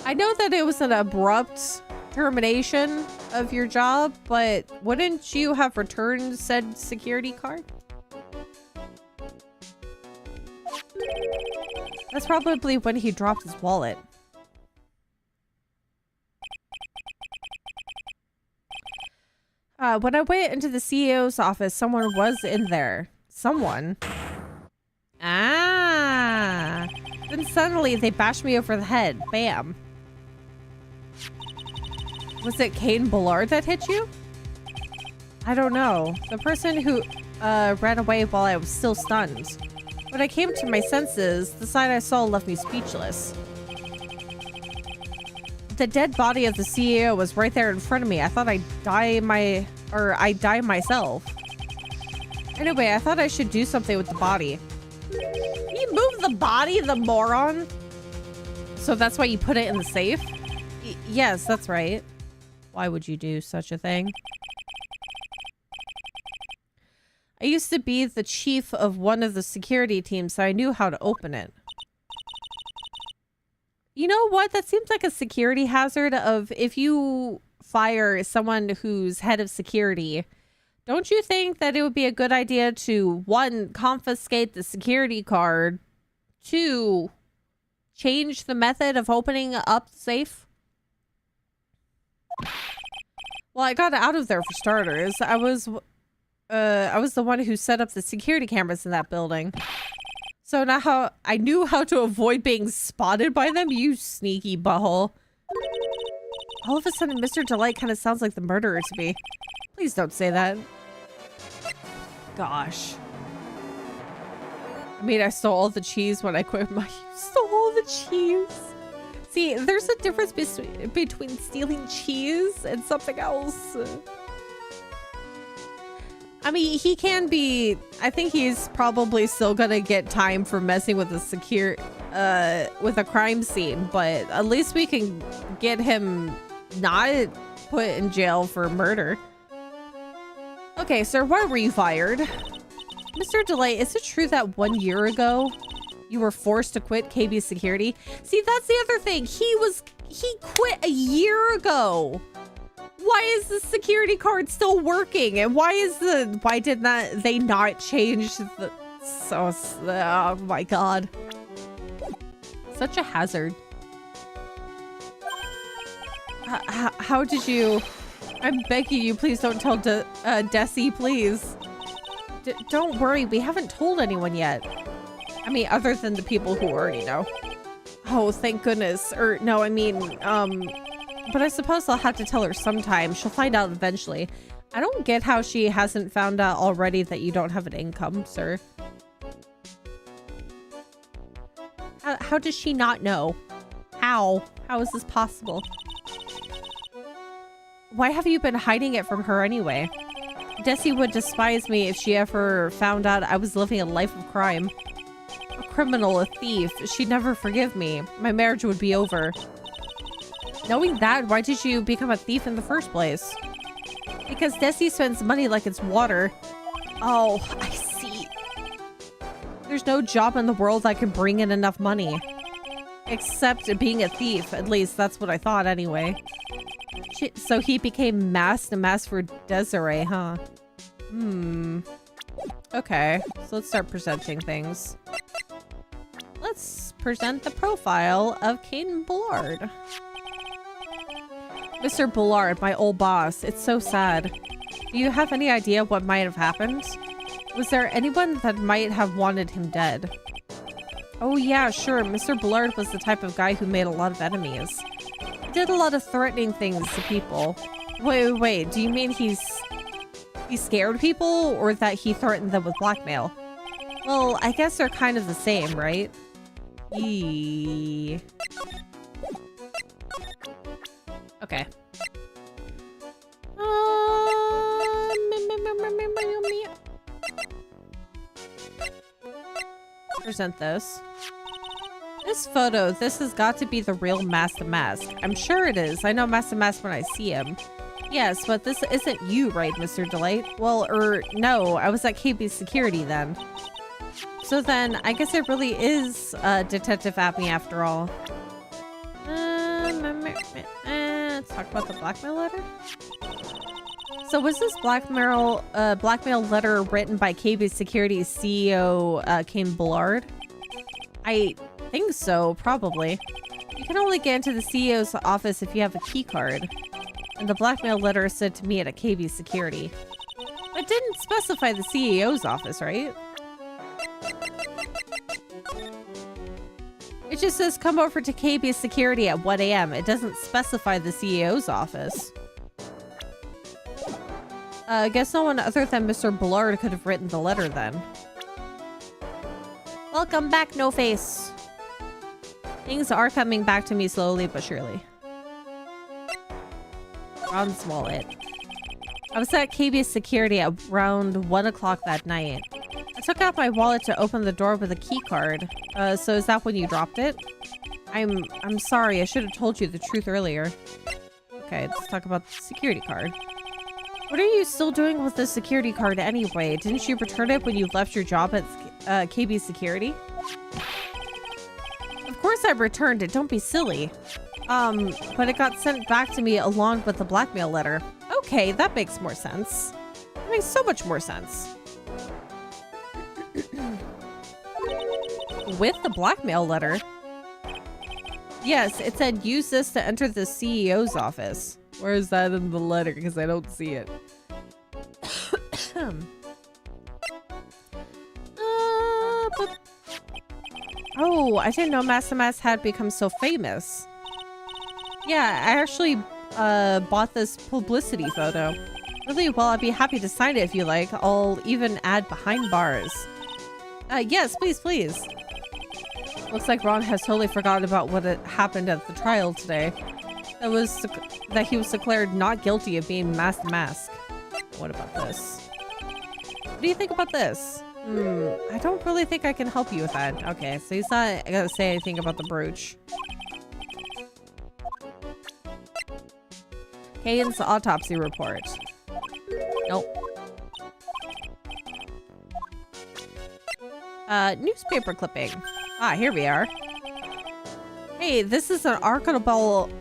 I know that it was an abrupt termination of your job, but wouldn't you have returned said security card? That's probably when he dropped his wallet. When I went into the CEO's office, someone was in there. Someone. Ah. Then suddenly they bashed me over the head. Bam. Was it Caden Bullard that hit you? I don't know. The person who ran away while I was still stunned. When I came to my senses, the sight I saw left me speechless. The dead body of the CEO was right there in front of me. I thought I'd die myself. Anyway, I thought I should do something with the body. You moved the body, the moron? So that's why you put it in the safe? Yes, that's right. Why would you do such a thing? I used to be the chief of one of the security teams, so I knew how to open it. You know what? That seems like a security hazard of if you fire someone who's head of security, don't you think that it would be a good idea to, one, confiscate the security card, two, change the method of opening up the safe? Well, I got out of there for starters. I was the one who set up the security cameras in that building. So now I knew how to avoid being spotted by them, you sneaky butthole. All of a sudden, Mr. Delight kind of sounds like the murderer to me. Please don't say that. Gosh. I mean, I stole all the cheese when I quit my... Stole all the cheese. See, there's a difference between stealing cheese and something else. I mean, he can be... I think he's probably still gonna get time for messing with a with a crime scene, but at least we can get him not put in jail for murder. Okay, sir, why were you fired? Mr. Delay, is it true that 1 year ago you were forced to quit KB Security? See, that's the other thing. He quit a year ago. Why is the security card still working? And why did they not change the... oh my god. Such a hazard. How did you... I'm begging you, please don't tell Desi, please. Don't worry, we haven't told anyone yet. I mean, other than the people who already know. Oh, thank goodness. Or, no, I mean, but I suppose I'll have to tell her sometime. She'll find out eventually. I don't get how she hasn't found out already that you don't have an income, sir. How does she not know? How? How is this possible? Why have you been hiding it from her anyway? Desi would despise me if she ever found out I was living a life of crime. A criminal, a thief. She'd never forgive me. My marriage would be over. Knowing that, why did you become a thief in the first place? Because Desi spends money like it's water. Oh, I see. There's no job in the world that can bring in enough money. Except being a thief. At least that's what I thought anyway. So he became masked for Desiree, huh? Okay, so let's start presenting things. Let's present the profile of Caden Bullard. Mr. Bullard, my old boss. It's so sad. Do you have any idea what might have happened? Was there anyone that might have wanted him dead? Oh yeah, sure. Mr. Bullard was the type of guy who made a lot of enemies. He did a lot of threatening things to people. Wait. Do you mean he scared people or that he threatened them with blackmail? Well, I guess they're kind of the same, right? Eee. Okay. Present this. This photo, this has got to be the real Master Mask. I'm sure it is. I know Master Mask when I see him. Yes, but this isn't you, right, Mr. Delight? Well, no, I was at KB Security then. So then, I guess it really is Detective Abby after all. Let's talk about the blackmail letter. So was this blackmail letter written by KB Security's CEO, Caden Bullard? I think so, probably. You can only get into the CEO's office if you have a key card. And the blackmail letter is sent to me at KB Security. It didn't specify the CEO's office, right? It just says come over to KB Security at 1 AM. It doesn't specify the CEO's office. I guess no one other than Mr. Bullard could have written the letter then. Welcome back, No Face. Things are coming back to me slowly but surely. Ron's wallet. I was at KB Security at around 1 o'clock that night. I took out my wallet to open the door with a key card. So is that when you dropped it? I'm sorry. I should have told you the truth earlier. Okay, let's talk about the security card. What are you still doing with the security card anyway? Didn't you return it when you left your job at KB Security? Of course I returned it. Don't be silly. But it got sent back to me along with the blackmail letter. Okay, that makes more sense. That makes so much more sense. With the blackmail letter? Yes, it said use this to enter the CEO's office. Where is that in the letter? Because I don't see it. Oh, I didn't know Master Mask had become so famous. Yeah, I actually bought this publicity photo. Really? Well, I'd be happy to sign it if you like. I'll even add behind bars. Yes, please, please. Looks like Ron has totally forgotten about what had happened at the trial today. That he was declared not guilty of being Master Mask. What about this? What do you think about this? I don't really think I can help you with that. Okay, so he's not gonna say anything about the brooch. Kane's autopsy report. Nope. Newspaper clipping. Ah, here we are. Hey, this is an archable...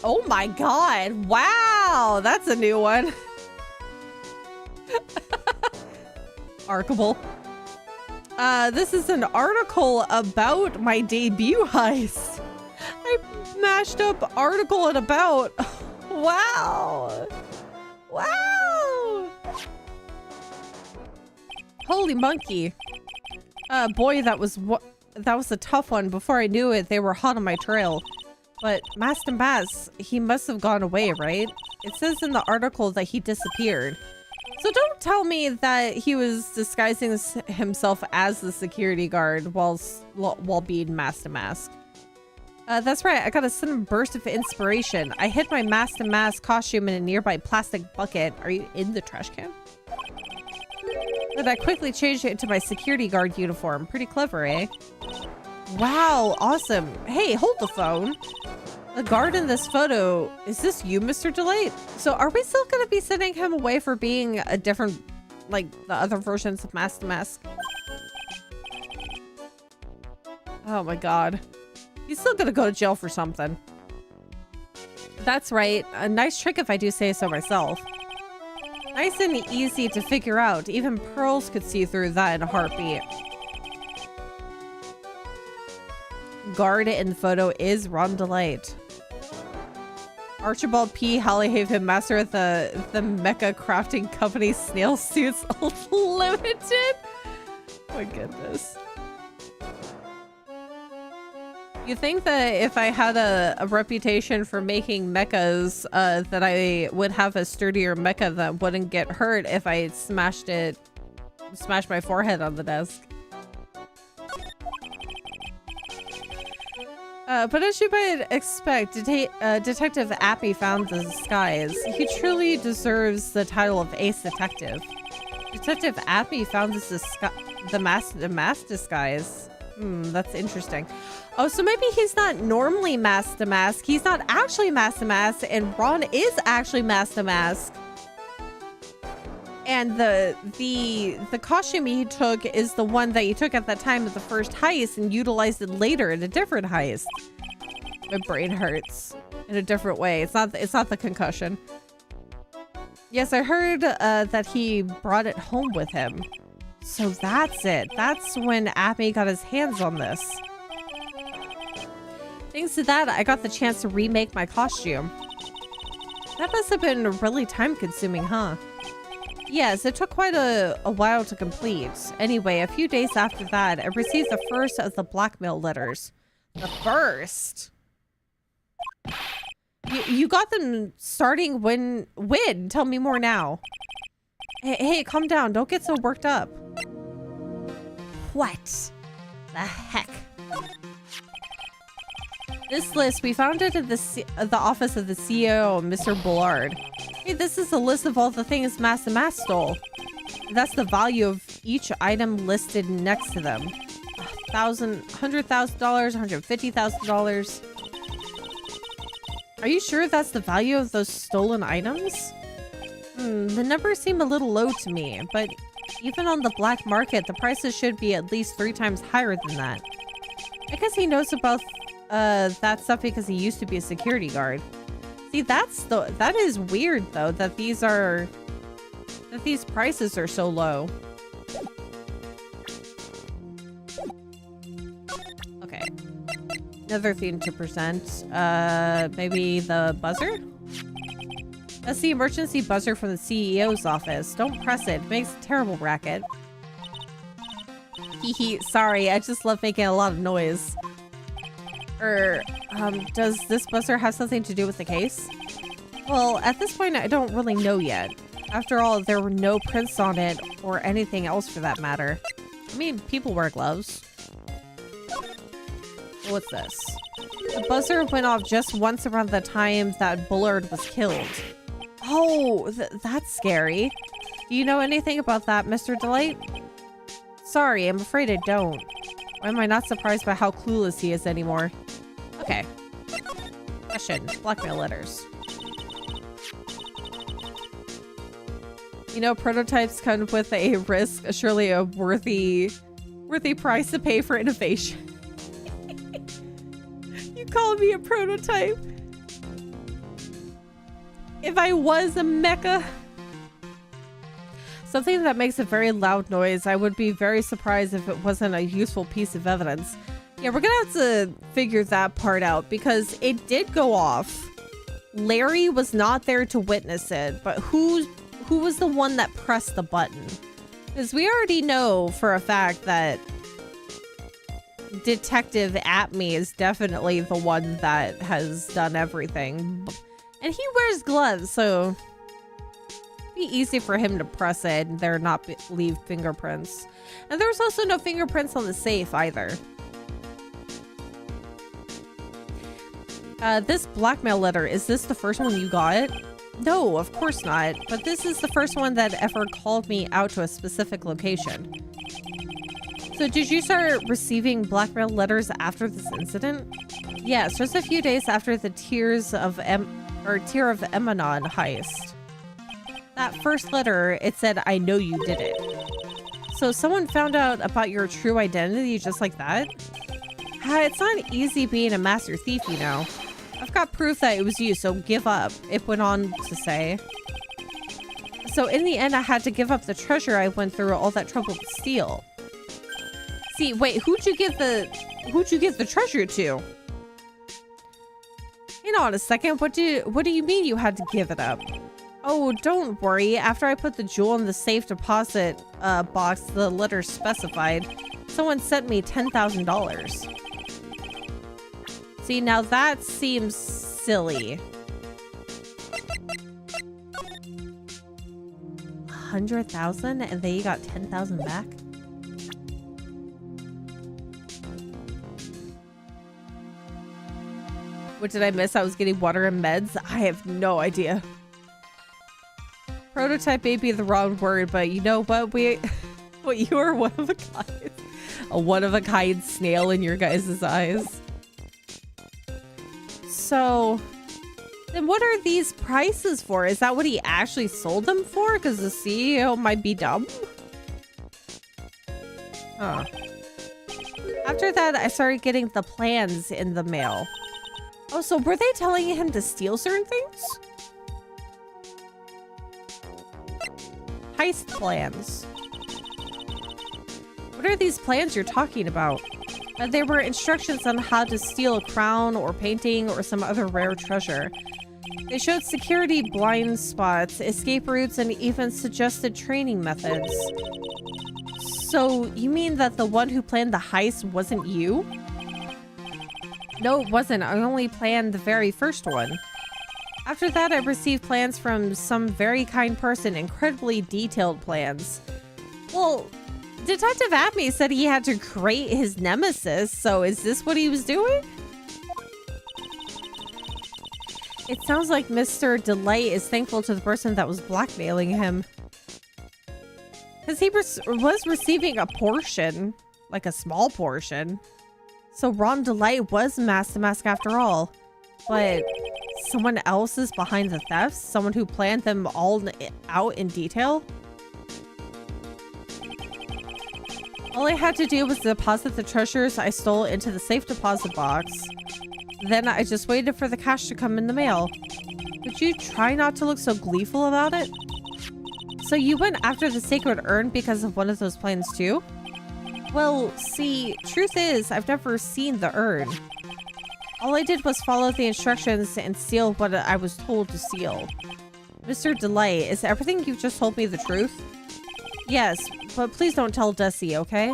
Oh my god! Wow! That's a new one. Archable. This is an article about my debut heist. I mashed up article and about. Wow. Wow. Holy monkey. Boy, that was a tough one. Before I knew it, they were hot on my trail. But Master Mask, he must have gone away, right? It says in the article that he disappeared. So don't tell me that he was disguising himself as the security guard while being Master Mask. That's right, I got a sudden burst of inspiration. I hid my Master Mask costume in a nearby plastic bucket. Are you in the trash can? And I quickly changed it into my security guard uniform. Pretty clever, eh? Wow, awesome. Hey, hold the phone. The guard in this photo, is this you, Mr. Delight? So are we still going to be sending him away for being a different, like the other versions of Master Mask? Oh my god. He's still going to go to jail for something. That's right. A nice trick if I do say so myself. Nice and easy to figure out. Even pearls could see through that in a heartbeat. Guard in the photo is Ron Delight. Archibald P. HalehavenFood, master of the Mecha Crafting Company Snail Suits Limited. Oh my goodness. You think that if I had a reputation for making mechas, that I would have a sturdier mecha that wouldn't get hurt if I smashed my forehead on the desk. But as you might expect, Detective Appy found the disguise. He truly deserves the title of Ace Detective. Detective Appy found the mask disguise. That's interesting. Oh, so maybe he's not normally Master Mask. He's not actually Master Mask, and Ron is actually Master Mask. And the costume he took is the one that he took at the time of the first heist and utilized it later in a different heist. My brain hurts in a different way. It's not the concussion. Yes, I heard that he brought it home with him. So that's it. That's when Appy got his hands on this. Thanks to that, I got the chance to remake my costume. That must have been really time-consuming, huh? Yes, it took quite a while to complete. Anyway, a few days after that, I received the first of the blackmail letters. The first? You got them starting when? Tell me more now. Hey, calm down. Don't get so worked up. What the heck? This list, we found it at the office of the CEO, Mr. Bullard. Hey, this is a list of all the things Master Mask stole. That's the value of each item listed next to them. $100,000, $150,000. Are you sure that's the value of those stolen items? The numbers seem a little low to me, but even on the black market, the prices should be at least 3 times higher than that. I guess he knows about that stuff because he used to be a security guard. See, that is weird though, that these prices are so low. Okay. Another thing to present. Maybe the buzzer? That's the emergency buzzer from the CEO's office. Don't press it. It makes a terrible racket. Hehe, sorry, I just love making a lot of noise. Does this buzzer have something to do with the case? Well, at this point, I don't really know yet. After all, there were no prints on it, or anything else for that matter. I mean, people wear gloves. What's this? The buzzer went off just once around the time that Bullard was killed. Oh, that's scary. Do you know anything about that, Mr. Delight? Sorry, I'm afraid I don't. Why am I not surprised by how clueless he is anymore? Okay. Question. Blackmail letters. You know, prototypes come with a risk, surely a worthy price to pay for innovation. You call me a prototype? If I was a mecha. Something that makes a very loud noise, I would be very surprised if it wasn't a useful piece of evidence. Yeah, we're gonna have to figure that part out because it did go off. Larry was not there to witness it, but who was the one that pressed the button? Because we already know for a fact that Detective Atme is definitely the one that has done everything. And he wears gloves, so it'd be easy for him to press it and there not leave fingerprints. And there's also no fingerprints on the safe either. This blackmail letter, is this the first one you got? No, of course not. But this is the first one that ever called me out to a specific location. So did you start receiving blackmail letters after this incident? Yes, just a few days after the Tear of Emanon heist. That first letter, it said, I know you did it. So someone found out about your true identity just like that? It's not easy being a master thief, you know. I've got proof that it was you, so give up, it went on to say. So in the end, I had to give up the treasure I went through all that trouble to steal. See, wait, who'd you give the treasure to? Hang on a second, what do you mean you had to give it up? Oh, don't worry. After I put the jewel in the safe deposit box the letter specified, someone sent me $10,000. See, now that seems silly. 100,000 and then you got 10,000 back? What did I miss? I was getting water and meds? I have no idea. Prototype may be the wrong word, but you know what? You are one of a kind. A one-of-a-kind snail in your guys' eyes. So, then what are these prices for? Is that what he actually sold them for? Because the CEO might be dumb? Huh. After that, I started getting the plans in the mail. Oh, so were they telling him to steal certain things? Heist plans. What are these plans you're talking about? They were instructions on how to steal a crown or painting or some other rare treasure. They showed security blind spots, escape routes, and even suggested training methods. So, you mean that the one who planned the heist wasn't you? No, it wasn't. I only planned the very first one. After that, I received plans from some very kind person, incredibly detailed plans. Well, Detective Atme said he had to create his nemesis, so is this what he was doing? It sounds like Mr. Delight is thankful to the person that was blackmailing him. Because he was receiving a portion. like a small portion. So Ron Delight was mask to mask after all. But someone else is behind the thefts? Someone who planned them all out in detail? All I had to do was deposit the treasures I stole into the safe deposit box. Then I just waited for the cash to come in the mail. Could you try not to look so gleeful about it? So you went after the sacred urn because of one of those plans too? Well, see, truth is, I've never seen the urn. All I did was follow the instructions and seal what I was told to seal. Mr. Delight, is everything you've just told me the truth? Yes, but please don't tell Desi, okay?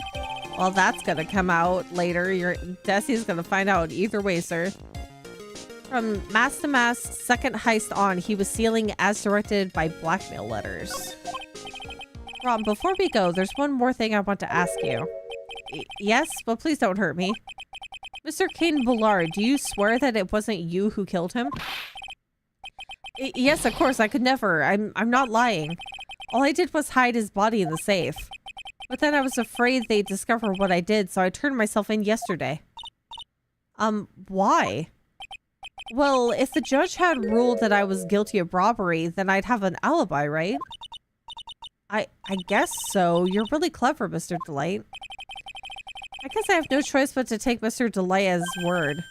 Well, that's gonna come out later. Desi's gonna find out either way, sir. From mask to mask, second heist on, he was sealing as directed by blackmail letters. Ron, before we go, there's one more thing I want to ask you. Yes, but please don't hurt me. Mr. Cain Bullard, do you swear that it wasn't you who killed him? Yes, of course, I could never. I'm not lying. All I did was hide his body in the safe. But then I was afraid they'd discover what I did, so I turned myself in yesterday. Why? Well, if the judge had ruled that I was guilty of robbery, then I'd have an alibi, right? I guess so. You're really clever, Mr. Delight. I guess I have no choice but to take Mr. Delight as his word.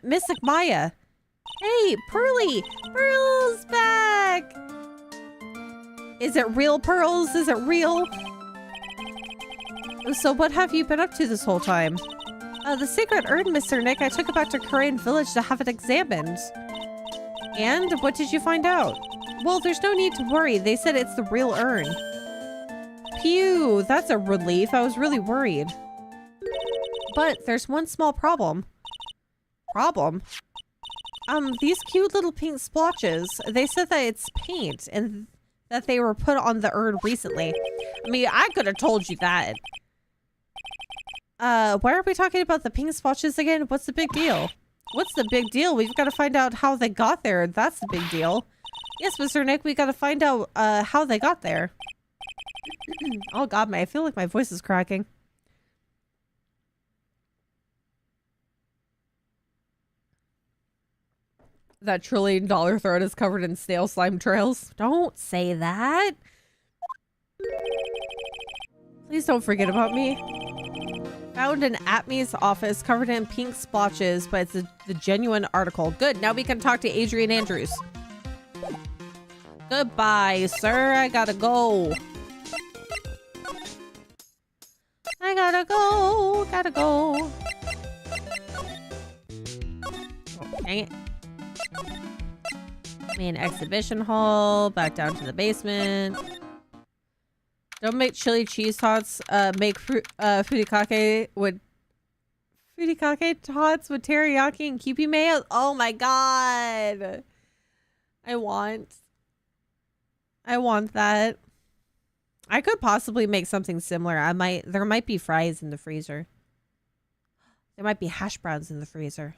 Mystic Maya! Hey, Pearly! Pearl's back! Is it real, Pearls? Is it real? So what have you been up to this whole time? The sacred urn, Mr. Nick. I took it back to Korean Village to have it examined. And what did you find out? Well, there's no need to worry. They said it's the real urn. Phew, that's a relief. I was really worried. But there's one small problem. Problem? These cute little pink splotches. They said that it's paint and that they were put on the urn recently. I mean, I could have told you that. Why are we talking about the pink splotches again? What's the big deal? What's the big deal? We've got to find out how they got there. That's the big deal. Yes, Mr. Nick, we got to find out, how they got there. Oh god, I feel like my voice is cracking. That $1 trillion throat is covered in snail slime trails. Don't say that. Please don't forget about me. Found in Atme's office covered in pink splotches, but it's the genuine article. Good, now we can talk to Adrian Andrews. Goodbye, sir. I gotta go. I gotta go. Gotta go. Oh, dang it. Main exhibition hall. Back down to the basement. Don't make chili cheese tots. Make furikake with tots with teriyaki and Kewpie mayo. Oh my god! I want that. I could possibly make something similar. There might be fries in the freezer. There might be hash browns in the freezer.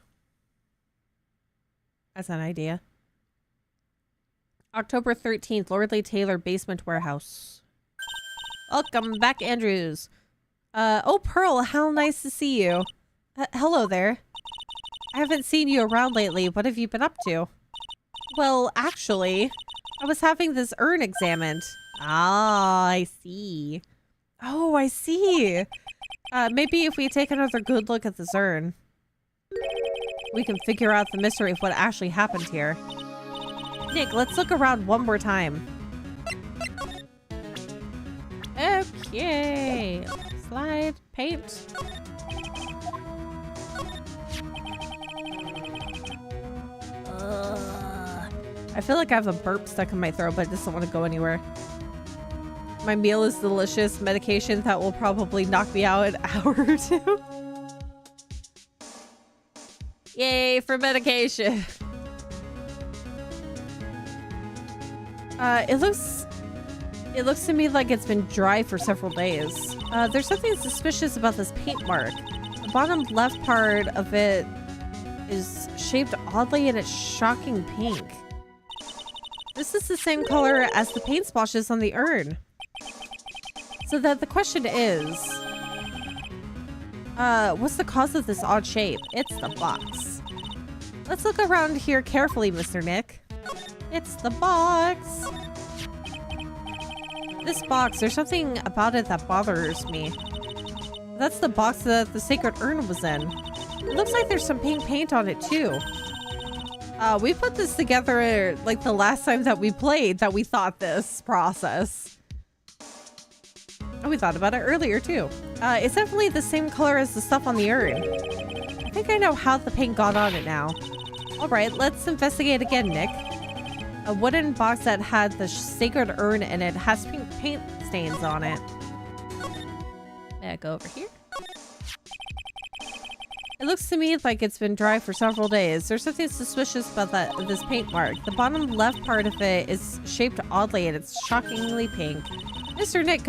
That's an idea. October 13th, Lordly Taylor Basement Warehouse. Welcome back, Andrews. Oh, Pearl, how nice to see you. Hello there. I haven't seen you around lately. What have you been up to? Well, actually, I was having this urn examined. Ah, I see. Oh, I see. Maybe if we take another good look at this urn, we can figure out the mystery of what actually happened here. Nick, let's look around one more time. Okay. Slide, paint. I feel like I have a burp stuck in my throat, but it doesn't want to go anywhere. My meal is delicious. Medication that will probably knock me out an hour or two. Yay for medication. It looks to me like it's been dry for several days. There's something suspicious about this paint mark. The bottom left part of it is shaped oddly and it's shocking pink. This is the same color as the paint splotches on the urn. So that the question is, What's the cause of this odd shape? It's the box. Let's look around here carefully, Mr. Nick. It's the box. This box, there's something about it that bothers me. That's the box that the sacred urn was in. It looks like there's some pink paint on it too. We put this together like the last time that we played that we thought this process. And we thought about it earlier too. It's definitely the same color as the stuff on the urn. I think I know how the paint got on it now. Alright, let's investigate again, Nick. A wooden box that had the sacred urn in it has pink paint stains on it. Go over here. It looks to me like it's been dry for several days. There's something suspicious about this paint mark. The bottom left part of it is shaped oddly and it's shockingly pink. Mr. Nick,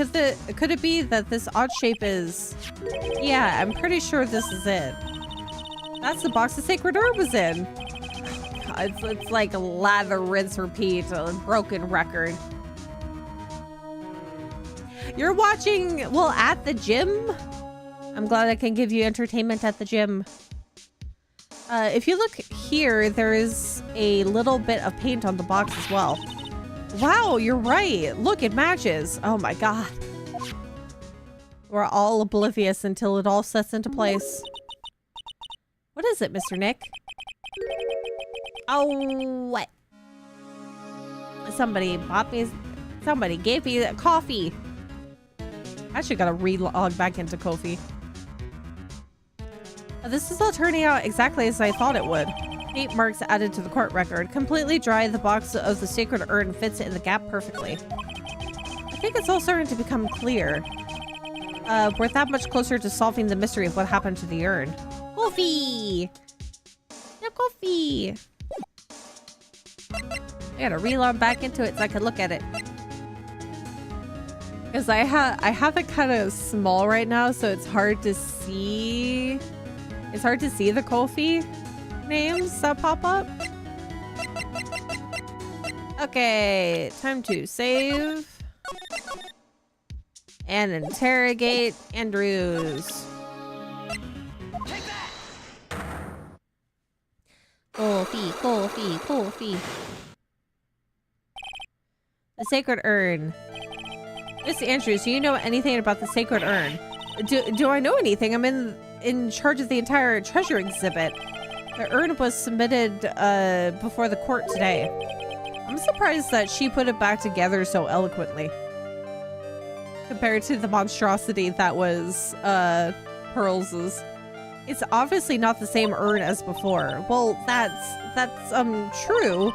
could it be that this odd shape is... Yeah, I'm pretty sure this is it. That's the box the sacred urn was in. It's like a lather, rinse, repeat, a broken record. You're watching, well, at the gym? I'm glad I can give you entertainment at the gym. If you look here, there is a little bit of paint on the box as well. Wow, you're right. Look, it matches. Oh my god. We're all oblivious until it all sets into place. What is it, Mr. Nick? Oh, what? Somebody gave me a coffee. I actually gotta re-log back into Kofi. This is all turning out exactly as I thought it would. Paint marks added to the court record. Completely dry, the box of the sacred urn fits in the gap perfectly. I think it's all starting to become clear. We're that much closer to solving the mystery of what happened to the urn. Kofi! No coffee! I gotta re-log back into it so I can look at it. Because I have it kind of small right now, so it's hard to see. It's hard to see the Kofi names that pop up. Okay, time to save. And interrogate Andrews. Take that! Kofi, Kofi, Kofi. The sacred urn. Miss Andrews, do you know anything about the sacred urn? Do I know anything? I'm in charge of the entire treasure exhibit. The urn was submitted before the court today. I'm surprised that she put it back together so eloquently. Compared to the monstrosity that was Pearls's. It's obviously not the same urn as before. Well, that's true.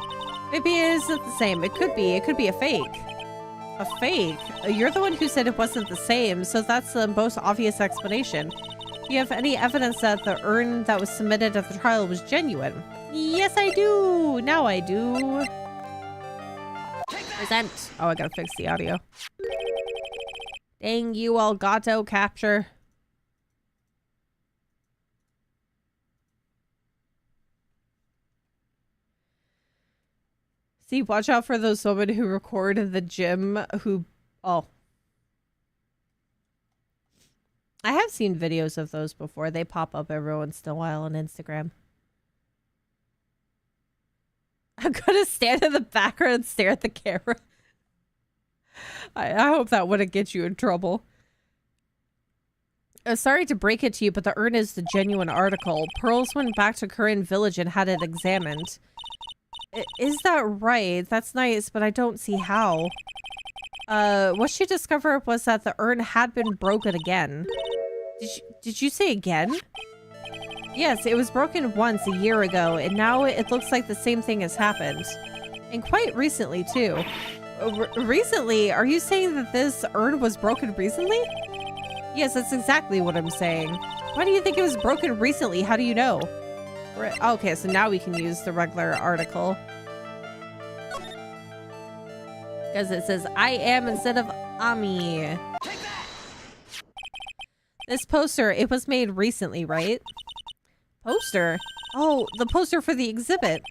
Maybe it isn't the same. It could be a fake. A fake? You're the one who said it wasn't the same, so that's the most obvious explanation. Do you have any evidence that the urn that was submitted at the trial was genuine? Yes, I do! Now I do. Present. Oh, I gotta fix the audio. Dang you, Elgato capture. See, watch out for those women who record in the gym who... Oh. I have seen videos of those before. They pop up every once in a while on Instagram. I'm gonna stand in the background and stare at the camera. I hope that wouldn't get you in trouble. Sorry to break it to you, but the urn is the genuine article. Pearls went back to Corinne Village and had it examined. Is that right? That's nice, but I don't see how. What she discovered was that the urn had been broken again. Did you say again? Yes, it was broken once a year ago, and now it looks like the same thing has happened. And quite recently, too. Recently? Are you saying that this urn was broken recently? Yes, that's exactly what I'm saying. Why do you think it was broken recently? How do you know? Okay, so now we can use the regular article. Because it says, I am instead of Ami. This poster, it was made recently, right? Poster? Oh, the poster for the exhibit.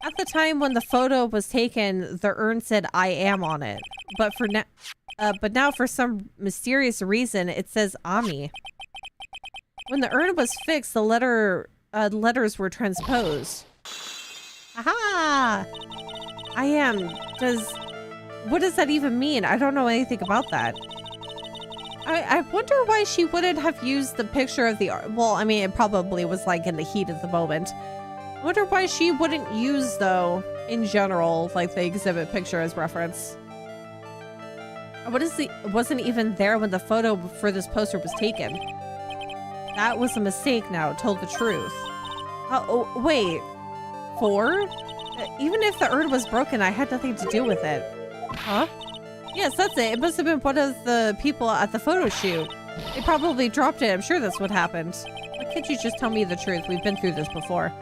At the time when the photo was taken, the urn said I am on it. But now for some mysterious reason, it says Ami. When the urn was fixed, the letters were transposed. Aha! I am. What does that even mean? I don't know anything about that. I wonder why she wouldn't have used the picture of the art. Well, I mean, it probably was like in the heat of the moment. I wonder why she wouldn't use, though, in general, like the exhibit picture as reference. Wasn't even there when the photo for this poster was taken. That was a mistake now, told the truth. Oh, wait. 4? Even if the urn was broken, I had nothing to do with it. Huh? Yes, that's it. It must have been one of the people at the photo shoot. They probably dropped it. I'm sure that's what happened. Why can't you just tell me the truth? We've been through this before.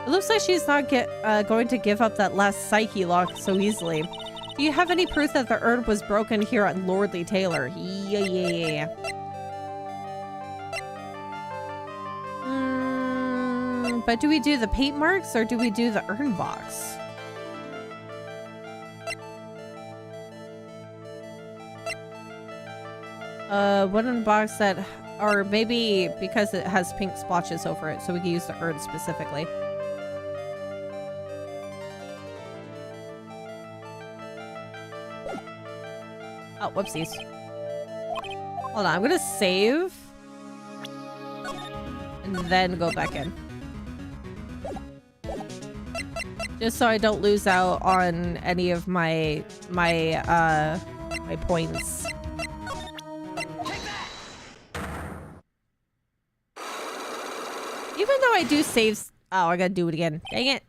It looks like she's not going to give up that last psyche lock so easily. Do you have any proof that the urn was broken here at Lordly Taylor? Yeah. But do we do the paint marks or do we do the urn box? Wooden box that, or maybe because it has pink splotches over it, so we can use the urn specifically. Oh, whoopsies. Hold on, I'm gonna save. And then go back in. Just so I don't lose out on any of my points. Even though I do save... Oh, I gotta do it again. Dang it.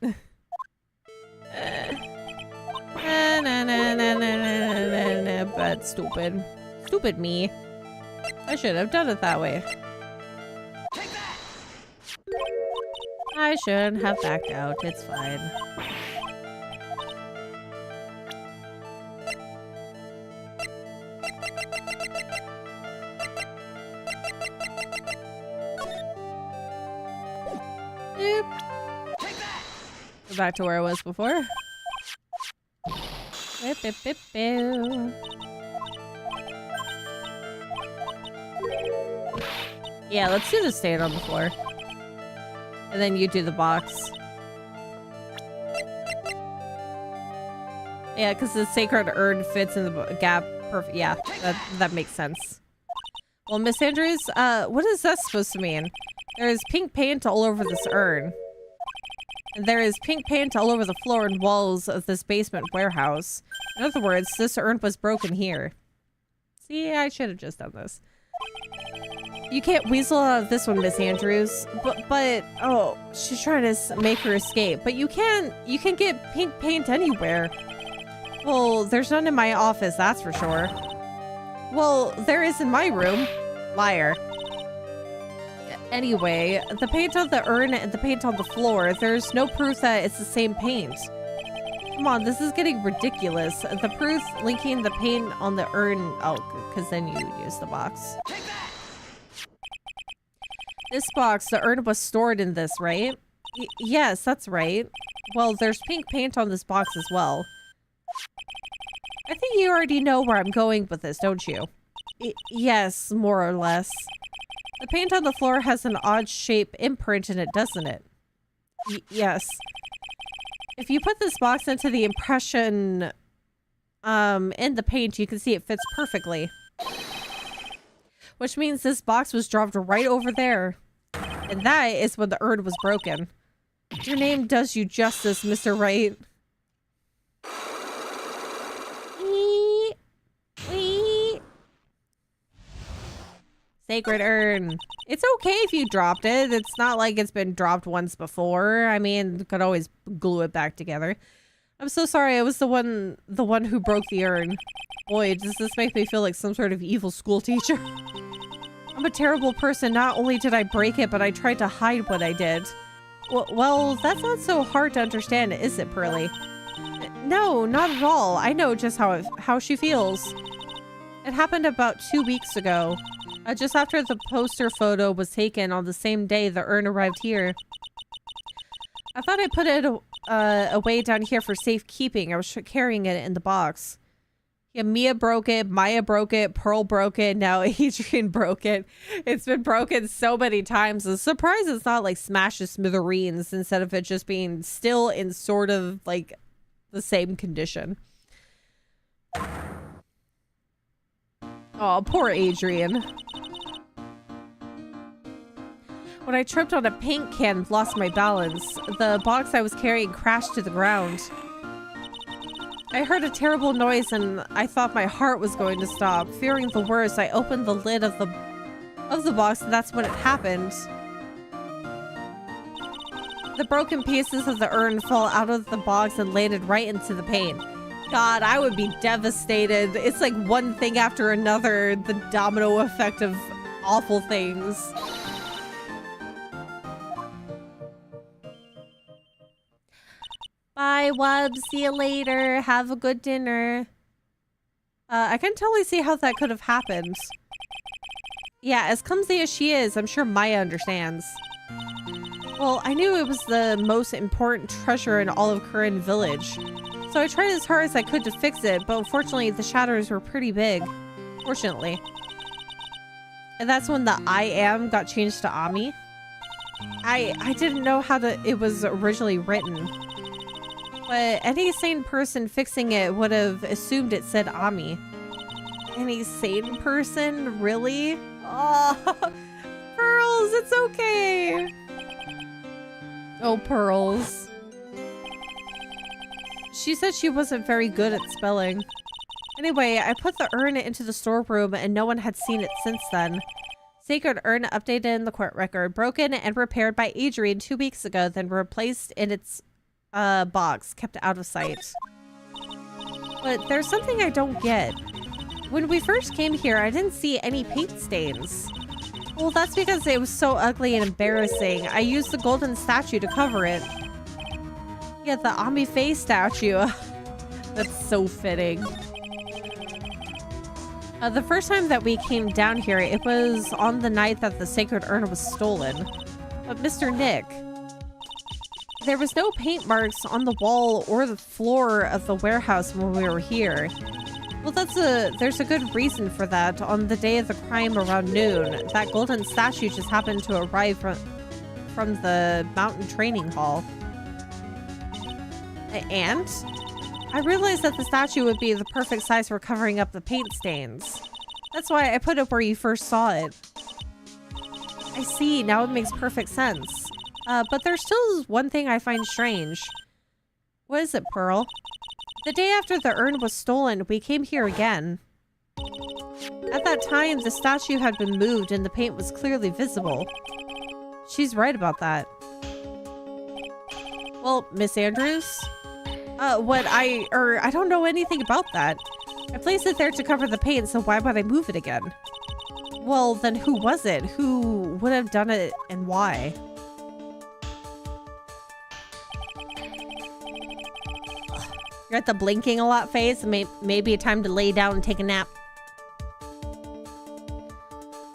But stupid. Stupid me. I should have done it that way. I shouldn't have backed out. It's fine. Boop. Go back to where I was before. Boop, boop, boop, boop. Yeah, let's do the stand on the floor. And then you do the box. Yeah, because the sacred urn fits in the gap. Perfect. Yeah, that makes sense. Well, Miss Andrews, what is that supposed to mean? There is pink paint all over this urn. And there is pink paint all over the floor and walls of this basement warehouse. In other words, this urn was broken here. See, I should have just done this. You can't weasel out of this one, Miss Andrews. But oh, she's trying to make her escape. But you can get pink paint anywhere. Well, there's none in my office, that's for sure. Well, there is in my room. Liar. Anyway, the paint on the urn and the paint on the floor, there's no proof that it's the same paint. Come on, this is getting ridiculous. The proof linking the paint on the urn... Oh, because then you use the box. This box, the urn was stored in this, right? Yes, that's right. Well, there's pink paint on this box as well. I think you already know where I'm going with this, don't you? Yes, more or less. The paint on the floor has an odd shape imprint in it, doesn't it? Yes. If you put this box into the impression in the paint, you can see it fits perfectly. Which means this box was dropped right over there. And that is when the urn was broken. Your name does you justice, Mr. Wright. Sacred urn. It's okay if you dropped it. It's not like it's been dropped once before. I mean, you could always glue it back together. I'm so sorry. I was the one who broke the urn. Boy, does this make me feel like some sort of evil school teacher. I'm a terrible person. Not only did I break it, but I tried to hide what I did. Well, that's not so hard to understand, is it, Pearly? No, not at all. I know just how she feels. It happened about 2 weeks ago. Just after the poster photo was taken on the same day the urn arrived here. I thought I put it away down here for safekeeping. I was carrying it in the box. Yeah, Mia broke it, Maya broke it, Pearl broke it, now Adrian broke it. It's been broken so many times. I'm surprised it's not like smashed to smithereens instead of it just being still in sort of like the same condition. Oh, poor Adrian. When I tripped on a paint can and lost my balance, the box I was carrying crashed to the ground. I heard a terrible noise and I thought my heart was going to stop. Fearing the worst, I opened the lid of the box and that's when it happened. The broken pieces of the urn fell out of the box and landed right into the paint. God, I would be devastated. It's like one thing after another, the domino effect of awful things. Bye, Wub. See you later. Have a good dinner. I can totally see how that could have happened. Yeah, as clumsy as she is, I'm sure Maya understands. Well, I knew it was the most important treasure in all of Corinne Village. So I tried as hard as I could to fix it, but unfortunately the shatters were pretty big. Fortunately. And that's when the I am got changed to Ami. I didn't know how it was originally written. But any sane person fixing it would have assumed it said Ami. Any sane person? Really? Oh, Pearls, it's okay. Oh, Pearls. She said she wasn't very good at spelling. Anyway, I put the urn into the storeroom and no one had seen it since then. Sacred urn updated in the court record. Broken and repaired by Adrian 2 weeks ago, then replaced in its box, kept out of sight. But there's something I don't get. When we first came here, I didn't see any paint stains. Well, that's because it was so ugly and embarrassing. I used the golden statue to cover it. Yeah, the Ami Faye statue. That's so fitting. The first time that we came down here, it was on the night that the sacred urn was stolen. But Mr. Nick, there was no paint marks on the wall or the floor of the warehouse when we were here. Well, there's a good reason for that. On the day of the crime around noon, that golden statue just happened to arrive from the mountain training hall. And I realized that the statue would be the perfect size for covering up the paint stains. That's why I put it where you first saw it. I see, now it makes perfect sense. But there's still one thing I find strange. What is it, Pearl? The day after the urn was stolen, we came here again. At that time, the statue had been moved and the paint was clearly visible. She's right about that. Well, Miss Andrews? I don't know anything about that. I placed it there to cover the paint, so why would I move it again? Well, then who was it? Who would have done it and why? You're at the blinking a lot phase. Maybe time to lay down and take a nap.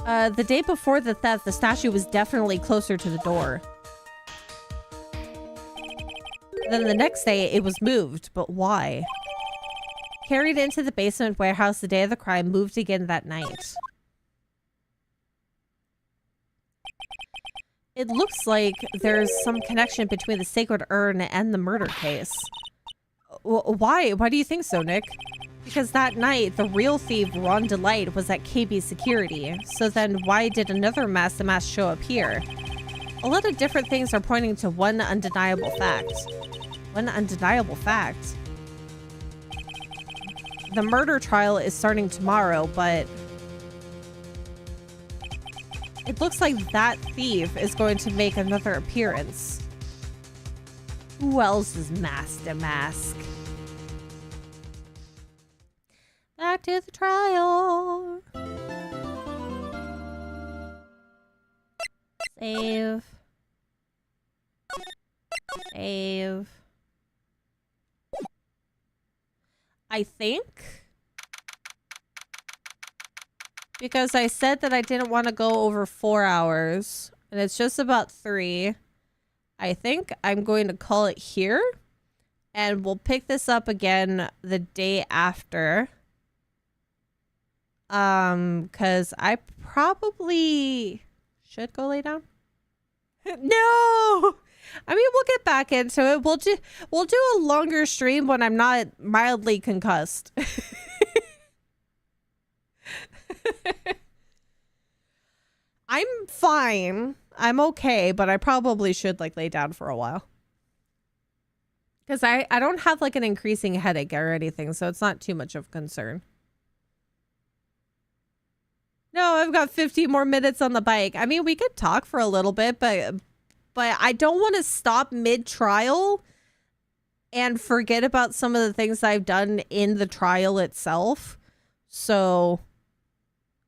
The day before the theft, the statue was definitely closer to the door. Then the next day, it was moved, but why? Carried into the basement warehouse the day of the crime, moved again that night. It looks like there's some connection between the sacred urn and the murder case. Why? Why do you think so, Nick? Because that night, the real thief, Ron Delight, was at KB Security. So then why did another mask show up here? A lot of different things are pointing to one undeniable fact. One undeniable fact? The murder trial is starting tomorrow, but it looks like that thief is going to make another appearance. Who else is masked a mask? Back to the trial. Save. Save. I think, because I said that I didn't want to go over 4 hours and it's just about 3, I think I'm going to call it here and we'll pick this up again the day after. Because I probably should go lay down. No! I mean, we'll get back into it. We'll do a longer stream when I'm not mildly concussed. I'm fine. I'm okay, but I probably should like lay down for a while. Because I don't have like an increasing headache or anything, so it's not too much of a concern. No, I've got 50 more minutes on the bike. I mean, we could talk for a little bit, but I don't want to stop mid-trial and forget about some of the things I've done in the trial itself. So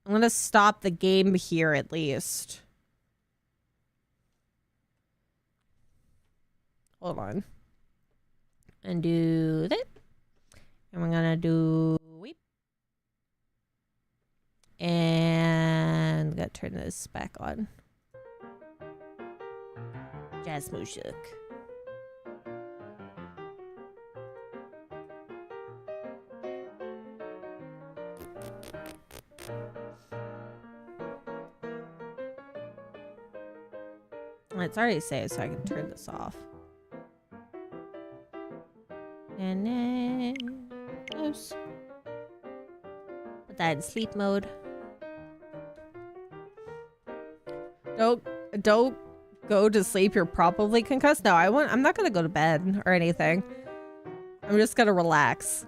I'm going to stop the game here at least. Hold on. And do that. And we're going to do weep. And I'm going to turn this back on. Jazz music. It's already saved, so I can turn this off. And then close. Put that in sleep mode. Don't go to sleep. You're probably concussed. No, I'm not gonna go to bed or anything. I'm just gonna relax.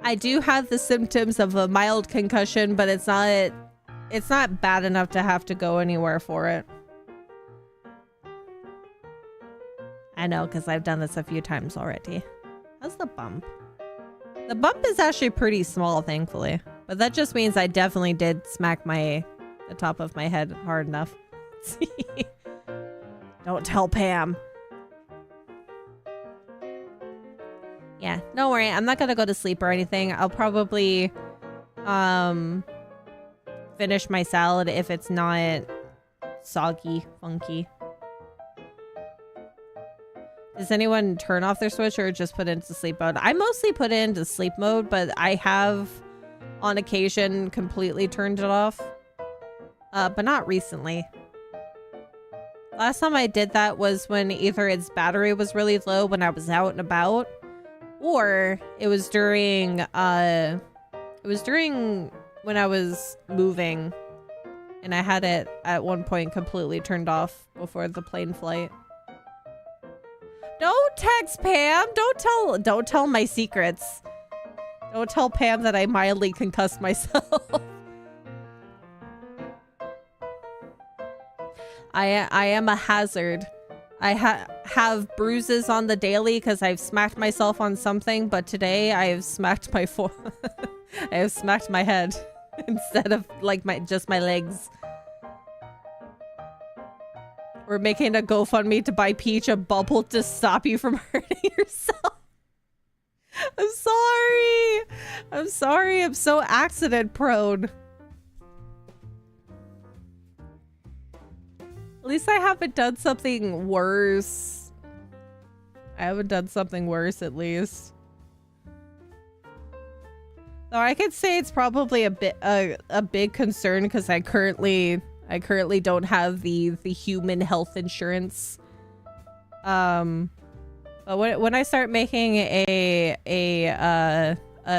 I do have the symptoms of a mild concussion, but it's not bad enough to have to go anywhere for it. I know, because I've done this a few times already. How's the bump? The bump is actually pretty small, thankfully. But that just means I definitely did smack the top of my head hard enough. Don't tell Pam. Yeah, don't worry. I'm not going to go to sleep or anything. I'll probably finish my salad if it's not soggy, funky. Does anyone turn off their Switch or just put it into sleep mode? I mostly put it into sleep mode, but I have on occasion completely turned it off. But not recently. Last time I did that was when either its battery was really low when I was out and about, or it was during when I was moving and I had it at one point completely turned off before the plane flight. Don't text Pam. Don't tell my secrets. Don't tell Pam that I mildly concussed myself. I am a hazard. I have bruises on the daily because I've smacked myself on something, but today I have smacked my I have smacked my head instead of like just my legs. We're making a GoFundMe to buy Peach a bubble to stop you from hurting yourself. I'm sorry. I'm sorry. I'm so accident prone. At least I haven't done something worse. I haven't done something worse at least. Though I could say it's probably a big concern because I currently don't have the human health insurance. But when I start making a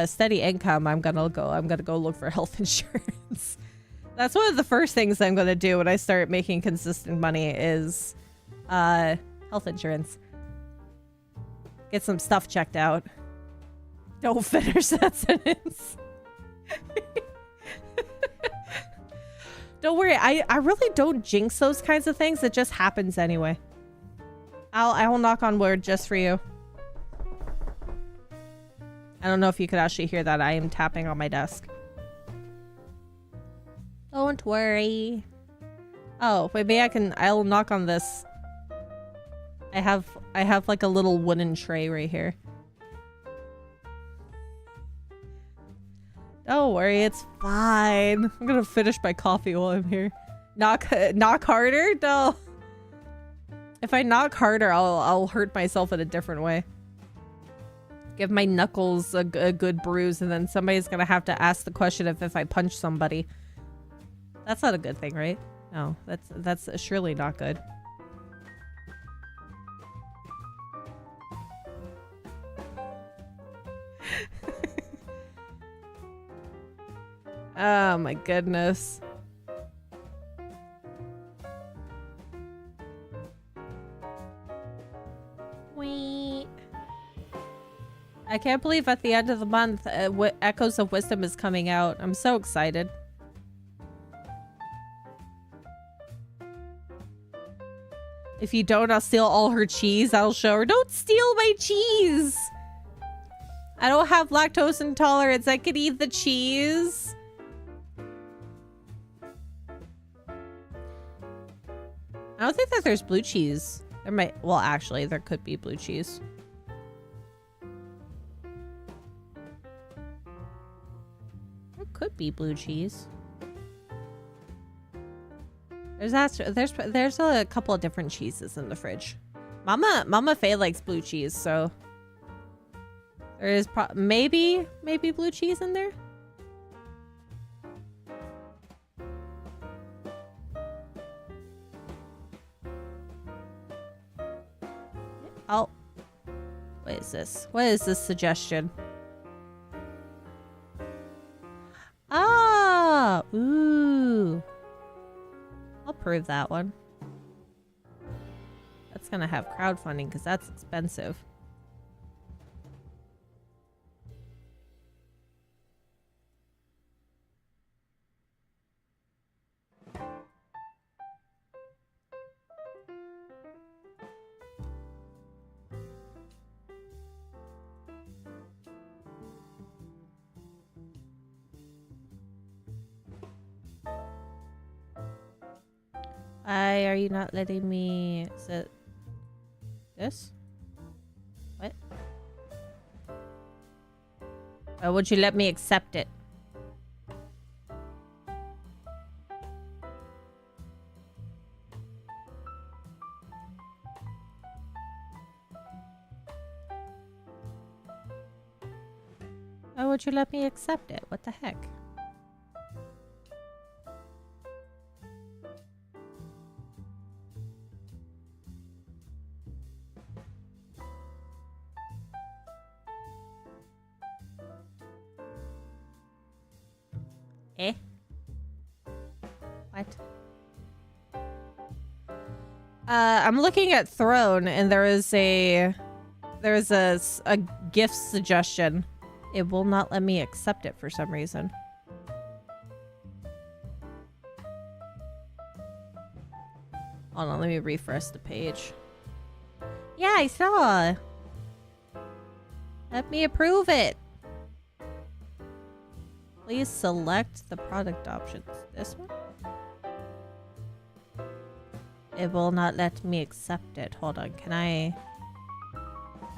steady income, I'm gonna go look for health insurance. That's one of the first things I'm gonna do when I start making consistent money is health insurance. Get some stuff checked out. Don't finish that sentence. Don't worry, I really don't jinx those kinds of things. It just happens anyway. I will knock on wood just for you. I don't know if you could actually hear that. I am tapping on my desk. Don't worry. Oh, maybe I'll knock on this. I have like a little wooden tray right here. Don't worry, it's fine. I'm gonna finish my coffee while I'm here. Knock harder? No. If I knock harder, I'll hurt myself in a different way. Give my knuckles a good bruise, and then somebody's gonna have to ask the question if I punch somebody. That's not a good thing, right? No, that's surely not good. Oh my goodness. Wait. I can't believe at the end of the month, Echoes of Wisdom is coming out. I'm so excited. If you don't, I'll steal all her cheese. I'll show her, don't steal my cheese. I don't have lactose intolerance. I could eat the cheese. I don't think that there's blue cheese. There might, well, actually, there could be blue cheese. There could be blue cheese. There's a couple of different cheeses in the fridge. Mama Faye likes blue cheese, so there is maybe blue cheese in there. Oh, what is this? What is this suggestion? Ah, ooh. I'll prove that one. That's gonna have crowdfunding because that's expensive. Why are you not letting me... Is it this? What? Why would you let me accept it? Why would you let me accept it? What the heck? Eh? What? I'm looking at Throne, and there is a gift suggestion. It will not let me accept it for some reason. Hold on, let me refresh the page. Yeah, I saw. Let me approve it. Please select the product options. This one? It will not let me accept it. Hold on, can I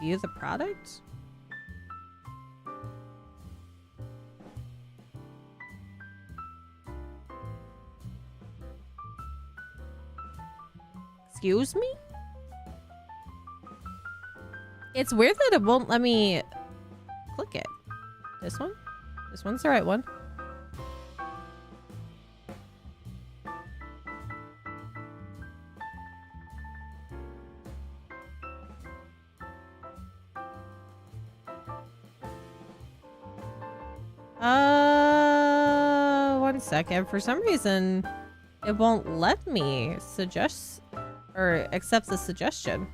view the product? Excuse me? It's weird that it won't let me click it. This one? This one's the right one. One second. For some reason, it won't let me suggest or accept the suggestion.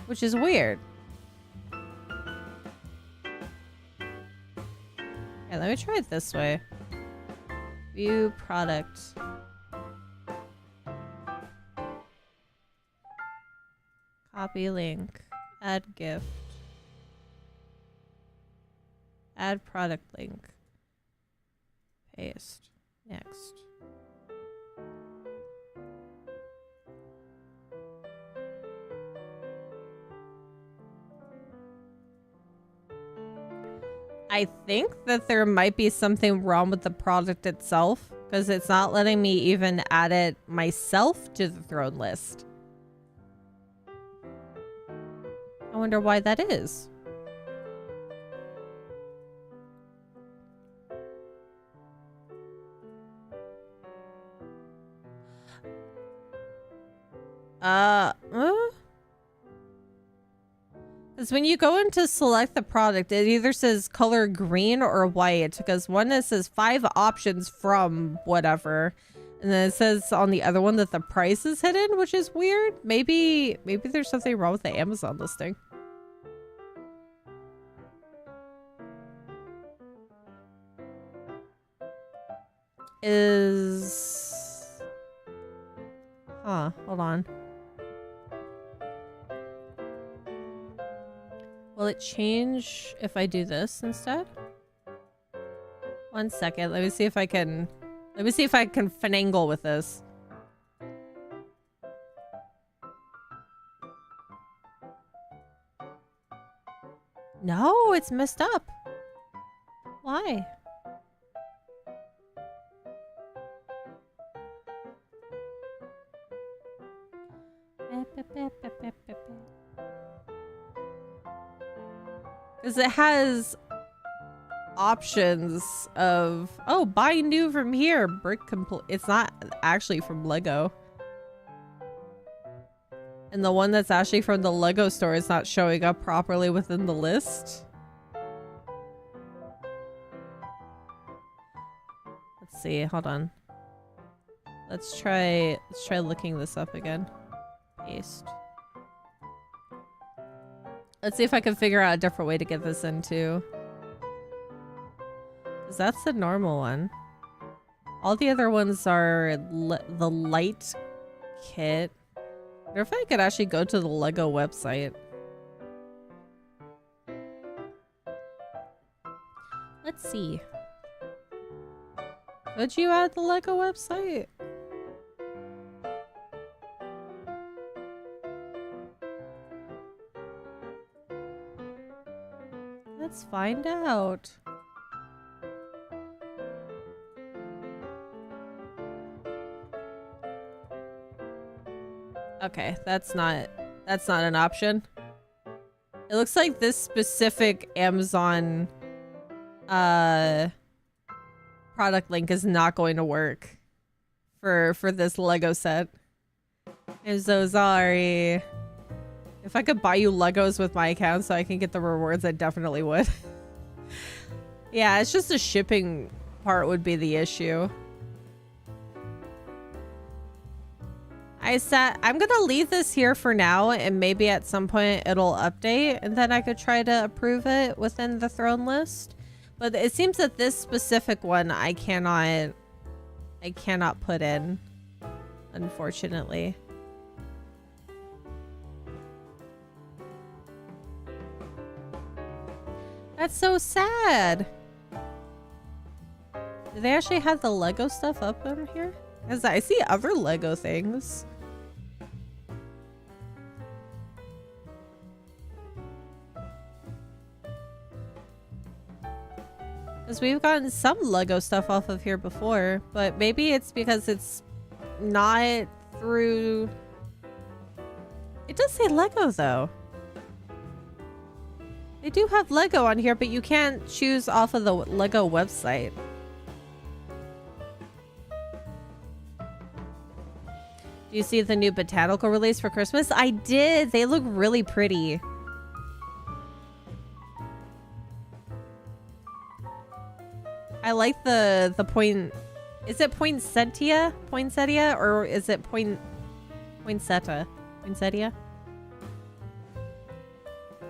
Which is weird. Yeah, let me try it this way. View product. Copy link. Add gift. Add product link. Paste. Next. I think that there might be something wrong with the product itself, because it's not letting me even add it myself to the Throne list. wonder why that is. Because when you go in to select the product, it either says color green or white. Because one that says 5 options from whatever, and then it says on the other one that the price is hidden, which is weird. Maybe there's something wrong with the Amazon listing. Hold on. Will it change if I do this instead? 1 second. Let me see if I can finagle with this. No, it's messed up. Why? Because it has options of, oh, buy new from here, brick complete. It's not actually from Lego. And the one that's actually from the Lego store is not showing up properly within the list. Let's see, hold on. Let's try looking this up again. Paste. Let's see if I can figure out a different way to get this into. Because that's the normal one. All the other ones are the light kit. I wonder if I could actually go to the Lego website. Let's see. Could you add the Lego website? Let's find out. Okay, that's not an option. It looks like this specific Amazon product link is not going to work for this Lego set. I'm so sorry. If I could buy you Legos with my account so I can get the rewards, I definitely would. Yeah, it's just the shipping part would be the issue. I'm gonna leave this here for now, and maybe at some point it'll update, and then I could try to approve it within the throne list. But it seems that this specific one I cannot put in, unfortunately. That's so sad. Do they actually have the Lego stuff up over here? Because I see other Lego things. Because we've gotten some Lego stuff off of here before, but maybe it's because it's not through... It does say Lego though. They do have Lego on here, but you can't choose off of the Lego website. Do you see the new botanical release for Christmas? I did. They look really pretty. I like the point. Is it poinsettia? Poinsettia, or is it poinsettia? Poinsettia?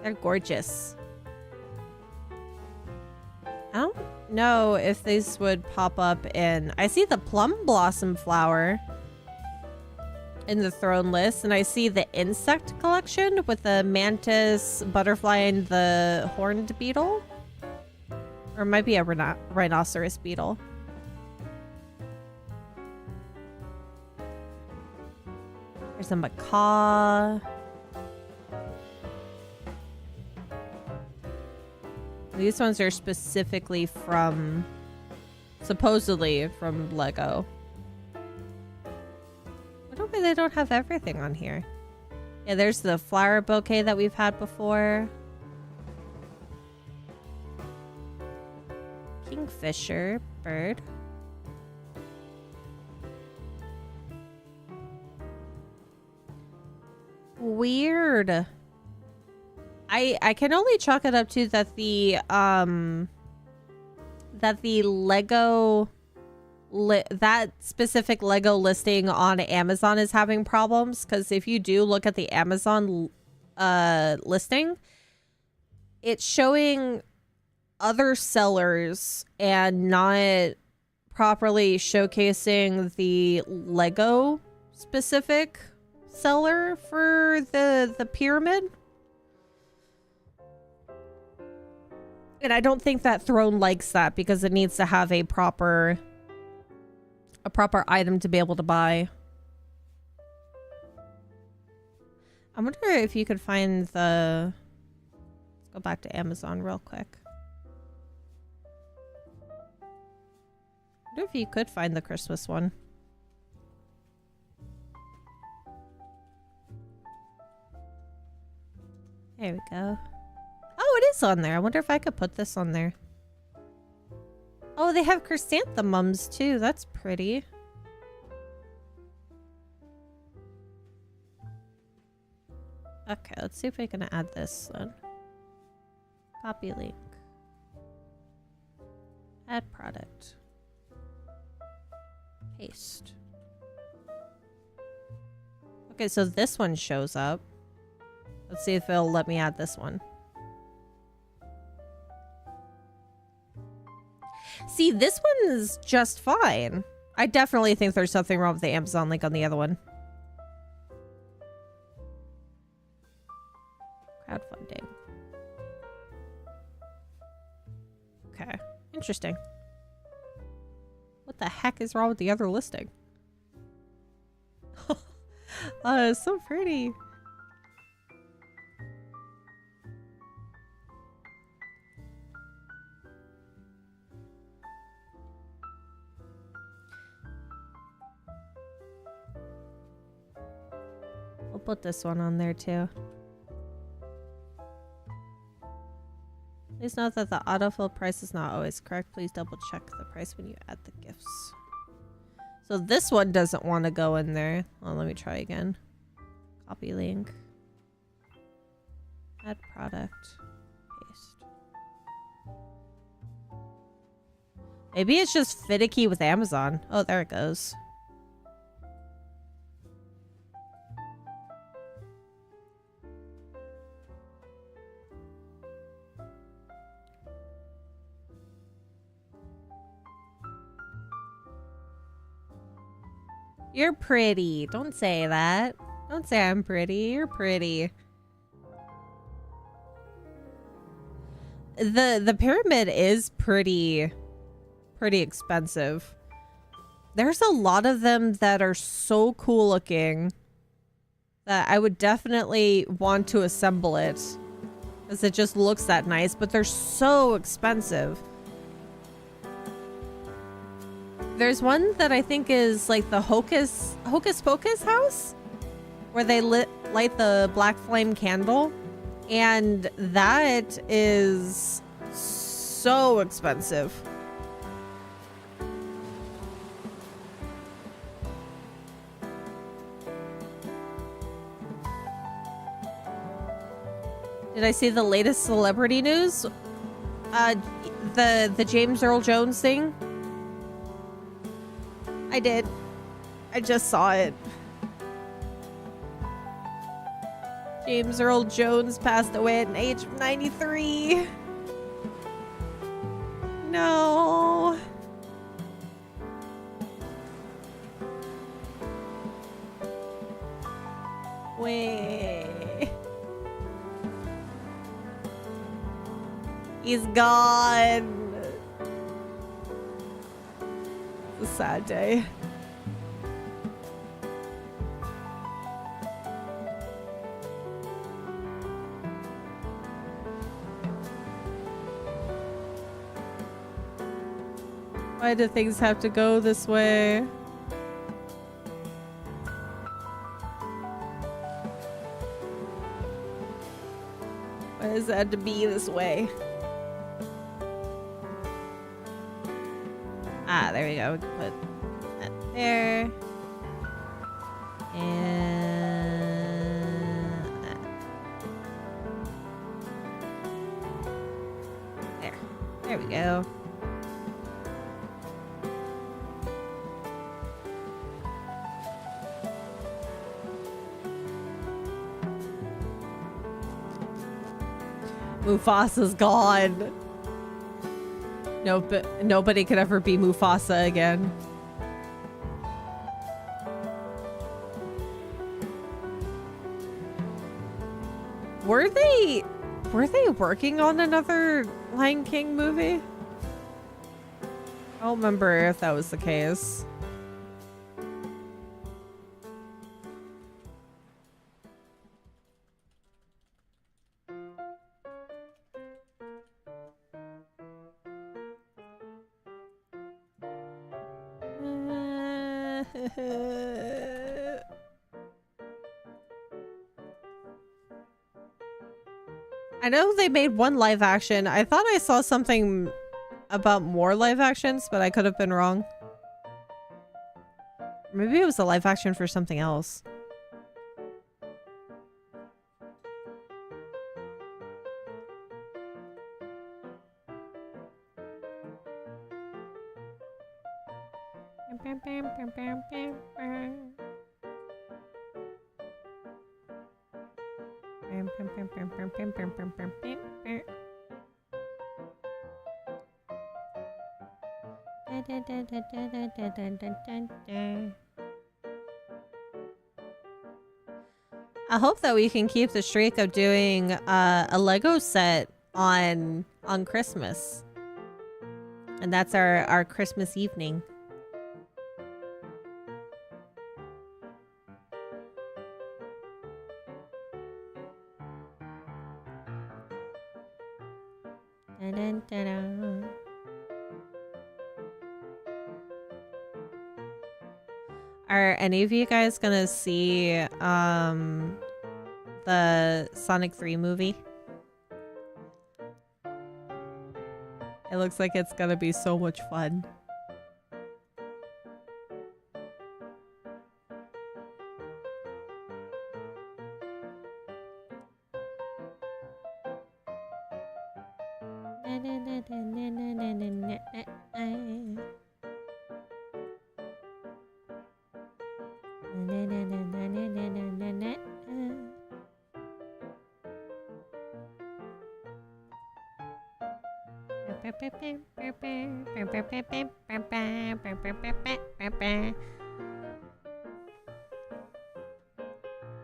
They're gorgeous. I don't know if these would pop up in... I see the plum blossom flower in the throne list, and I see the insect collection with the mantis, butterfly, and the horned beetle. Or it might be a rhinoceros beetle. There's a macaw. These ones are specifically from, supposedly from Lego. I don't think they don't have everything on here. Yeah, there's the flower bouquet that we've had before. Kingfisher bird. Weird. I can only chalk it up to that the Lego that specific Lego listing on Amazon is having problems, because if you do look at the Amazon listing, it's showing other sellers and not properly showcasing the Lego specific seller for the pyramid. And I don't think that Throne likes that, because it needs to have a proper item to be able to buy. I wonder if you could find the... Let's go back to Amazon real quick. I wonder if you could find the Christmas one. There we go. Oh, it is on there. I wonder if I could put this on there. Oh, they have chrysanthemums too. That's pretty. Okay, let's see if I can add this then. Copy link. Add product. Paste. Okay, so this one shows up. Let's see if it'll let me add this one. See, this one is just fine. I definitely think there's something wrong with the Amazon link on the other one. Crowdfunding. Okay, interesting. What the heck is wrong with the other listing? Oh, it's so pretty. We'll put this one on there too. Please note that the autofill price is not always correct. Please double check the price when you add the gifts. So this one doesn't want to go in there. Well, let me try again. Copy link. Add product. Paste. Maybe it's just finicky with Amazon. Oh, there it goes. You're pretty. Don't say that. Don't say I'm pretty. You're pretty. The pyramid is pretty expensive. There's a lot of them that are so cool looking that I would definitely want to assemble it, because it just looks that nice, but they're so expensive. There's one that I think is like the Hocus Pocus house, where they light the black flame candle, and that is so expensive. Did I see the latest celebrity news? The James Earl Jones thing? I did. I just saw it. James Earl Jones passed away at an age of 93. No. Wait. He's gone. It's a sad day. Why do things have to go this way? It had to be this way. Ah, there we go. We can put that there. And that. There. There we go. Mufasa's gone. Nope, nobody could ever be Mufasa again. Were they working on another Lion King movie? I don't remember if that was the case. I know they made one live action. I thought I saw something about more live actions, but I could have been wrong. Maybe it was a live action for something else. I hope that we can keep the streak of doing a Lego set on Christmas. And that's our Christmas evening. Are any of you guys gonna see the Sonic 3 movie? It looks like it's gonna be so much fun.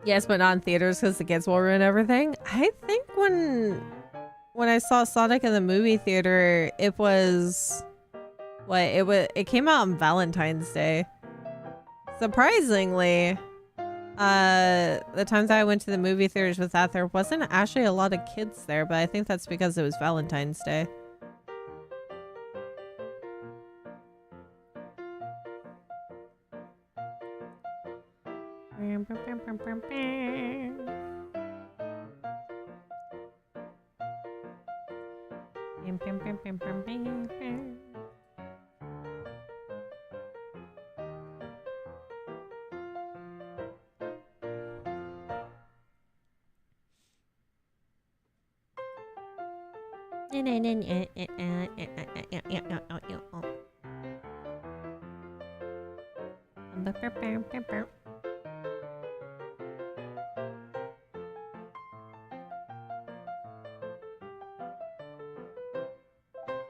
Yes, but not in theaters because the kids will ruin everything. I think when I saw Sonic in the movie theater, it was it came out on Valentine's Day. Surprisingly, the times that I went to the movie theaters with that, there wasn't actually a lot of kids there, but I think that's because it was Valentine's Day.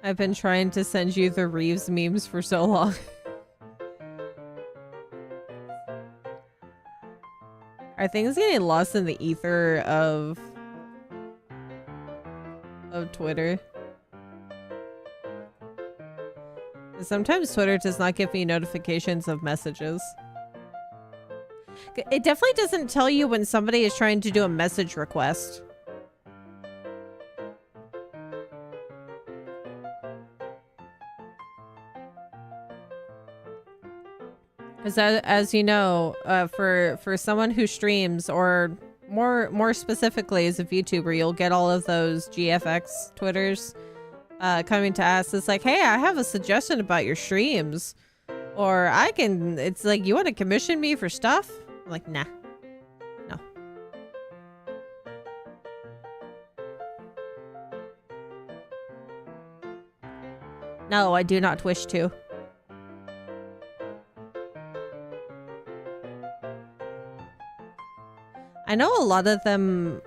I've been trying to send you the Reeves memes for so long. Are things getting lost in the ether of Twitter? Sometimes Twitter does not give me notifications of messages. It definitely doesn't tell you when somebody is trying to do a message request. Because as you know, for someone who streams or more specifically as a VTuber, you'll get all of those GFX Twitters coming to us. It's like, hey, I have a suggestion about your streams. Or it's like, you want to commission me for stuff? I'm like, nah. No. No, I do not wish to. I know a lot of them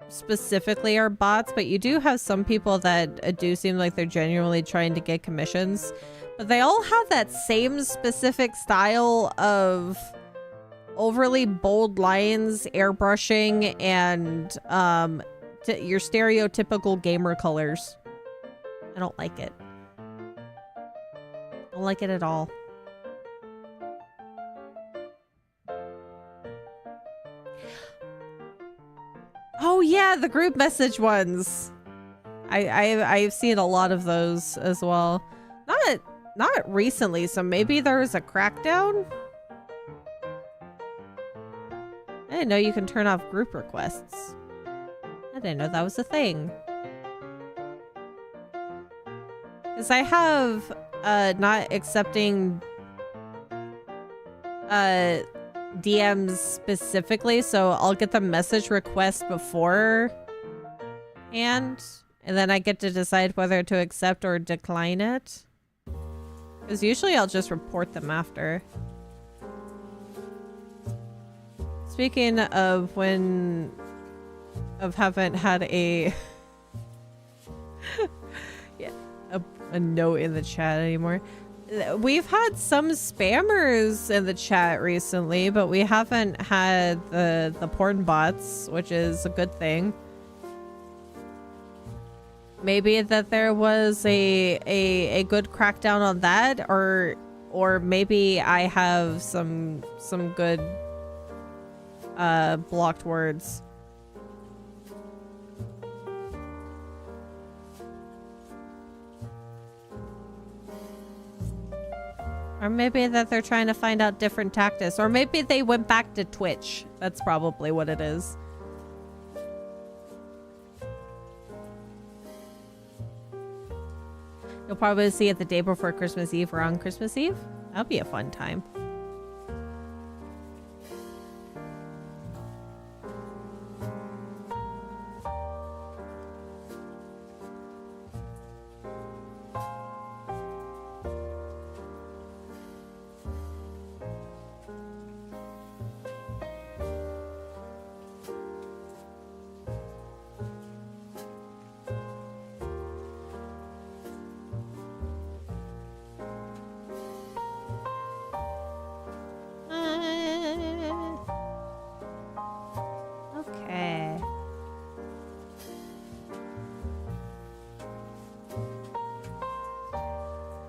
specifically are bots, but you do have some people that do seem like they're genuinely trying to get commissions. But they all have that same specific style of overly bold lines, airbrushing, and your stereotypical gamer colors. I don't like it. I don't like it at all. Oh yeah, the group message ones. I've seen a lot of those as well. Not recently, so maybe there was a crackdown? I didn't know you can turn off group requests. I didn't know that was a thing. Because I have not accepting DMs specifically, so I'll get the message request beforehand, and then I get to decide whether to accept or decline it. Because usually I'll just report them after. Speaking of haven't had a yeah, a note in the chat anymore. We've had some spammers in the chat recently, but we haven't had the porn bots, which is a good thing. Maybe that there was a good crackdown on that, or maybe I have some good blocked words. Or maybe that they're trying to find out different tactics, or maybe they went back to Twitch. That's probably what it is. You'll probably see it the day before Christmas Eve or on Christmas Eve. That'll be a fun time.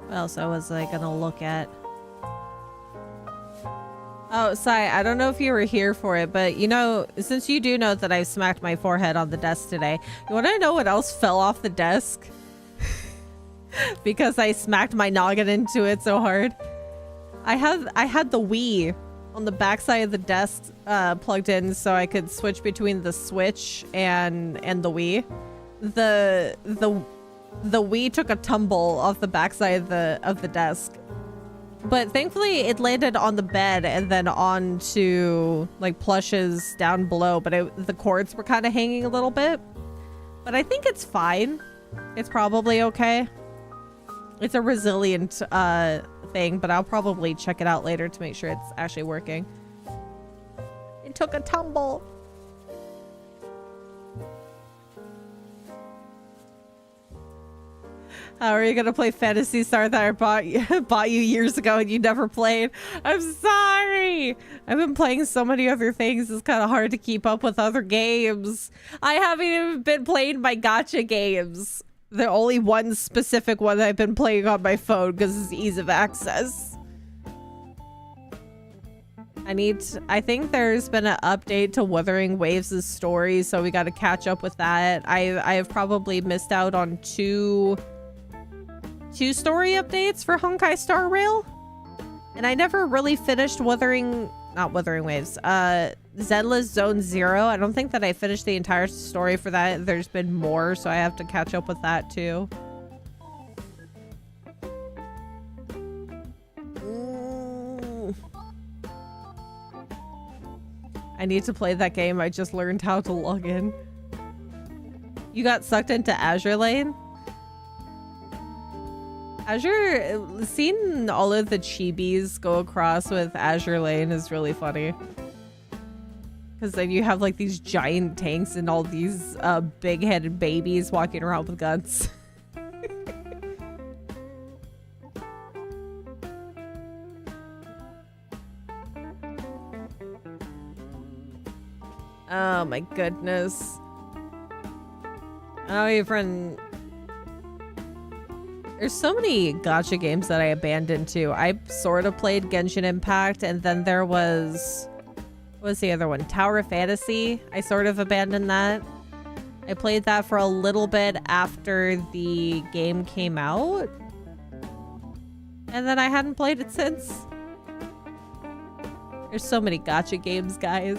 What else I was gonna look at? Oh, Sai, I don't know if you were here for it, but you know, since you do know that I smacked my forehead on the desk today, you want to know what else fell off the desk? Because I smacked my noggin into it so hard. I had the Wii on the backside of the desk plugged in so I could switch between the Switch and the Wii. The Wii took a tumble off the backside of the desk, but thankfully it landed on the bed and then onto like plushes down below. But the cords were kind of hanging a little bit. But I think it's fine. It's probably okay. It's a resilient thing, but I'll probably check it out later to make sure it's actually working. It took a tumble. How are you gonna play Phantasy Star that I bought you years ago and you never played? I'm sorry. I've been playing so many other things. It's kind of hard to keep up with other games. I haven't even been playing my gacha games. The only one specific one that I've been playing on my phone because it's ease of access. I think there's been an update to Wuthering Waves' story, so we got to catch up with that. I have probably missed out on two story updates for Honkai Star Rail, and I never really finished not Wuthering Waves, Zenless Zone Zero. I don't think that I finished the entire story for that. There's been more, so I have to catch up with that too. I need to play that game. I just learned how to log in. You got sucked into Azure Lane? Azure, seeing all of the chibis go across with Azure Lane is really funny. Because then you have like these giant tanks and all these big-headed babies walking around with guns. Oh my goodness. Oh, your friend... There's so many gacha games that I abandoned too. I sort of played Genshin Impact, and then there was... What was the other one? Tower of Fantasy. I sort of abandoned that. I played that for a little bit after the game came out. And then I hadn't played it since. There's so many gacha games, guys.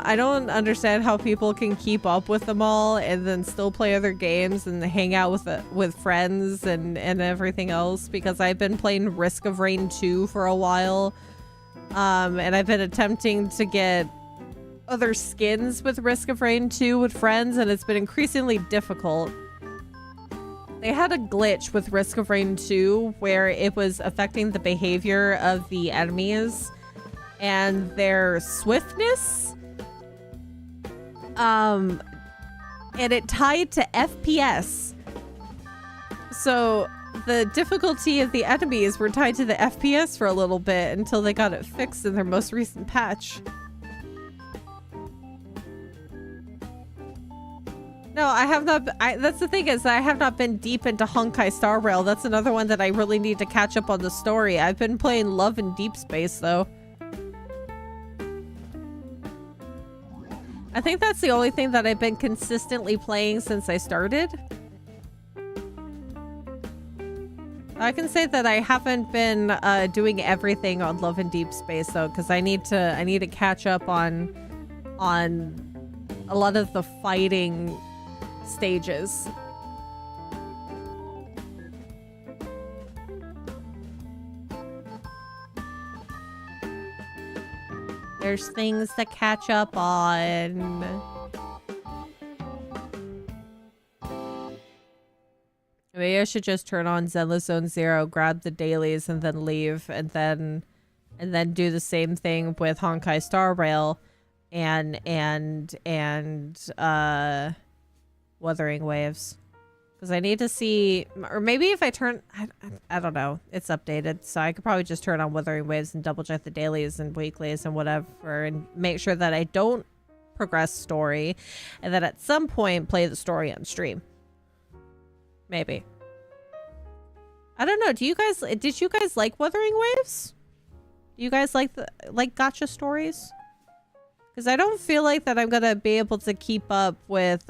I don't understand how people can keep up with them all and then still play other games and hang out with friends and everything else, because I've been playing Risk of Rain 2 for a while. And I've been attempting to get other skins with Risk of Rain 2 with friends, and it's been increasingly difficult. They had a glitch with Risk of Rain 2 where it was affecting the behavior of the enemies and their swiftness. And it tied to FPS. So the difficulty of the enemies were tied to the FPS for a little bit until they got it fixed in their most recent patch. No, I have not. That's the thing, is I have not been deep into Honkai Star Rail. That's another one that I really need to catch up on the story. I've been playing Love in Deep Space though. I think that's the only thing that I've been consistently playing since I started. I can say that I haven't been doing everything on Love in Deep Space though, because I need to catch up on a lot of the fighting stages. There's things to catch up on. Maybe I should just turn on Zenless Zone Zero, grab the dailies, and then leave, and then do the same thing with Honkai Star Rail and Wuthering Waves. Because I need to see, or maybe if I turn, I don't know, it's updated, so I could probably just turn on Wuthering Waves and double check the dailies and weeklies and whatever, and make sure that I don't progress story, and then at some point play the story on stream. Maybe. I don't know. Did you guys like Wuthering Waves? Do you guys like gacha stories? Because I don't feel like that I'm gonna be able to keep up with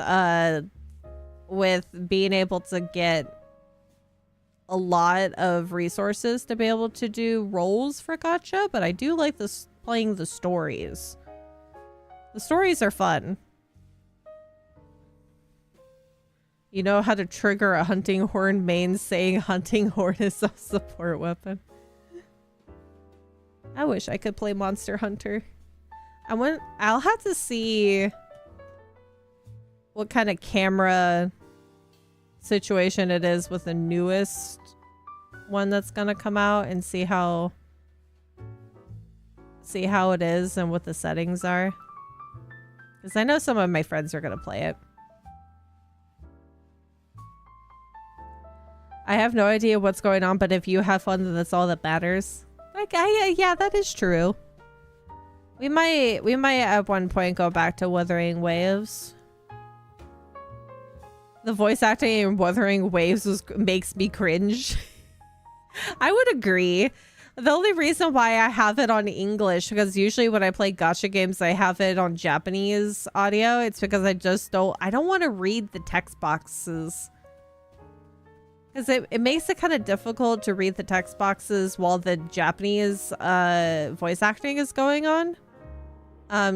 being able to get a lot of resources to be able to do roles for gacha, but I do like this playing the stories. The stories are fun. You know how to trigger a hunting horn main saying hunting horn is a support weapon. I wish I could play Monster Hunter. I'll have to see what kind of camera situation it is with the newest one that's gonna come out, and see how it is and what the settings are. Because I know some of my friends are gonna play it. I have no idea what's going on, but if you have fun, then that's all that matters. Like, yeah, that is true. We might at one point go back to Wuthering Waves. The voice acting in Wuthering Waves makes me cringe. I would agree. The only reason why I have it on English, because usually when I play gacha games, I have it on Japanese audio. It's because I don't want to read the text boxes. Because it makes it kind of difficult to read the text boxes while the Japanese voice acting is going on.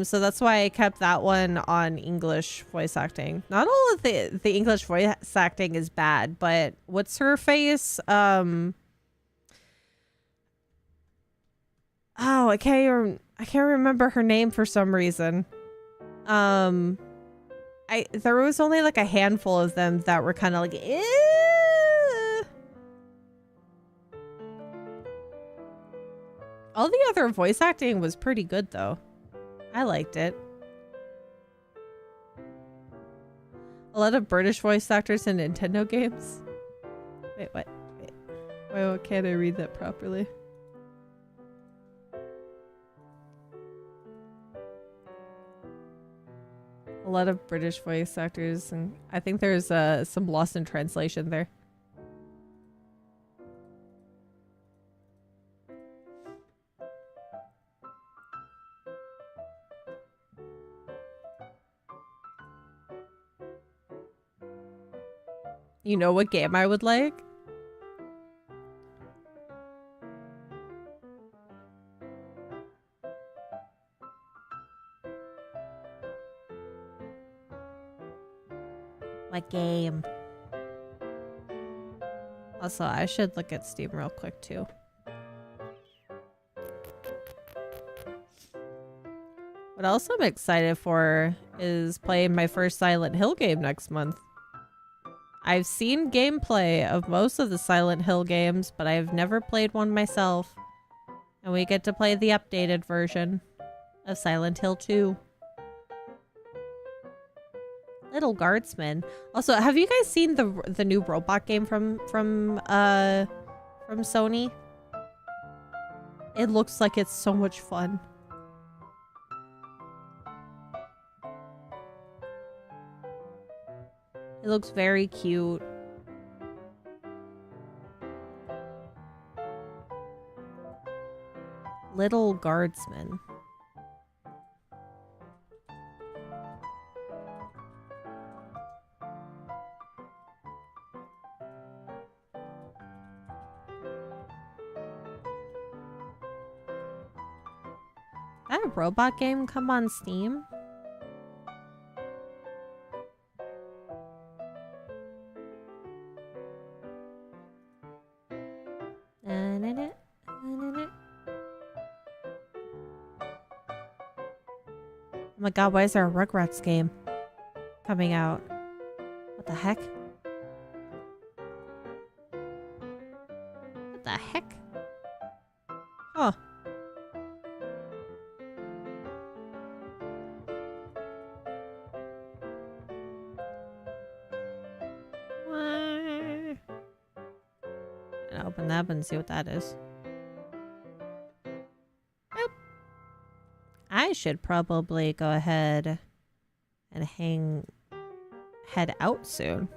So that's why I kept that one on English voice acting. Not all of the English voice acting is bad, but what's her face? Oh, I can't remember her name for some reason. There was only like a handful of them that were kind of like, eh. All the other voice acting was pretty good though. I liked it. A lot of British voice actors in Nintendo games. Wait, what? Wait. Why can't I read that properly? A lot of British voice actors, and I think there's some lost in translation there. You know what game I would like? What game? Also, I should look at Steam real quick too. What else I'm excited for is playing my first Silent Hill game next month. I've seen gameplay of most of the Silent Hill games, but I've never played one myself. And we get to play the updated version of Silent Hill 2. Little Guardsman. Also, have you guys seen the new robot game from Sony? It looks like it's so much fun. It looks very cute. Little Guardsman. That a robot game come on Steam? Oh my god, why is there a Rugrats game coming out? What the heck? What the heck? Huh. I'll open that up and see what that is. I should probably go ahead and head out soon.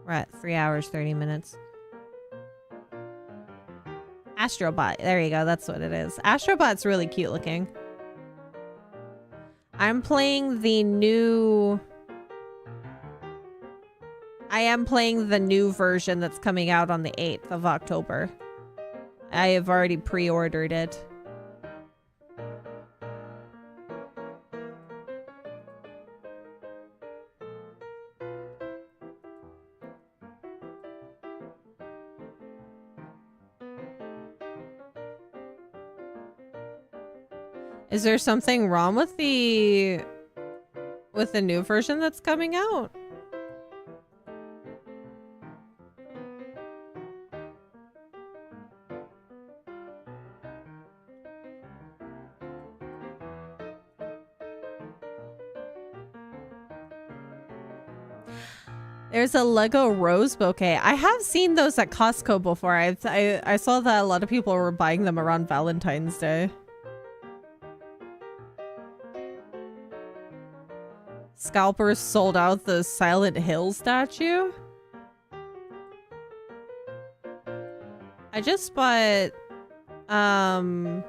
We're at 3 hours, 30 minutes. Astrobot. There you go. That's what it is. Astrobot's really cute looking. I'm playing the new... I am playing the new version that's coming out on the 8th of October. I have already pre-ordered it. Is there something wrong with the new version that's coming out? There's a Lego rose bouquet. I have seen those at Costco before. I saw that a lot of people were buying them around Valentine's Day. Scalpers sold out the Silent Hill statue. I just bought the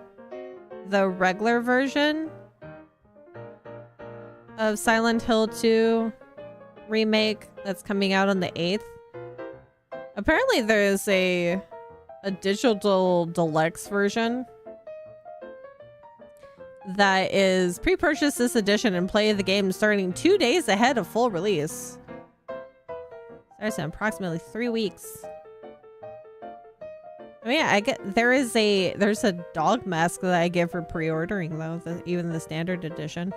regular version of Silent Hill 2 remake that's coming out on the 8th. Apparently there's a digital deluxe version that is pre-purchase this edition and play the game starting 2 days ahead of full release. There's approximately 3 weeks. I mean, there's a dog mask that I get for pre-ordering though, even the standard edition.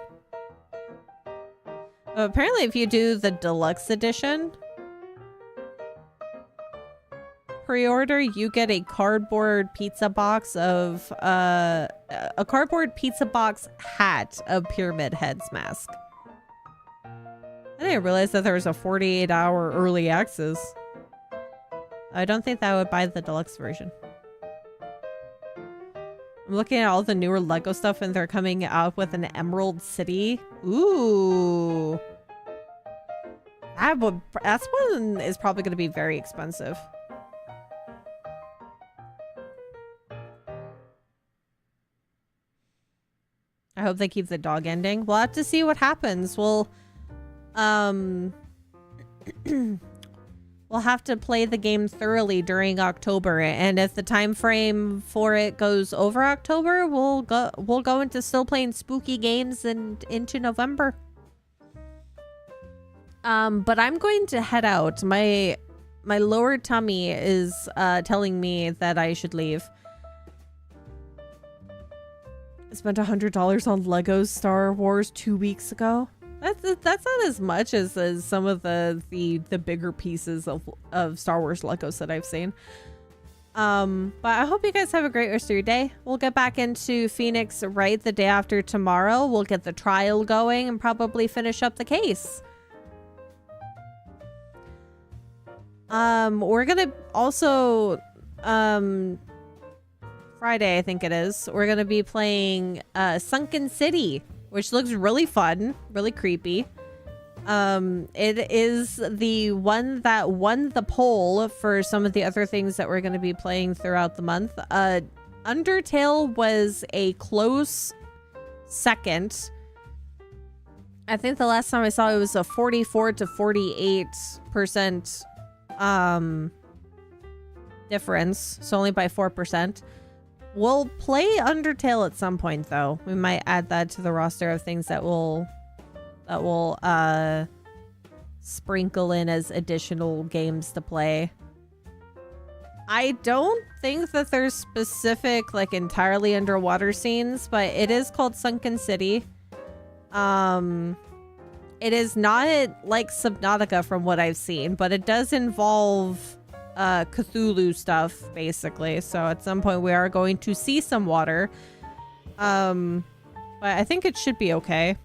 Apparently if you do the deluxe edition pre-order, you get a cardboard pizza box of a cardboard pizza box hat of Pyramid Head's mask. I didn't realize that there was a 48-hour early access. I don't think that I would buy the deluxe version. I'm looking at all the newer Lego stuff and they're coming out with an Emerald City. Ooh. That's one is probably going to be very expensive. I hope they keep the dog ending. We'll have to see what happens. We'll have to play the game thoroughly during October, and if the time frame for it goes over October, we'll go into still playing spooky games and into November. But I'm going to head out. My lower tummy is telling me that I should leave. I spent $100 on Lego Star Wars 2 weeks ago. That's not as much as some of the bigger pieces of Star Wars Legos that I've seen. But I hope you guys have a great rest of your day. We'll get back into Phoenix Wright the day after tomorrow. We'll get the trial going and probably finish up the case. We're gonna also Friday, I think it is. We're gonna be playing Sunken City, which looks really fun, really creepy. It is the one that won the poll for some of the other things that we're going to be playing throughout the month. Undertale was a close second. I think the last time I saw it was a 44 to 48% difference, so only by 4%. We'll play Undertale at some point, though. We might add that to the roster of things that we'll sprinkle in as additional games to play. I don't think that there's specific, like, entirely underwater scenes, but it is called Sunken City. It is not like Subnautica from what I've seen, but it does involve Cthulhu stuff, basically. So at some point we are going to see some water. But I think it should be okay.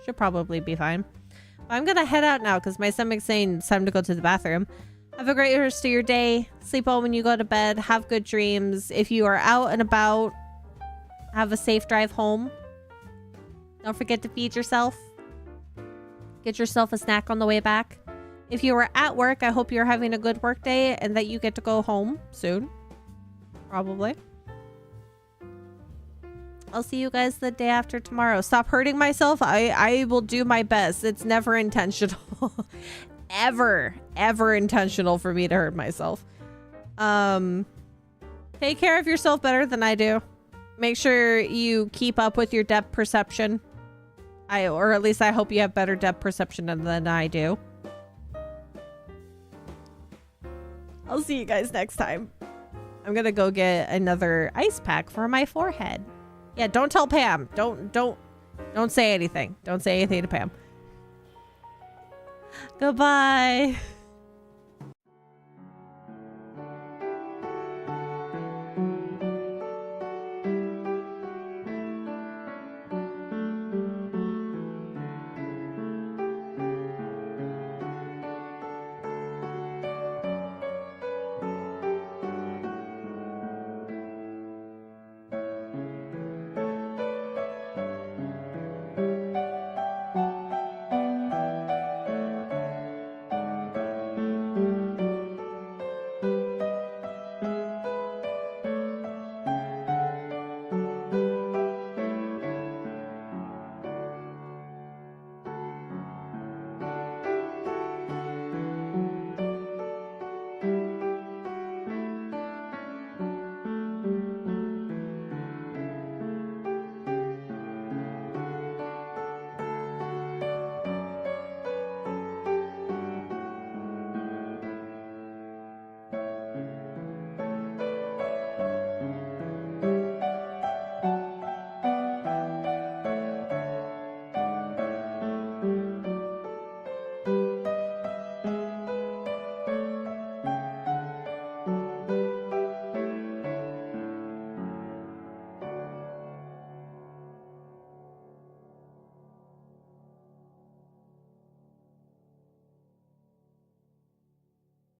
Should probably be fine. But I'm gonna head out now because my stomach's saying it's time to go to the bathroom. Have a great rest of your day. Sleep well when you go to bed. Have good dreams. If you are out and about, have a safe drive home. Don't forget to feed yourself. Get yourself a snack on the way back. If you are at work, I hope you're having a good work day and that you get to go home soon. Probably. I'll see you guys the day after tomorrow. Stop hurting myself. I will do my best. It's never intentional. ever intentional for me to hurt myself. Take care of yourself better than I do. Make sure you keep up with your depth perception. Or at least I hope you have better depth perception than I do. I'll see you guys next time. I'm gonna go get another ice pack for my forehead. Yeah, don't tell Pam. Don't say anything. Don't say anything to Pam. Goodbye.